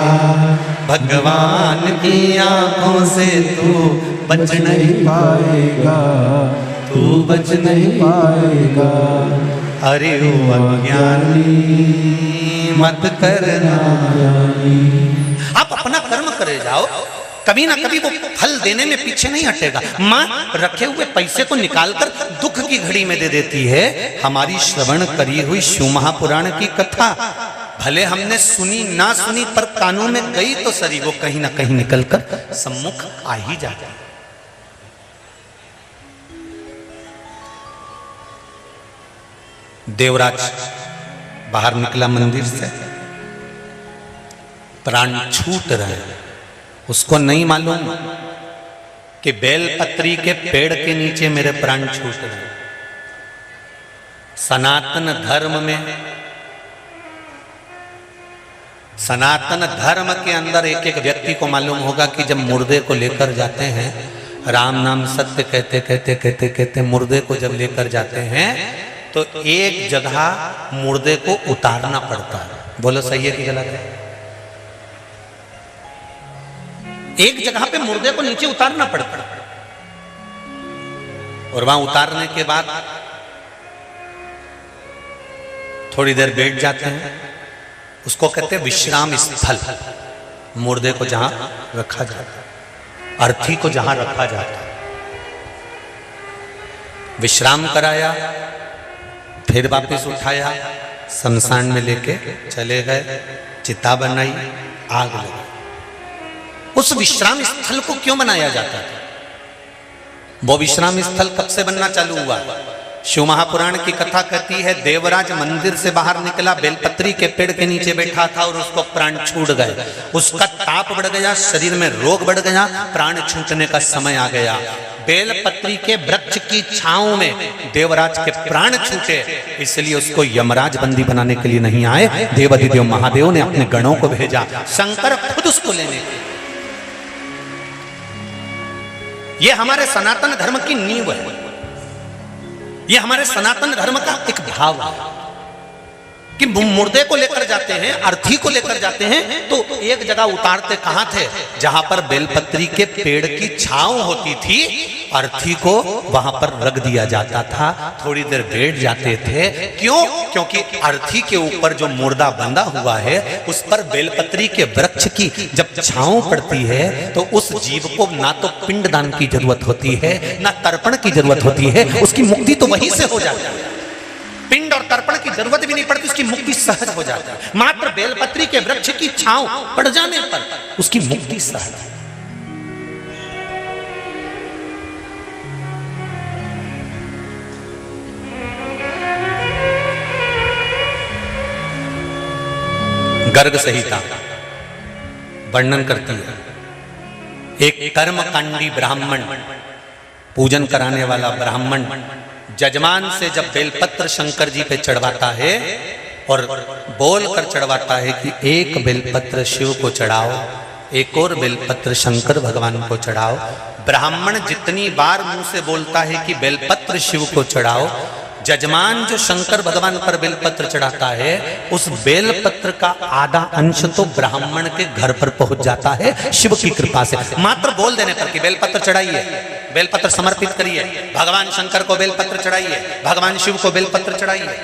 भगवान की आंखों से तू बच नहीं पाएगा, तू बच नहीं पाएगा। अरे ओ अज्ञानी मत करना, आप अपना कर्म करे जाओ, कभी ना कभी वो फल देने में पीछे नहीं हटेगा। माँ रखे हुए पैसे को निकालकर दुख की घड़ी में दे देती है। हमारी श्रवण करी हुई शिव महापुराण की कथा भले हमने सुनी ना सुनी, पर कानों में गई तो सरी, वो कहीं ना कहीं निकलकर सम्मुख आ ही जाती। देवराज बाहर निकला मंदिर से, प्राण छूट रहे, उसको नहीं मालूम कि बेलपत्री के पेड़ के नीचे मेरे प्राण छूट रहे। सनातन धर्म में, सनातन धर्म के अंदर एक एक व्यक्ति को मालूम होगा कि जब मुर्दे को लेकर जाते हैं, राम नाम सत्य कहते कहते कहते कहते मुर्दे को जब लेकर जाते हैं तो एक जगह मुर्दे को उतारना पड़ता है। बोलो सही है कि गलत है? एक जगह पे मुर्दे को नीचे उतारना पड़ता है, और वहां उतारने के बाद थोड़ी देर बैठ जाते हैं, उसको कहते हैं विश्राम स्थल। मुर्दे को जहां रखा जाता है, अर्थी को जहां रखा जाता है, विश्राम कराया, फिर वापस उठाया, शमशान में लेके चले गए, चिता बनाई, आग लगी। उस विश्राम स्थल को क्यों बनाया जाता था? वो विश्राम स्थल कब से बनना चालू हुआ? शिव महापुराण की कथा कहती है, देवराज मंदिर से बाहर निकला, बेलपत्री के पेड़ के नीचे बैठा था और उसको प्राण छूट गए। उसका ताप बढ़ गया, शरीर में रोग बढ़ गया, प्राण छूटने का समय आ गया। बेलपत्री के वृक्ष की छांव में देवराज के प्राण छूटे, इसलिए उसको यमराज बंदी बनाने के लिए नहीं आए, देवाधिदेव महादेव ने अपने गणों को भेजा, शंकर खुद उसको लेने के। ये हमारे सनातन धर्म की नींव है, ये हमारे सनातन धर्म का एक भाव है। कि मुर्दे को लेकर जाते हैं, अर्थी को लेकर जाते हैं, तो एक जगह उतारते कहां थे? जहां पर बेलपत्री के पेड़ की छांव होती थी, अर्थी को वहां पर रख दिया जाता था, थोड़ी देर बैठ जाते थे। क्यों? क्योंकि अर्थी के ऊपर जो मुर्दा बंधा हुआ है, उस पर बेलपत्री के वृक्ष की जब छांव पड़ती है, तो उस जीव को ना तो पिंडदान की जरूरत होती है, ना तर्पण की जरूरत होती है, उसकी मुक्ति तो वहीं से हो जाती है। पिंड और तर्पण की जरूरत भी नहीं पड़ती, उसकी मुक्ति सहज हो जाती है। मात्र बेलपत्री के वृक्ष की छांव पड़ जाने पर उसकी मुक्ति सहज है। गर्ग संहिता वर्णन करती है, एक कर्मकांडी ब्राह्मण, पूजन कराने वाला ब्राह्मण जजमान से जब बेलपत्र शंकर जी पे चढ़वाता है और बोल कर चढ़वाता है कि एक बेलपत्र शिव को चढ़ाओ, एक और बेलपत्र शंकर भगवान को चढ़ाओ। ब्राह्मण जितनी बार मुंह से बोलता है कि बेलपत्र शिव को चढ़ाओ, जजमान जो शंकर भगवान पर बेलपत्र चढ़ाता है, उस बेलपत्र का आधा अंश तो ब्राह्मण के घर पर पहुंच जाता है शिव की कृपा से। मात्र बोल देने पर कि बेलपत्र चढ़ाइए, बेलपत्र समर्पित करिए, भगवान शंकर को बेलपत्र चढ़ाइए, भगवान शिव को बेलपत्र चढ़ाइए।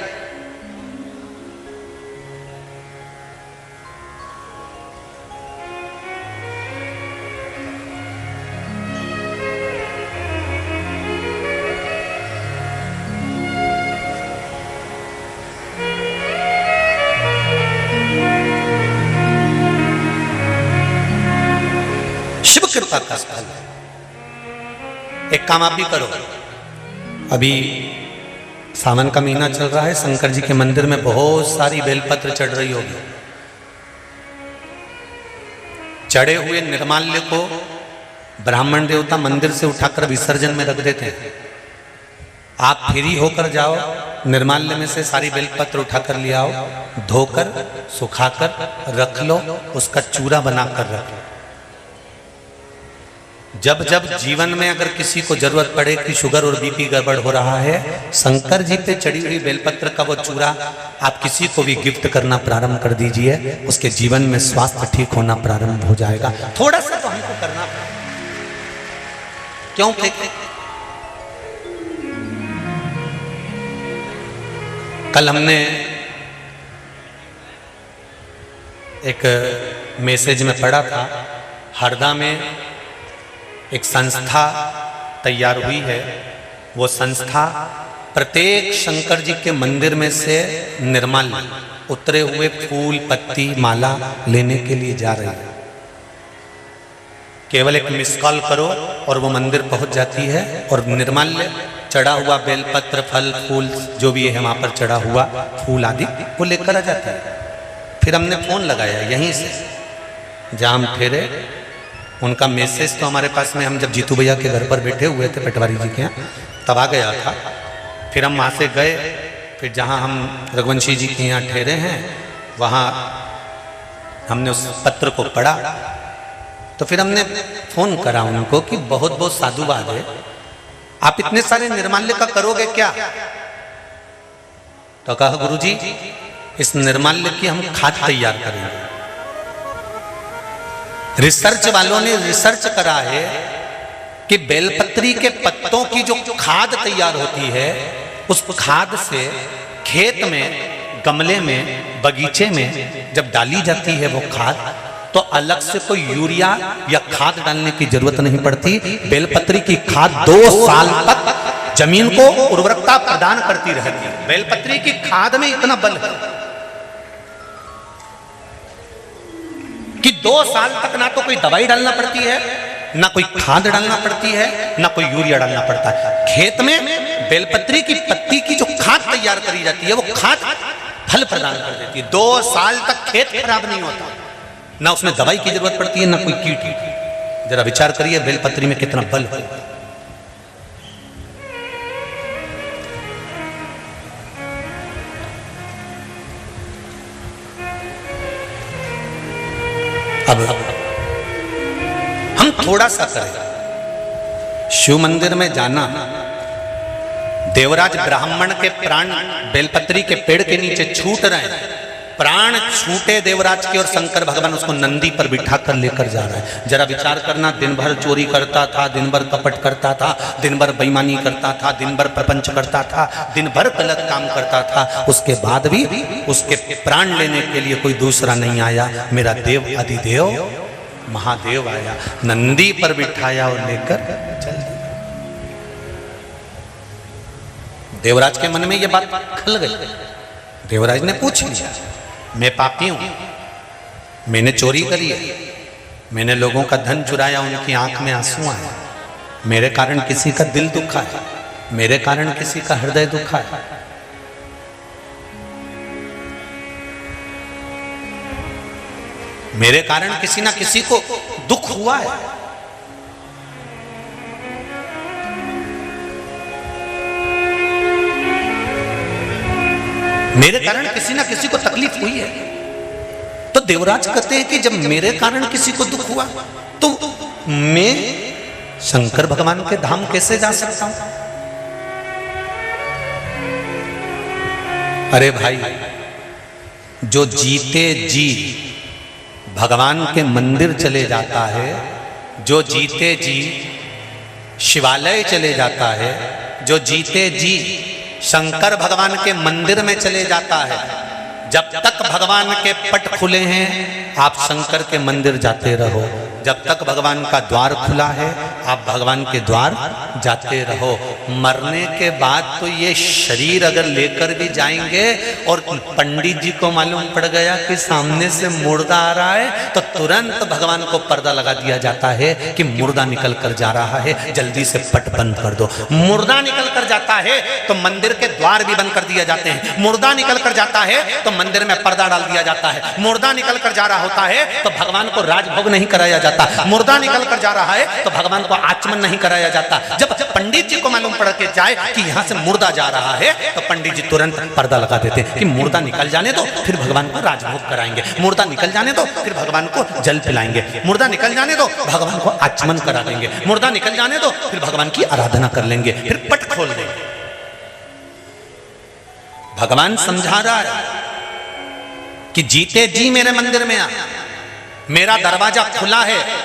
शिव कृपा का फल है। एक काम आप भी करो, अभी सावन का महीना चल रहा है, शंकर जी के मंदिर में बहुत सारी बेलपत्र चढ़ रही होगी। चढ़े हुए निर्माल्य को ब्राह्मण देवता मंदिर से उठाकर विसर्जन में रख देते हैं। आप फ्री होकर जाओ, निर्माल्य में से सारी बेलपत्र उठाकर ले आओ, धोकर सुखाकर रख लो, उसका चूरा बनाकर रख लो। जब जब जीवन में अगर किसी को जरूरत पड़े कि शुगर और बीपी गड़बड़ हो रहा है, शंकर जी पे चढ़ी हुई बेलपत्र का वो चूरा आप किसी को भी गिफ्ट करना प्रारंभ कर दीजिए, उसके जीवन में स्वास्थ्य ठीक होना प्रारंभ हो जाएगा। थोड़ा सा तो हमको करना पड़ेगा। क्यों फेंके? कल हमने एक मैसेज में पढ़ा था, हरदा में एक संस्था तैयार हुई है। वो संस्था प्रत्येक शंकर जी के मंदिर में से निर्माल्य, उतरे हुए फूल पत्ती माला लेने के लिए जा रही है। केवल एक मिस कॉल करो और वो मंदिर पहुंच जाती है और निर्माल्य, चढ़ा हुआ बेलपत्र, फल फूल जो भी है वहां पर चढ़ा हुआ फूल आदि वो लेकर आ जाती है। फिर हमने फोन लगाया यहीं से जहां हम ठहरे, उनका मैसेज तो हमारे पास में, हम जब जीतू भैया के घर पर बैठे हुए थे पटवारी जी के यहाँ, तब आ गया था। फिर हम वहाँ से गए, फिर जहाँ हम रघुवंशी जी के यहाँ ठहरे हैं वहाँ हमने उस पत्र को पढ़ा। तो फिर हमने फोन करा उनको कि बहुत बहुत साधुवाद है, आप इतने सारे निर्माल्य का करोगे क्या? तो कहा गुरुजी इस निर्माल्य की हम खाद तैयार करेंगे। रिसर्च वालों ने रिसर्च करा है कि बेलपत्री के पत्तों की जो खाद तैयार होती है, उस खाद से खेत में, गमले में, बगीचे में जब डाली जाती है वो खाद, तो अलग से कोई यूरिया या खाद डालने की जरूरत नहीं पड़ती। बेलपत्री की खाद 2 साल तक जमीन को उर्वरकता प्रदान करती रहती है। बेलपत्री की खाद में इतना बल है कि 2 साल तक ना तो कोई दवाई डालना पड़ती है, ना कोई खाद डालना पड़ती है, ना कोई यूरिया डालना पड़ता है। खेत में बेलपत्री की पत्ती की जो खाद तैयार करी जाती है, वो खाद फल प्रदान कर देती है। 2 साल तक खेत खराब नहीं होता, ना उसमें दवाई की जरूरत पड़ती है, ना कोई कीट। जरा विचार करिए बेलपत्री में कितना बल है। अब हम थोड़ा सा करें, शिव मंदिर में जाना, देवराज ब्राह्मण के प्राण बेलपत्री के पेड़ के नीचे छूट रहे हैं, प्राण छूटे देवराज के, और शंकर भगवान उसको नंदी पर बिठा कर लेकर जा रहा है। जरा विचार करना, दिन भर चोरी करता था, दिन भर कपट करता था, दिन भर बेईमानी करता था, दिन भर प्रपंच करता था, दिन भर गलत काम करता था, उसके बाद भी उसके प्राण लेने के लिए कोई दूसरा नहीं आया, मेरा देव अधिदेव महादेव आया, नंदी पर बिठाया और लेकर चल दिया। देवराज के मन में यह बात खल गई। देवराज ने पूछ लिया, मैं पापी हूं, मैंने चोरी करी है, मैंने लोगों का धन चुराया, उनकी आंख में आंसू आए, मेरे कारण किसी का दिल दुखा है, मेरे कारण किसी का हृदय दुखा है। मेरे कारण किसी ना किसी को दुख हुआ है। मेरे कारण किसी ना किसी को तकलीफ हुई है। तो देवराज कहते हैं कि जब मेरे कारण किसी को दुख हुआ तो मैं शंकर भगवान के धाम कैसे जा सकता हूं? अरे भाई, जो जीते जी भगवान के मंदिर चले जाता है, जो जीते जी शिवालय चले जाता है, जो जीते जी शंकर भगवान के मंदिर में चले जाता है, जब तक भगवान के पट खुले हैं आप शंकर के मंदिर जाते रहो, जब तक भगवान का द्वार खुला है आप भगवान के द्वार जाते रहो। मरने के बाद तो ये शरीर अगर लेकर भी जाएंगे और पंडित जी को मालूम पड़ गया कि सामने से मुर्दा आ रहा है तो तुरंत भगवान को पर्दा लगा दिया जाता है कि मुर्दा निकल कर जा रहा है, जल्दी से पट बंद कर दो। मुर्दा निकल कर जाता है तो मंदिर के द्वार भी बंद कर दिए जाते हैं, मुर्दा निकल कर जाता है तो मंदिर में पर्दा डाल दिया जाता है, मुर्दा निकल कर जा रहा होता है तो भगवान को राजभोग नहीं कराया जाता, मुर्दा निकल कर जा रहा है तो भगवान को आचमन नहीं कराया जाता। जब पंडित जी को मालूम पड़ के जाए कि यहां से मुर्दा जा रहा है तो पंडित जी तुरंत पर्दा लगा देते हैं कि मुर्दा निकल जाने दो फिर भगवान को राजभोग कराएंगे, मुर्दा निकल जाने दो फिर भगवान को जल पिलाएंगे, मुर्दा निकल जाने दो भगवान को आचमन करा देंगे, मुर्दा निकल जाने दो फिर भगवान की आराधना कर लेंगे, फिर पट खोल देंगे। भगवान समझा रहा है कि जीते जी मेरे मंदिर में आ, मेरा दरवाजा खुला है,